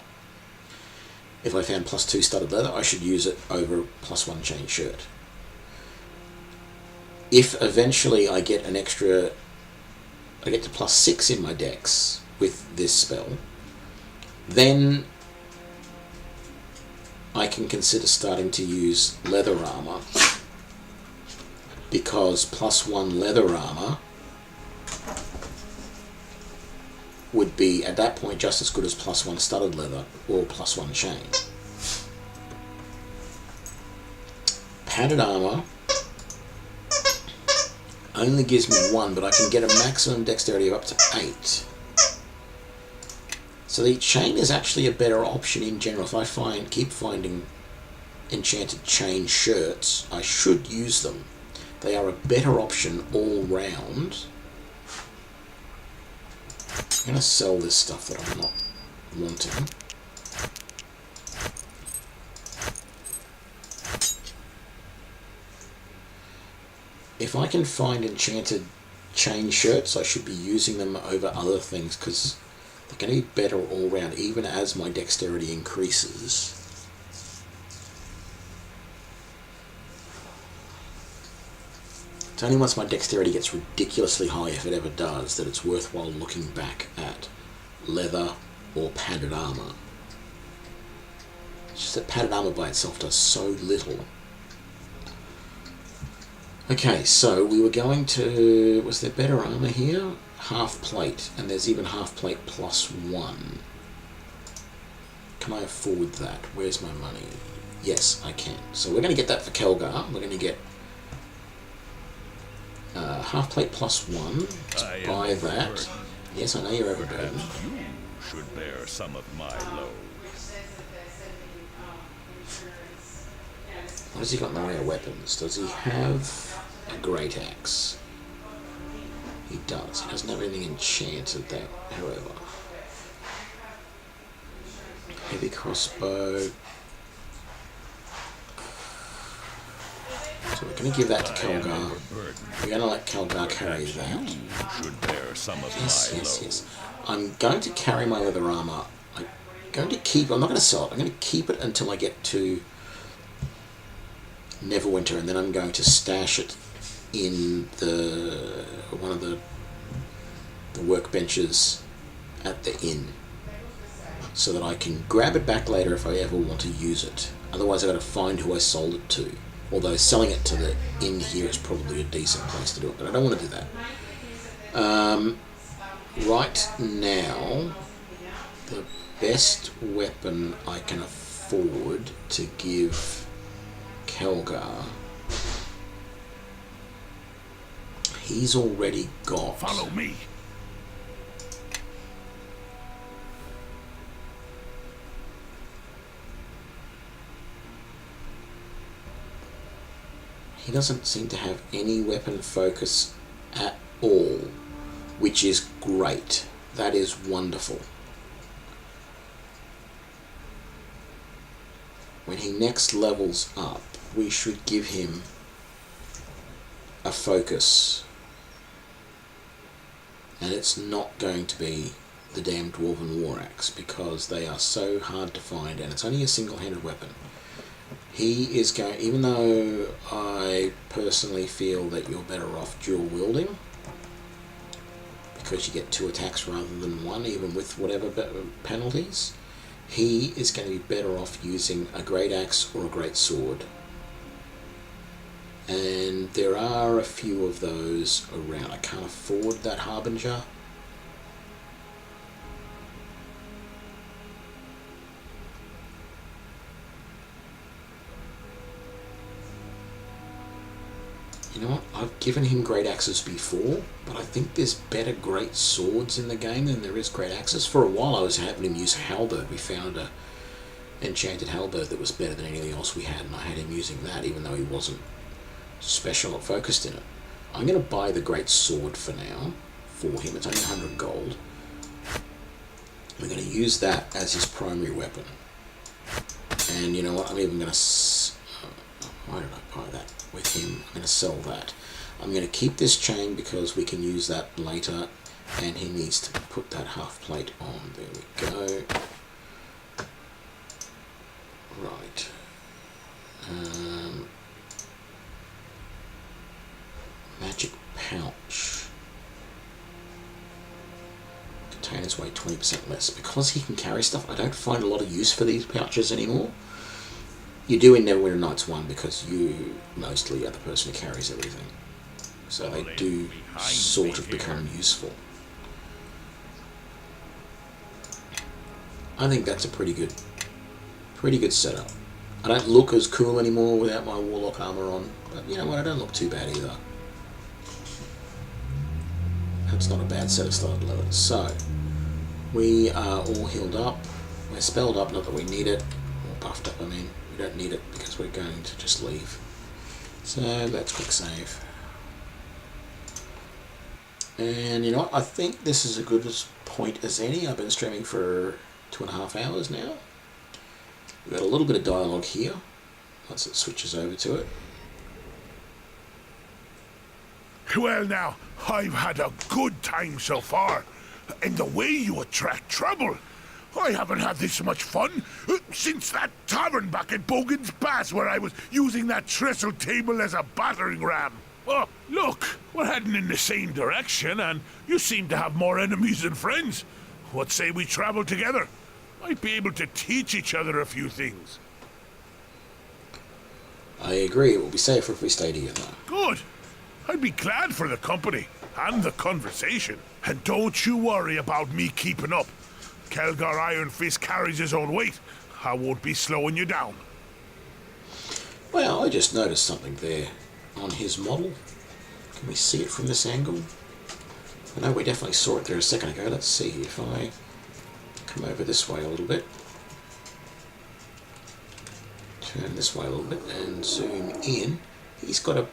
If I found +2 studded leather, I should use it over +1 chain shirt. If eventually I get an extra, I get to +6 in my dex with this spell, then I can consider starting to use leather armor, because +1 leather armor would be at that point just as good as +1 studded leather or +1 chain. Padded armor only gives me 1, but I can get a maximum dexterity of up to 8. So the chain is actually a better option in general. If I keep finding enchanted chain shirts, I should use them. They are a better option all round. I'm going to sell this stuff that I'm not wanting. If I can find enchanted chain shirts, I should be using them over other things, because they're going to be better all round, even as my dexterity increases. It's only once my dexterity gets ridiculously high, if it ever does, that it's worthwhile looking back at leather or padded armor. It's just that padded armor by itself does so little. Okay, so we were going to, was there better armor here? Half plate, and there's even half plate +1. Can I afford that? Where's my money? Yes, I can. So we're going to get that for Kelgar. We're going to get half plate +1. Let's buy that. Yes, I know you're overburdened.
Perhaps you should bear some of my load.
What has he got in the way of weapons? Does he have a great axe? He does. He doesn't have anything enchanted there, however. Heavy crossbow. So we're going to give that to Kelgar. We're going to let Kelgar carry that.
Should bear some of
Yes. I'm going to carry my leather armor. I'm going to keep... I'm not going to sell it. I'm going to keep it until I get to Neverwinter, and then I'm going to stash it in one of the workbenches at the inn, so that I can grab it back later if I ever want to use it. Otherwise I've got to find who I sold it to. Although selling it to the inn here is probably a decent place to do it, but I don't want to do that. Right now, the best weapon I can afford to give Kelgar, he's already got...
Follow me.
He doesn't seem to have any weapon focus at all, which is great. That is wonderful. When he next levels up, we should give him a focus. And it's not going to be the damn Dwarven War Axe, because they are so hard to find, and it's only a single-handed weapon. He is going, even though I personally feel that you're better off dual wielding, because you get 2 attacks rather than 1, even with whatever penalties, he is going to be better off using a great axe or a great sword. And there are a few of those around. I can't afford that Harbinger. You know what? I've given him great axes before, but I think there's better great swords in the game than there is great axes. For a while I was having him use halberd. We found a enchanted halberd that was better than anything else we had, and I had him using that even though he wasn't special or focused in it. I'm going to buy the great sword for now for him. It's only 100 gold. We're going to use that as his primary weapon. And you know what? I'm even going to... why did I buy that with him? I'm going to sell that. I'm going to keep this chain because we can use that later, and he needs to put that half plate on. There we go. Right. Magic pouch. Containers weigh 20% less. Because he can carry stuff, I don't find a lot of use for these pouches anymore. You do in Neverwinter Nights 1 because you mostly are the person who carries everything. So they do sort of become useful. I think that's a pretty good setup. I don't look as cool anymore without my Warlock armor on, but you know what, I don't look too bad either. That's not a bad set of starter levels. So, we are all healed up. We're spelled up, not that we need it. Or buffed up, I mean. We don't need it because we're going to just leave. So, let's quick save. And you know what, I think this is as good a point as any. I've been streaming for 2.5 hours now. We've got a little bit of dialogue here, once it switches over to it.
Well now, I've had a good time so far. And the way you attract trouble. I haven't had this much fun since that tavern back at Bogan's Pass where I was using that trestle table as a battering ram. Oh, look, we're heading in the same direction and you seem to have more enemies than friends. What say we travel together? Might be able to teach each other a few things.
I agree, it will be safer if we stay together.
Good. I'd be glad for the company and the conversation. And don't you worry about me keeping up. Kelgar Iron Fist carries his own weight. I won't be slowing you down.
Well, I just noticed something there on his model. Can we see it from this angle? I know we definitely saw it there a second ago. Let's see if I come over this way a little bit. Turn this way a little bit and zoom in. He's got a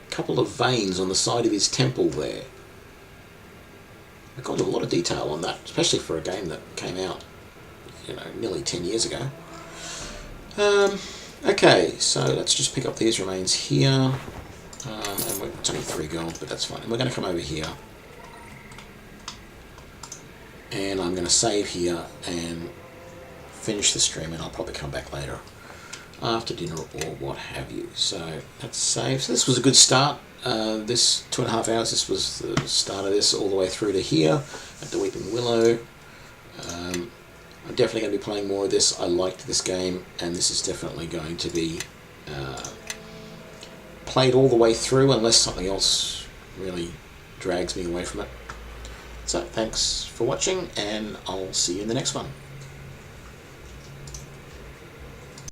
couple of veins on the side of his temple there. I've got a lot of detail on that, especially for a game that came out, you know, nearly 10 years ago. Okay, so let's just pick up these remains here. And it's only 3 gold, but that's fine. And we're going to come over here. And I'm going to save here and finish the stream, and I'll probably come back later after dinner or what have you. So let's save. So this was a good start. This 2.5 hours, this was the start of this all the way through to here at the Weeping Willow. I'm definitely going to be playing more of this. I liked this game, and this is definitely going to be played all the way through unless something else really drags me away from it. So thanks for watching, and I'll see you in the next one.